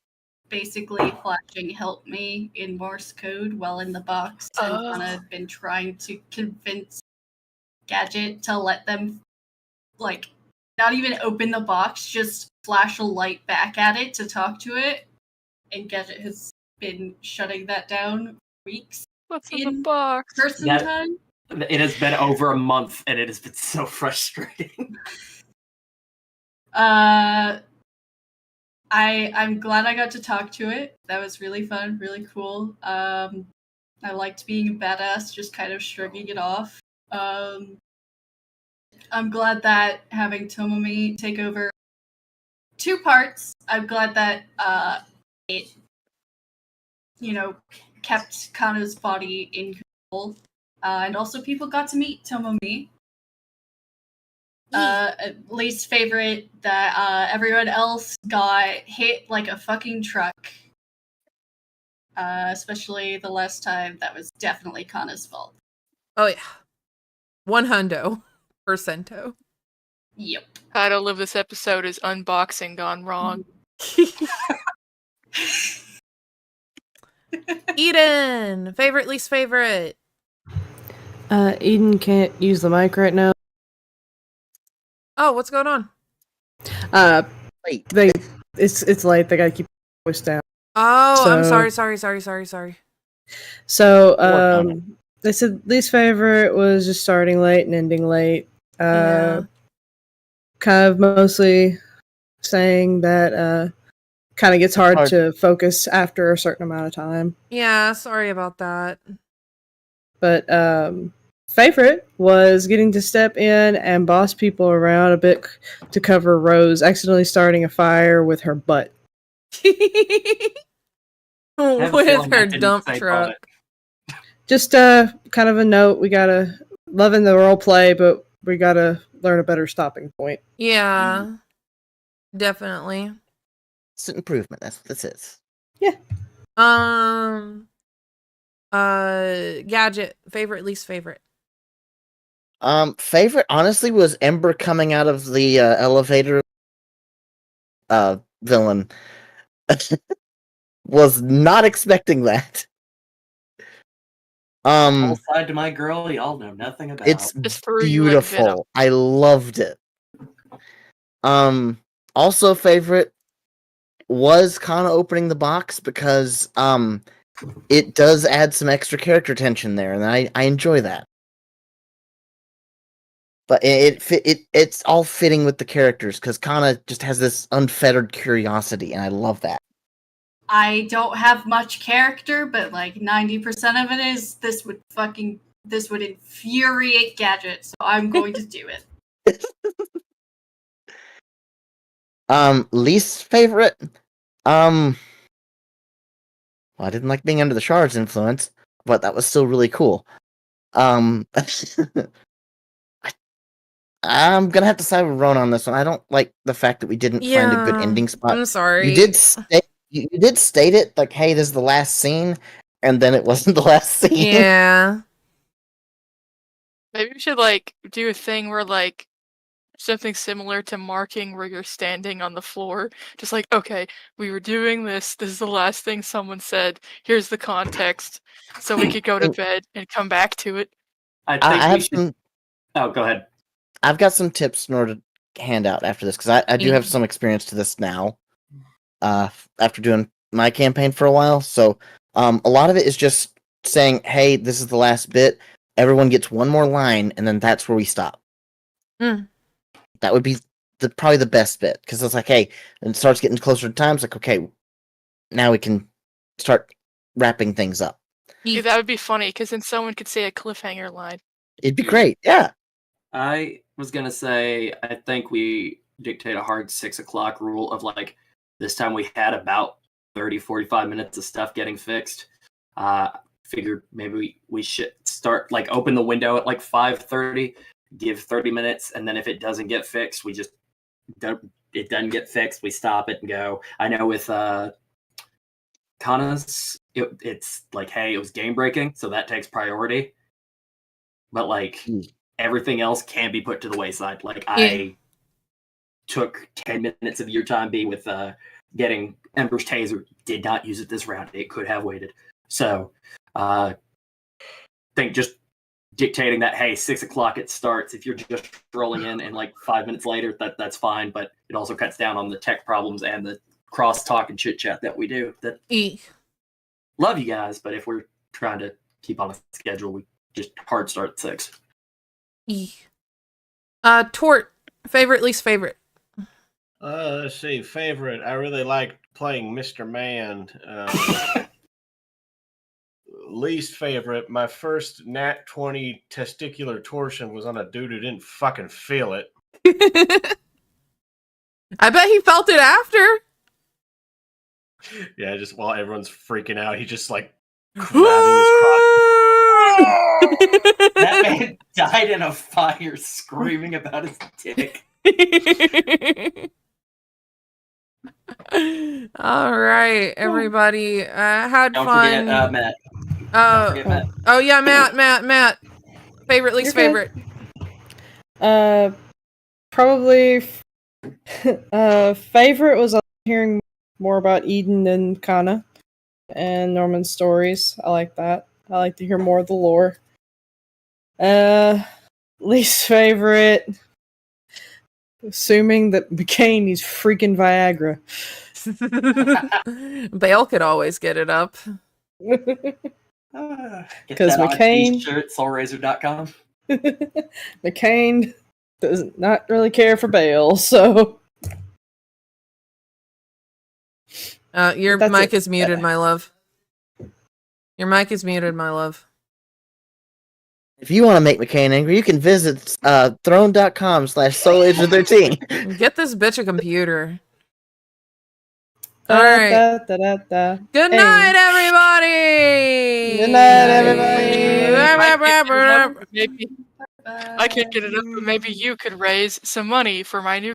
basically flashing "help me" in Morse code while in the box, and kind of been trying to convince Gadget to let them, like, not even open the box, just flash a light back at it to talk to it. And Gadget has been shutting that down for weeks. What's in the box? Person time. It has been over a month, and it has been so frustrating. I'm glad I got to talk to it. That was really fun, really cool. I liked being a badass, just kind of shrugging it off. I'm glad that having Tomomi take over 2 parts. I'm glad that it, kept Kana's body in control. And also people got to meet Tomomi. Least favorite that everyone else got hit like a fucking truck. Especially the last time. That was definitely Kana's fault. Oh yeah. 100%. Yep. Title of this episode is Unboxing Gone Wrong. Eden, favorite, least favorite. Eden can't use the mic right now. Oh, what's going on? Wait. It's late. They gotta keep the voice down. Oh, I'm So- sorry. So, they said least favorite was just starting late and ending late. Yeah. Kind of mostly saying that kind of gets hard to focus after a certain amount of time. Yeah, sorry about that. But favorite was getting to step in and boss people around a bit to cover Rose accidentally starting a fire with her butt. have a With feeling I her didn't dump say truck. butt. Just kind of a note. We gotta loving the role play, but we gotta learn a better stopping point. Yeah. Definitely. It's an improvement. That's what this is. Gadget, favorite, least favorite. Favorite honestly was Ember coming out of the elevator. Villain. Was not expecting that. Whole side to my girl, y'all know nothing about. It's Just threw you like Venom. beautiful. I loved it. Also favorite was kind of opening the box because it does add some extra character tension there, and I enjoy that. But it's all fitting with the characters because Kana just has this unfettered curiosity, and I love that. I don't have much character, but like 90% of it is this would infuriate Gadget, so I'm going to do it. Least favorite? Well, I didn't like being under the Shard's influence, but that was still really cool. I'm gonna have to side with Ron on this one. I don't like the fact that we didn't find a good ending spot. I'm sorry. You did state it like, hey, this is the last scene, and then it wasn't the last scene. Yeah. Maybe we should like do a thing where like something similar to marking where you're standing on the floor. Just like, okay, we were doing this. This is the last thing someone said. Here's the context. So we could go to bed and come back to it. I I think have we should. some. Oh, go ahead. I've got some tips in order to hand out after this because I do have some experience to this now. After doing my campaign for a while, so a lot of it is just saying, "Hey, this is the last bit. Everyone gets one more line, and then that's where we stop." Mm. That would be probably the best bit because it's like, hey, and it starts getting closer to time. It's like, okay, now we can start wrapping things up. Yeah, that would be funny because then someone could say a cliffhanger line. It'd be great, yeah. I was gonna say, I think we dictate a hard 6 o'clock rule of like, this time we had about 30, 45 minutes of stuff getting fixed. Figured maybe we should start, like, open the window at like 5:30, give 30 minutes, and then if it doesn't get fixed, we just it doesn't get fixed, we stop it and go. I know with Kana's, it's like, hey, it was game breaking, so that takes priority. But like everything else can be put to the wayside. Like I took 10 minutes of your time being with getting Ember's taser. Did not use it this round. It could have waited. So think just dictating that, hey, 6 o'clock it starts. If you're just rolling in and like 5 minutes later, that's fine. But it also cuts down on the tech problems and the cross-talk and chit-chat that we do. That love you guys, but if we're trying to keep on a schedule, we just hard start at 6. Tort, favorite, least favorite. Let's see, favorite. I really liked playing Mr. Man. Least favorite, my first Nat 20 testicular torsion was on a dude who didn't fucking feel it. I bet he felt it after. Yeah, just while everyone's freaking out, he just like grabbing his crotch. That man died in a fire screaming about his dick. All right, everybody. Had Don't fun. forget Matt. Oh yeah, Matt. Favorite, least favorite. Probably favorite was hearing more about Eden and Kana. and Norman stories. I like that. I like to hear more of the lore. Least favorite, assuming that McCain is freaking Viagra. Bale could always get it up. Get 'Cause that on McCain- t-shirt, soulraiser.com. McCain does not really care for Bale, so Your That's mic it. is muted, my love. Your mic is muted, my love. If you want to make McCain angry, you can visit throne.com/soulager13. Get this bitch a computer. All right. Da. Good Hey. night, everybody. Good night, everybody. Maybe I can't get it up, but maybe you could raise some money for my new